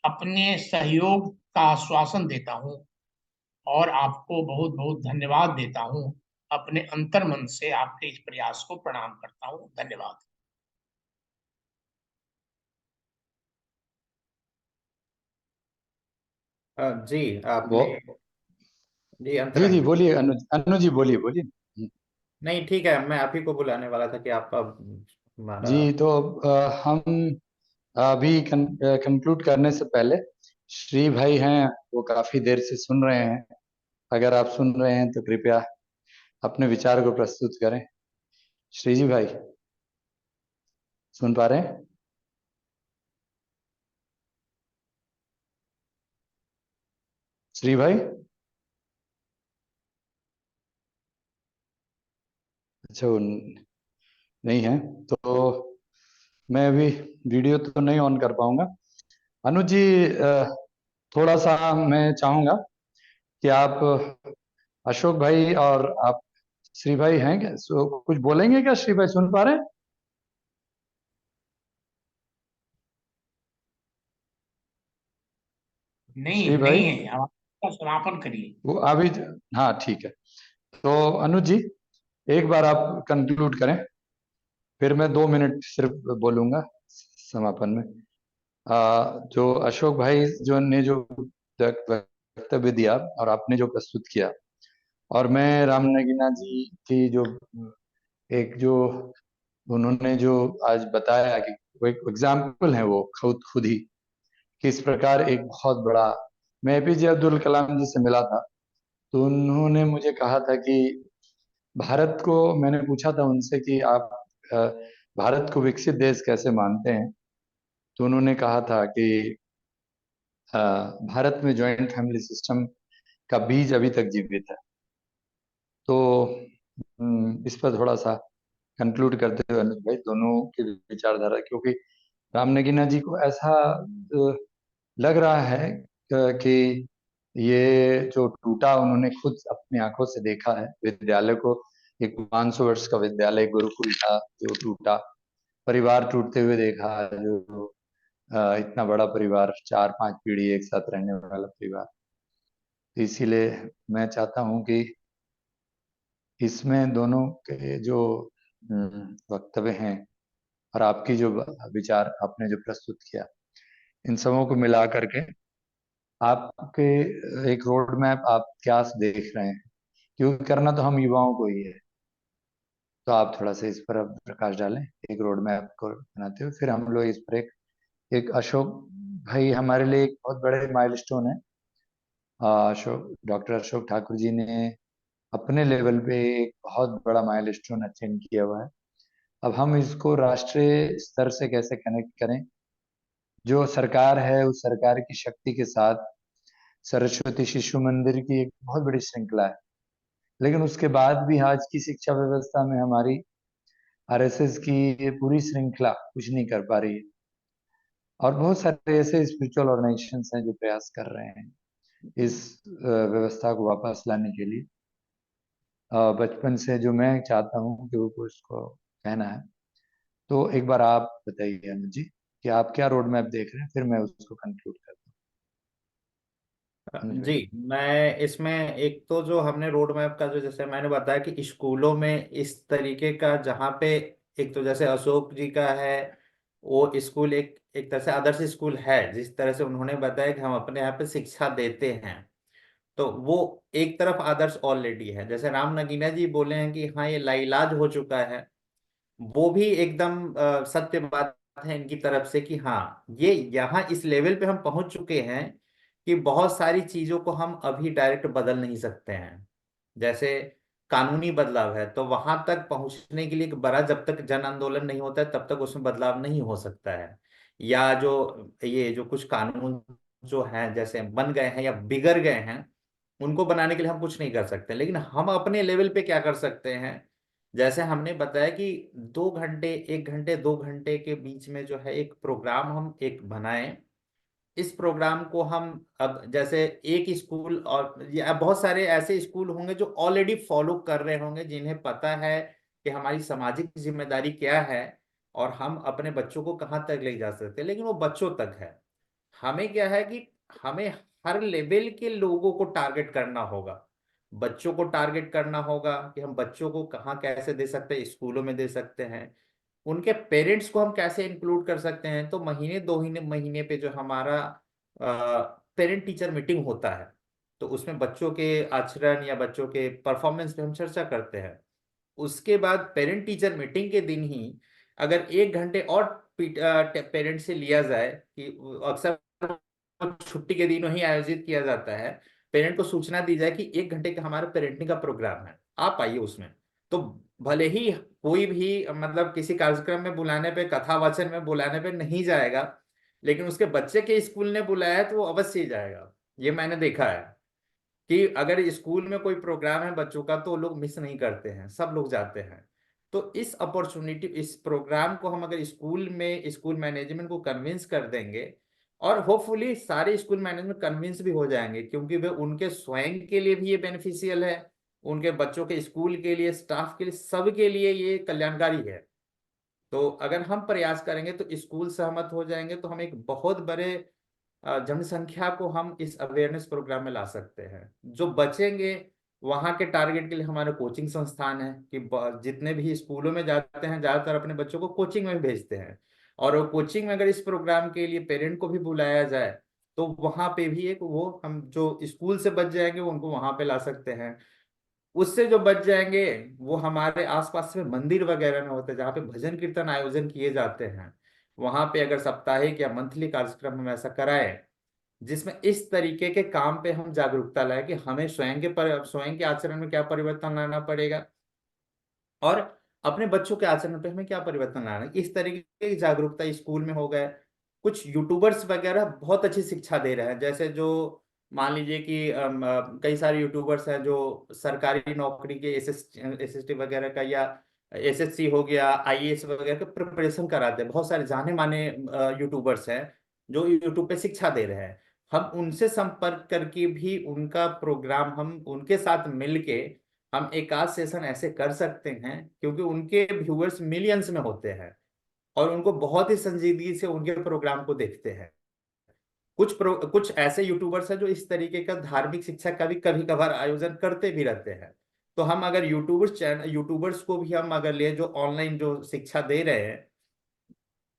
अपने सहयोग का आश्वासन देता हूं और आपको बहुत बहुत धन्यवाद देता हूं। अपने अंतर्मन से आपके इस प्रयास को प्रणाम करता हूं। धन्यवाद। जी वो आपने, जी जी अंतरंग जी जी। बोलिए, अनु जी बोलिए बोलिए। नहीं ठीक है, मैं आप ही को बुलाने वाला था कि आपका हमारा। जी तो हम अभी कंक्लूड करने से पहले श्री भाई हैं, वो काफी देर से सुन रहे हैं। अगर आप सुन रहे हैं तो कृपया अपने विचार को प्रस्तुत करें। श्री जी भाई। सुन पा रहे हैं? श्री भाई? अच्छा, वो नहीं है तो मैं अभी वीडियो तो नहीं ऑन कर पाऊंगा। अनुज जी, थोड़ा सा मैं चाहूंगा कि आप, अशोक भाई और आप, श्री भाई हैं क्या, कुछ बोलेंगे क्या? श्री भाई सुन पा रहे हैं? श्री नहीं भाई, नहीं है, आप इसका समापन करिए। वो अभी, हाँ ठीक है। तो अनुज जी, एक बार आप कंक्लूड करें, फिर मैं 2 मिनट सिर्फ बोलूंगा समापन में। जो अशोक भाई जो वक्तव्य दिया और आपने जो प्रस्तुत किया, और मैं राम नगीना जी की जो एक जो उन्होंने जो आज बताया कि वो एक एग्जाम्पल है, वो खुद ही किस प्रकार एक बहुत बड़ा, मैं एपीजे अब्दुल कलाम जी से मिला था, तो उन्होंने मुझे कहा था कि भारत को, मैंने पूछा था उनसे कि आप अ, भारत को विकसित देश कैसे मानते हैं, तो उन्होंने कहा था कि भारत में जॉइंट फैमिली सिस्टम का बीज अभी तक जीवित है। तो इस पर थोड़ा सा कंक्लूड करते हुए अनुज भाई, दोनों की विचारधारा, क्योंकि राम नगीना जी को ऐसा लग रहा है कि ये जो टूटा, उन्होंने खुद अपनी आंखों से देखा है विद्यालय को, एक 500 वर्ष का विद्यालय गुरुकुल था जो टूटा, परिवार टूटते हुए देखा, जो इतना बड़ा परिवार, 4-5 पीढ़ी एक साथ रहने वाला परिवार। तो इसीलिए मैं चाहता हूं कि इसमें दोनों के जो वक्तव्य हैं और आपकी जो विचार आपने जो प्रस्तुत किया, इन सबों को मिला करके आपके एक रोड मैप आप क्या देख रहे हैं, क्योंकि करना तो हम युवाओं को ही है। तो आप थोड़ा सा इस पर अब प्रकाश डालें, एक रोड मैप को बनाते हुए, फिर हम लोग इस पर एक अशोक भाई हमारे लिए एक बहुत बड़े माइलस्टोन है। अशोक, डॉक्टर अशोक ठाकुर जी ने अपने लेवल पे एक बहुत बड़ा माइलस्टोन अचीव किया हुआ है। अब हम इसको राष्ट्रीय स्तर से कैसे कनेक्ट करें? जो सरकार है, उस सरकार की शक्ति के साथ सरस्वती शिशु मंदिर की एक बहुत बड़ी श्रृंखला है, लेकिन उसके बाद भी आज की शिक्षा व्यवस्था में हमारी आरएसएस की ये पूरी श्रृंखला कुछ नहीं कर पा रही है। और बहुत सारे ऐसे स्पिरिचुअल ऑर्गेनाइजेशंस हैं जो प्रयास कर रहे हैं इस व्यवस्था को वापस लाने के लिए। बचपन से जो मैं चाहता हूँ कि वो उसको कहना है, तो एक बार आप बताइए अनुज जी कि आप क्या रोड मैप देख रहे हैं, फिर मैं उसको कंक्लूड करता हूँ। अनुज जी, भाई? मैं इसमें एक तो जो हमने रोड मैप का जो, जैसे मैंने बताया कि स्कूलों में इस तरीके का जहाँ पे, एक तो जैसे अशोक जी का है, वो स्कूल एक एक तरह से आदर्श स्कूल है, जिस तरह से उन्होंने बताया कि हम अपने यहाँ पे शिक्षा देते हैं, तो वो एक तरफ आदर्श ऑलरेडी है। जैसे राम नगीना जी बोले हैं कि हाँ ये लाइलाज हो चुका है, वो भी एकदम सत्य बात है इनकी तरफ से कि हाँ ये यहाँ इस लेवल पे हम पहुंच चुके हैं कि बहुत सारी चीजों को हम अभी डायरेक्ट बदल नहीं सकते हैं। जैसे कानूनी बदलाव है, तो वहां तक पहुंचने के लिए एक बड़ा, जब तक जन आंदोलन नहीं होता है तब तक उसमें बदलाव नहीं हो सकता है। या जो ये जो कुछ कानून जो हैं जैसे बन गए हैं या बिगड़ गए हैं, उनको बनाने के लिए हम कुछ नहीं कर सकते, लेकिन हम अपने लेवल पे क्या कर सकते हैं। जैसे हमने बताया कि 2 घंटे, 1 घंटे, 2 घंटे के बीच में जो है एक प्रोग्राम हम एक बनाएं। इस प्रोग्राम को हम, अब जैसे एक स्कूल, और या बहुत सारे ऐसे स्कूल होंगे जो ऑलरेडी फॉलो कर रहे होंगे, जिन्हें पता है कि हमारी सामाजिक जिम्मेदारी क्या है और हम अपने बच्चों को कहाँ तक ले जा सकते हैं, लेकिन वो बच्चों तक है। हमें क्या है कि हमें हर लेवल के लोगों को टारगेट करना होगा। बच्चों को टारगेट करना होगा कि हम बच्चों को कहाँ कैसे दे सकते हैं, स्कूलों में दे सकते हैं। उनके पेरेंट्स को हम कैसे इंक्लूड कर सकते हैं, तो महीने 2 महीने पे जो हमारा पेरेंट टीचर मीटिंग होता है, तो उसमें बच्चों के आचरण या बच्चों के परफॉर्मेंस पे हम चर्चा करते हैं। उसके बाद पेरेंट टीचर मीटिंग के दिन ही अगर 1 घंटे और पेरेंट से लिया जाए, कि अक्सर छुट्टी के दिनों ही आयोजित किया जाता है, पेरेंट को सूचना दी जाए कि 1 घंटे का हमारा पेरेंटिंग का प्रोग्राम है, आप आइए उसमें। तो भले ही कोई भी मतलब किसी कार्यक्रम में बुलाने पे, कथा वाचन में बुलाने पे नहीं जाएगा, लेकिन उसके बच्चे के स्कूल ने बुलाया है तो वो अवश्य ही जाएगा। ये मैंने देखा है कि अगर स्कूल में कोई प्रोग्राम है बच्चों का तो लोग मिस नहीं करते हैं, सब लोग जाते हैं। तो इस अपॉर्चुनिटी, इस प्रोग्राम को हम अगर स्कूल में स्कूल मैनेजमेंट को कन्विंस कर देंगे, और होपफुली सारे स्कूल मैनेजमेंट कन्विंस भी हो जाएंगे, क्योंकि वे उनके स्वयं के लिए भी ये बेनिफिशियल है, उनके बच्चों के स्कूल के लिए, स्टाफ के लिए, सबके लिए ये कल्याणकारी है। तो अगर हम प्रयास करेंगे तो स्कूल सहमत हो जाएंगे, तो हम एक बहुत बड़े जनसंख्या को हम इस अवेयरनेस प्रोग्राम में ला सकते हैं। जो बचेंगे वहां के टारगेट के लिए हमारे कोचिंग संस्थान है कि जितने भी स्कूलों में जाते हैं ज्यादातर अपने बच्चों को कोचिंग में भेजते हैं, और वो कोचिंग में अगर इस प्रोग्राम के लिए पेरेंट को भी बुलाया जाए तो वहां पे भी एक वो हम जो स्कूल से बच जाएंगे वो उनको वहां पे ला सकते हैं। उससे जो बच जाएंगे वो हमारे आसपास में मंदिर वगैरह में होते हैं जहाँ पे भजन कीर्तन आयोजन किए जाते हैं, वहां पे अगर साप्ताहिक या मंथली कार्यक्रम हम ऐसा कराएं जिसमें इस तरीके के काम पे हम जागरूकता लाए कि हमें स्वयं के आचरण में क्या परिवर्तन लाना पड़ेगा, और अपने बच्चों के आचरण पे हमें क्या परिवर्तन लाना है, इस तरीके की जागरूकता स्कूल में हो गए। कुछ यूट्यूबर्स वगैरह बहुत अच्छी शिक्षा दे रहे हैं, जैसे जो मान लीजिए कि कई सारे यूट्यूबर्स हैं जो सरकारी नौकरी के एसएसटी वगैरह का या एसएससी हो गया, आईएएस वगैरह का प्रिपरेशन कराते हैं। बहुत सारे जाने माने यूट्यूबर्स हैं जो यूट्यूब पे शिक्षा दे रहे हैं। हम उनसे संपर्क करके भी उनका प्रोग्राम हम उनके साथ मिलके हम एक आध सेशन ऐसे कर सकते हैं, क्योंकि उनके व्यूअर्स मिलियंस में होते हैं और उनको बहुत ही संजीदगी से उनके प्रोग्राम को देखते हैं। कुछ ऐसे यूट्यूबर्स हैं जो इस तरीके का धार्मिक शिक्षा का भी कभी कभार आयोजन करते भी रहते हैं। तो हम अगर यूट्यूबर्स को भी हम अगर ले जो ऑनलाइन जो शिक्षा दे रहे हैं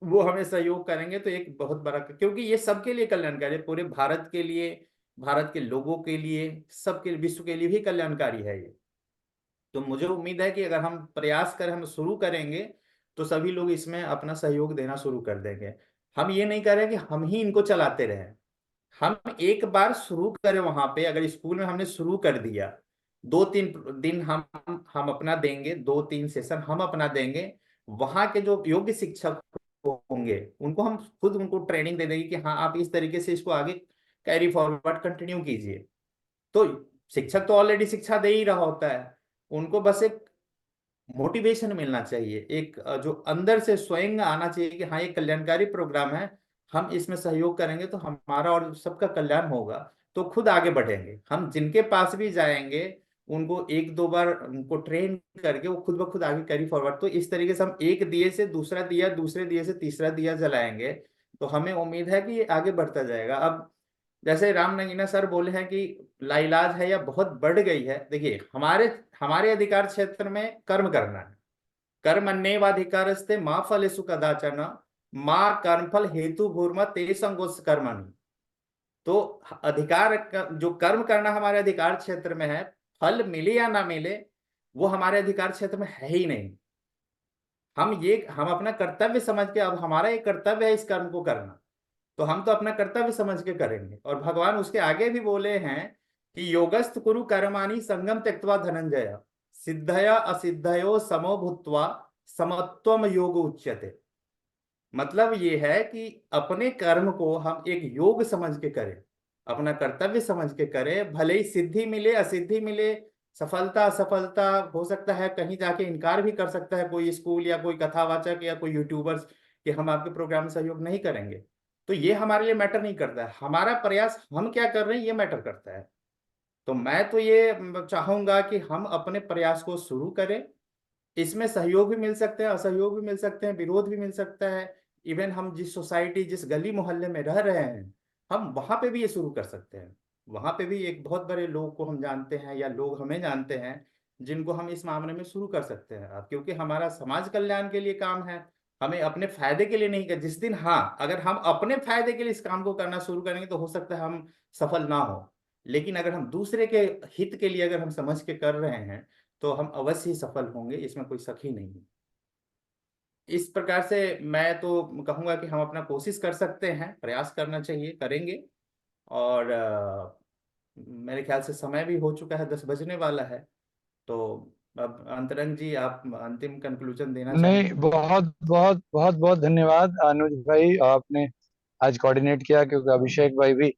वो हमें सहयोग करेंगे तो एक बहुत बड़ा, क्योंकि ये सबके लिए कल्याणकारी है, पूरे भारत के लिए, भारत के लोगों के लिए, सबके विश्व के लिए भी कल्याणकारी है ये। तो मुझे उम्मीद है कि अगर हम प्रयास करें, हम शुरू करेंगे तो सभी लोग इसमें अपना सहयोग देना शुरू कर देंगे। हम ये नहीं करें कि हम ही इनको चलाते रहें, हम एक बार शुरू करें। वहां पे अगर स्कूल में हमने शुरू कर दिया, 2-3 दिन हम अपना देंगे, 2-3 सेशन हम अपना देंगे, वहां के जो योग्य शिक्षक होंगे उनको हम खुद उनको ट्रेनिंग दे देंगे कि हाँ आप इस तरीके से इसको आगे कैरी फॉरवर्ड कंटिन्यू कीजिए। तो शिक्षक तो ऑलरेडी शिक्षा दे ही रहा होता है, उनको बस एक मोटिवेशन मिलना चाहिए, एक जो अंदर से स्वयं आना चाहिए कि हाँ ये कल्याणकारी प्रोग्राम है, हम इसमें सहयोग करेंगे तो हमारा और सबका कल्याण होगा। तो खुद आगे बढ़ेंगे। हम जिनके पास भी जाएंगे उनको 1-2 बार उनको ट्रेन करके वो खुद ब खुद आगे कैरी फॉरवर्ड, तो इस तरीके से हम एक दिए से दूसरा दिया, दूसरे दिए से तीसरा दिया जलाएंगे तो हमें उम्मीद है कि ये आगे बढ़ता जाएगा। अब जैसे राम नगीना सर बोले हैं कि लाइलाज है या बहुत बढ़ गई है, देखिए हमारे हमारे अधिकार क्षेत्र में कर्म करना है। कर्मण्येवाधिकारस्ते माँ फलेषु कदाचन माँ कर्मफल हेतु भूर्मा ते संगोष्ठ कर्मणि। तो जो कर्म करना हमारे अधिकार क्षेत्र में है, फल मिले या ना मिले वो हमारे अधिकार क्षेत्र में है ही नहीं। हम अपना कर्तव्य समझ के, अब हमारा एक कर्तव्य है इस कर्म को करना, तो हम तो अपना कर्तव्य समझ के करेंगे। और भगवान उसके आगे भी बोले हैं कि योगस्थ कुरु कर्माणि संगम त्यक्त्वा धनंजय सिद्धया असिद्धयो समो भूत्वा समत्वम योग उच्यते। मतलब ये है कि अपने कर्म को हम एक योग समझ के करें, अपना कर्तव्य समझ के करें, भले ही सिद्धि मिले असिद्धि मिले, सफलता असफलता हो सकता है, कहीं जाके इनकार भी कर सकता है कोई स्कूल या कोई कथावाचक या कोई यूट्यूबर्स कि हम आपके प्रोग्राम में सहयोग नहीं करेंगे। तो ये हमारे लिए मैटर नहीं करता है, हमारा प्रयास हम क्या कर रहे हैं ये मैटर करता है। तो मैं तो ये चाहूंगा कि हम अपने प्रयास को शुरू करें। इसमें सहयोग भी मिल सकते हैं, असहयोग भी मिल सकते हैं, विरोध भी मिल सकता है। इवन हम जिस सोसाइटी, जिस गली मोहल्ले में रह रहे हैं, हम वहां पे भी ये शुरू कर सकते हैं। वहां पे भी एक बहुत बड़े लोग को हम जानते हैं या लोग हमें जानते हैं जिनको हम इस मामले में शुरू कर सकते हैं। अब क्योंकि हमारा समाज कल्याण के लिए काम है, हमें अपने फायदे के लिए नहीं कर, जिस दिन हाँ अगर हम अपने फायदे के लिए इस काम को करना शुरू करेंगे तो हो सकता है हम सफल ना हो, लेकिन अगर हम दूसरे के हित के लिए अगर हम समझ के कर रहे हैं तो हम अवश्य ही सफल होंगे, इसमें कोई शक ही नहीं है। इस प्रकार से मैं तो कहूंगा कि हम अपना कोशिश कर सकते हैं, प्रयास करना चाहिए, करेंगे। और मेरे ख्याल से समय भी हो चुका है, 10 बजने वाला है। तो अब अंतरंग जी, आप अंतिम कंक्लूजन देना नहीं, चाहेंगे? बहुत बहुत बहुत बहुत धन्यवाद अनुज भाई, आपने आज कोऑर्डिनेट किया, क्योंकि अभिषेक भाई भी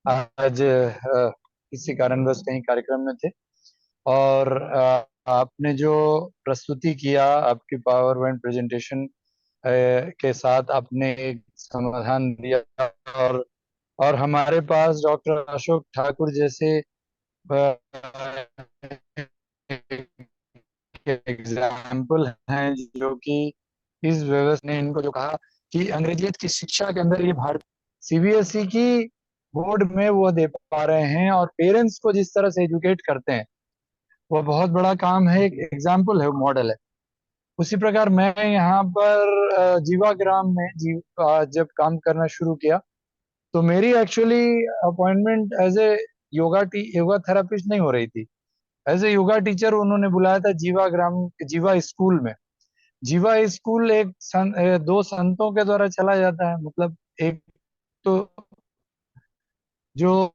आज किसी कारणवश कहीं कार्यक्रम में थे। और आपने जो प्रस्तुति किया, आपकी पावर पॉइंट प्रेजेंटेशन के साथ आपने एक समाधान दिया, और हमारे पास डॉक्टर अशोक ठाकुर जैसे एग्जाम्पल हैं, जो कि इस व्यवस्था ने इनको जो कहा कि अंग्रेजियत की शिक्षा के अंदर ये भारत सीबीएसई की बोर्ड में वो दे पा रहे हैं, और पेरेंट्स को जिस तरह से एजुकेट करते हैं वो बहुत बड़ा काम है, एक एग्जाम्पल है, मॉडल है। उसी प्रकार मैं यहाँ पर जीवाग्राम में जब काम करना शुरू किया, तो मेरी actually appointment as a yoga therapist नहीं हो रही थी। एज ए योगा टीचर उन्होंने बुलाया था जीवाग्राम, जीवा स्कूल में। जीवा स्कूल दो संतों के द्वारा चला जाता है। मतलब एक तो जो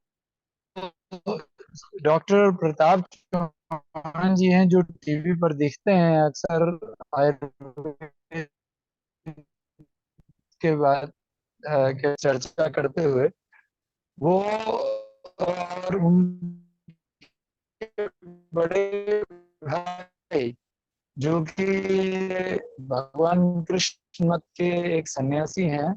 डॉक्टर प्रताप चौहान जी हैं, जो टीवी पर दिखते हैं अक्सर आयुर्वेद के बाद के चर्चा करते हुए, वो और उनके बड़े भाई जो कि भगवान कृष्ण मत के एक सन्यासी हैं,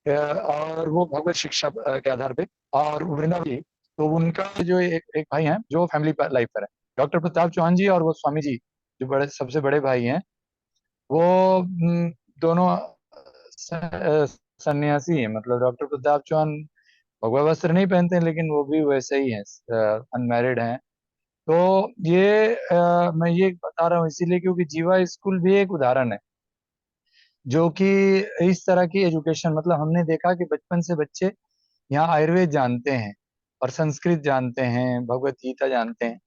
और वो भगवत शिक्षा के आधार पे, और वृंदावन जी, तो उनका जो एक भाई हैं जो फैमिली लाइफ पर है, डॉक्टर प्रताप चौहान जी, और वो स्वामी जी जो बड़े सबसे बड़े भाई हैं, वो दोनों सन्यासी हैं। मतलब डॉक्टर प्रताप चौहान भगवा वस्त्र नहीं पहनते हैं, लेकिन वो भी वैसे ही हैं, अनमैरिड हैं। तो ये मैं ये बता रहा हूँ इसीलिए क्योंकि जीवा स्कूल भी एक उदाहरण है, जो कि इस तरह की एजुकेशन, मतलब हमने देखा कि बचपन से बच्चे यहाँ आयुर्वेद जानते हैं, और संस्कृत जानते हैं, भगवत गीता जानते हैं।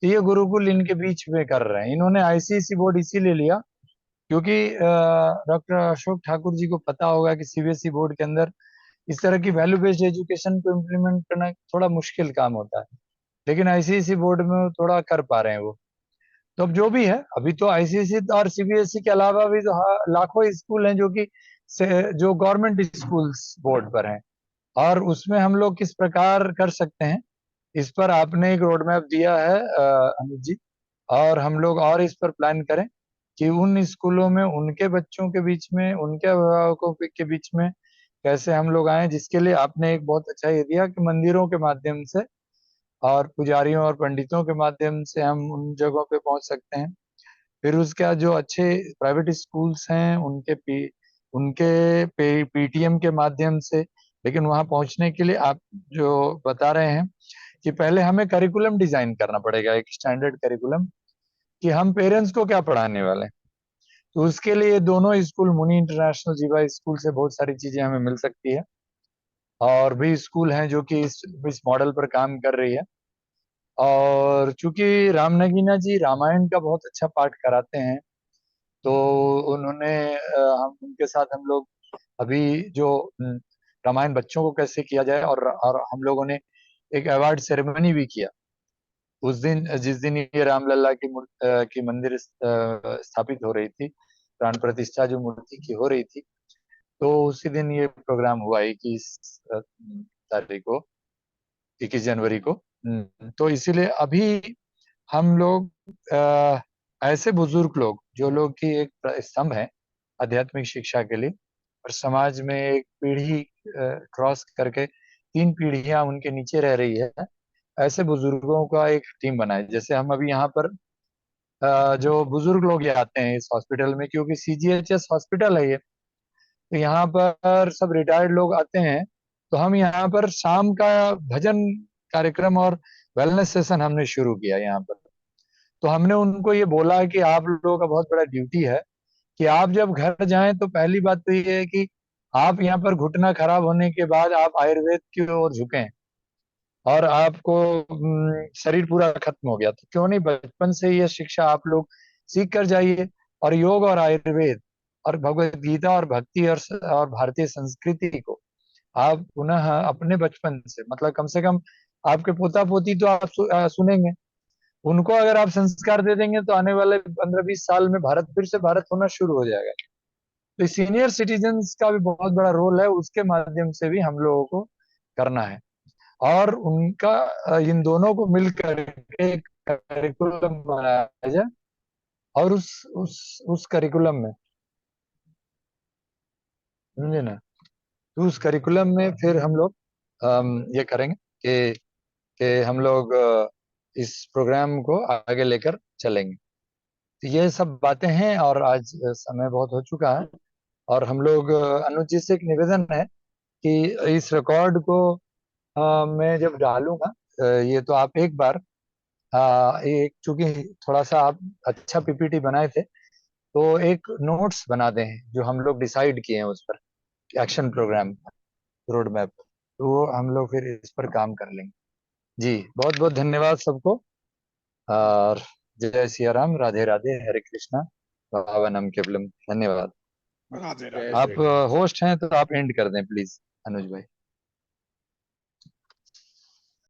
तो ये गुरुकुल इनके बीच में कर रहे हैं। इन्होंने आईसीएसई बोर्ड इसीलिए लिया क्योंकि डॉक्टर अशोक ठाकुर जी को पता होगा कि सीबीएसई बोर्ड के अंदर इस तरह की वैल्यू बेस्ड एजुकेशन को इम्प्लीमेंट करना थोड़ा मुश्किल काम होता है, लेकिन आईसीएसई बोर्ड में वो थोड़ा कर पा रहे हैं वो। तो अब जो भी है, अभी तो आईसीएसई और सीबीएसई के अलावा भी तो लाखों स्कूल हैं जो कि जो गवर्नमेंट स्कूल्स बोर्ड पर हैं, और उसमें हम लोग किस प्रकार कर सकते हैं, इस पर आपने एक रोड मैप दिया है अनुज जी। और हम लोग और इस पर प्लान करें कि उन स्कूलों में उनके बच्चों के बीच में, उनके अभिभावकों के बीच में कैसे हम लोग आए, जिसके लिए आपने एक बहुत अच्छा ये दिया कि मंदिरों के माध्यम से और पुजारियों और पंडितों के माध्यम से हम उन जगहों पे पहुंच सकते हैं। फिर उसके बाद जो अच्छे प्राइवेट स्कूल्स हैं उनके पीटीएम के माध्यम से। लेकिन वहां पहुंचने के लिए आप जो बता रहे हैं कि पहले हमें करिकुलम डिजाइन करना पड़ेगा, एक स्टैंडर्ड करिकुलम, कि हम पेरेंट्स को क्या पढ़ाने वाले हैं। तो उसके लिए दोनों स्कूल, मुनि इंटरनेशनल, जीवा स्कूल से बहुत सारी चीजें हमें मिल सकती है, और भी स्कूल हैं जो कि इस मॉडल पर काम कर रही है। और चूंकि राम नगीना जी रामायण का बहुत अच्छा पाठ कराते हैं, तो उन्होंने हम उनके साथ हम लोग अभी जो रामायण बच्चों को कैसे किया जाए, और हम लोगों ने एक अवार्ड सेरेमनी भी किया उस दिन, जिस दिन ये रामलला की मंदिर स्थापित हो रही थी, प्राण प्रतिष्ठा जो मूर्ति की हो रही थी। तो उसी दिन ये प्रोग्राम हुआ 21 तारीख को, 21 जनवरी को। तो इसीलिए अभी हम लोग ऐसे बुजुर्ग लोग, जो लोग की एक स्तंभ है आध्यात्मिक शिक्षा के लिए, और समाज में एक पीढ़ी क्रॉस करके 3 पीढ़ियां उनके नीचे रह रही है, ऐसे बुजुर्गों का एक टीम बनाए। जैसे हम अभी यहाँ पर जो बुजुर्ग लोग ये आते हैं इस हॉस्पिटल में, क्योंकि सीजीएचएस हॉस्पिटल है ये, तो यहाँ पर सब रिटायर्ड लोग आते हैं। तो हम यहाँ पर शाम का भजन कार्यक्रम और वेलनेस सेशन हमने शुरू किया यहाँ पर। तो हमने उनको ये बोला कि आप लोगों का बहुत बड़ा ड्यूटी है कि आप जब घर जाएं तो पहली बात तो ये है कि आप यहाँ पर घुटना खराब होने के बाद आप आयुर्वेद की ओर झुकें, और आपको शरीर पूरा खत्म हो गया तो क्यों नहीं बचपन से ये शिक्षा आप लोग सीख कर जाइए, और योग और आयुर्वेद और भगवत गीता और भक्ति और भारतीय संस्कृति को आप पुनः अपने बचपन से, मतलब कम से कम आपके पोता पोती तो आप सुनेंगे, उनको अगर आप संस्कार दे देंगे तो आने वाले 15-20 साल में भारत फिर से भारत होना शुरू हो जाएगा। तो सीनियर सिटीजन्स का भी बहुत बड़ा रोल है, उसके माध्यम से भी हम लोगों को करना है। और उनका इन दोनों को मिलकर एक करिकुलम बनाया जाए, और उस करिकुलम में, समझे ना, तो उस करिकुलम में फिर हम लोग ये करेंगे कि हम लोग इस प्रोग्राम को आगे लेकर चलेंगे। तो ये सब बातें हैं, और आज समय बहुत हो चुका है, और हम लोग अनुज जी से एक निवेदन है कि इस रिकॉर्ड को मैं जब डालूंगा, ये तो आप एक बार एक, चूंकि थोड़ा सा आप अच्छा पीपीटी बनाए थे, तो एक नोट्स बना दें जो हम लोग डिसाइड किए हैं उस पर, एक्शन प्रोग्राम, रोड मैप, तो वो हम लोग फिर इस पर काम कर लेंगे। जी, बहुत बहुत धन्यवाद सबको, और जय सिया राम, राधे राधे, हरे कृष्णा, भावनम केवलम। धन्यवाद। राधे जय राधे। आप होस्ट हैं तो आप एंड कर दें प्लीज, अनुज भाई।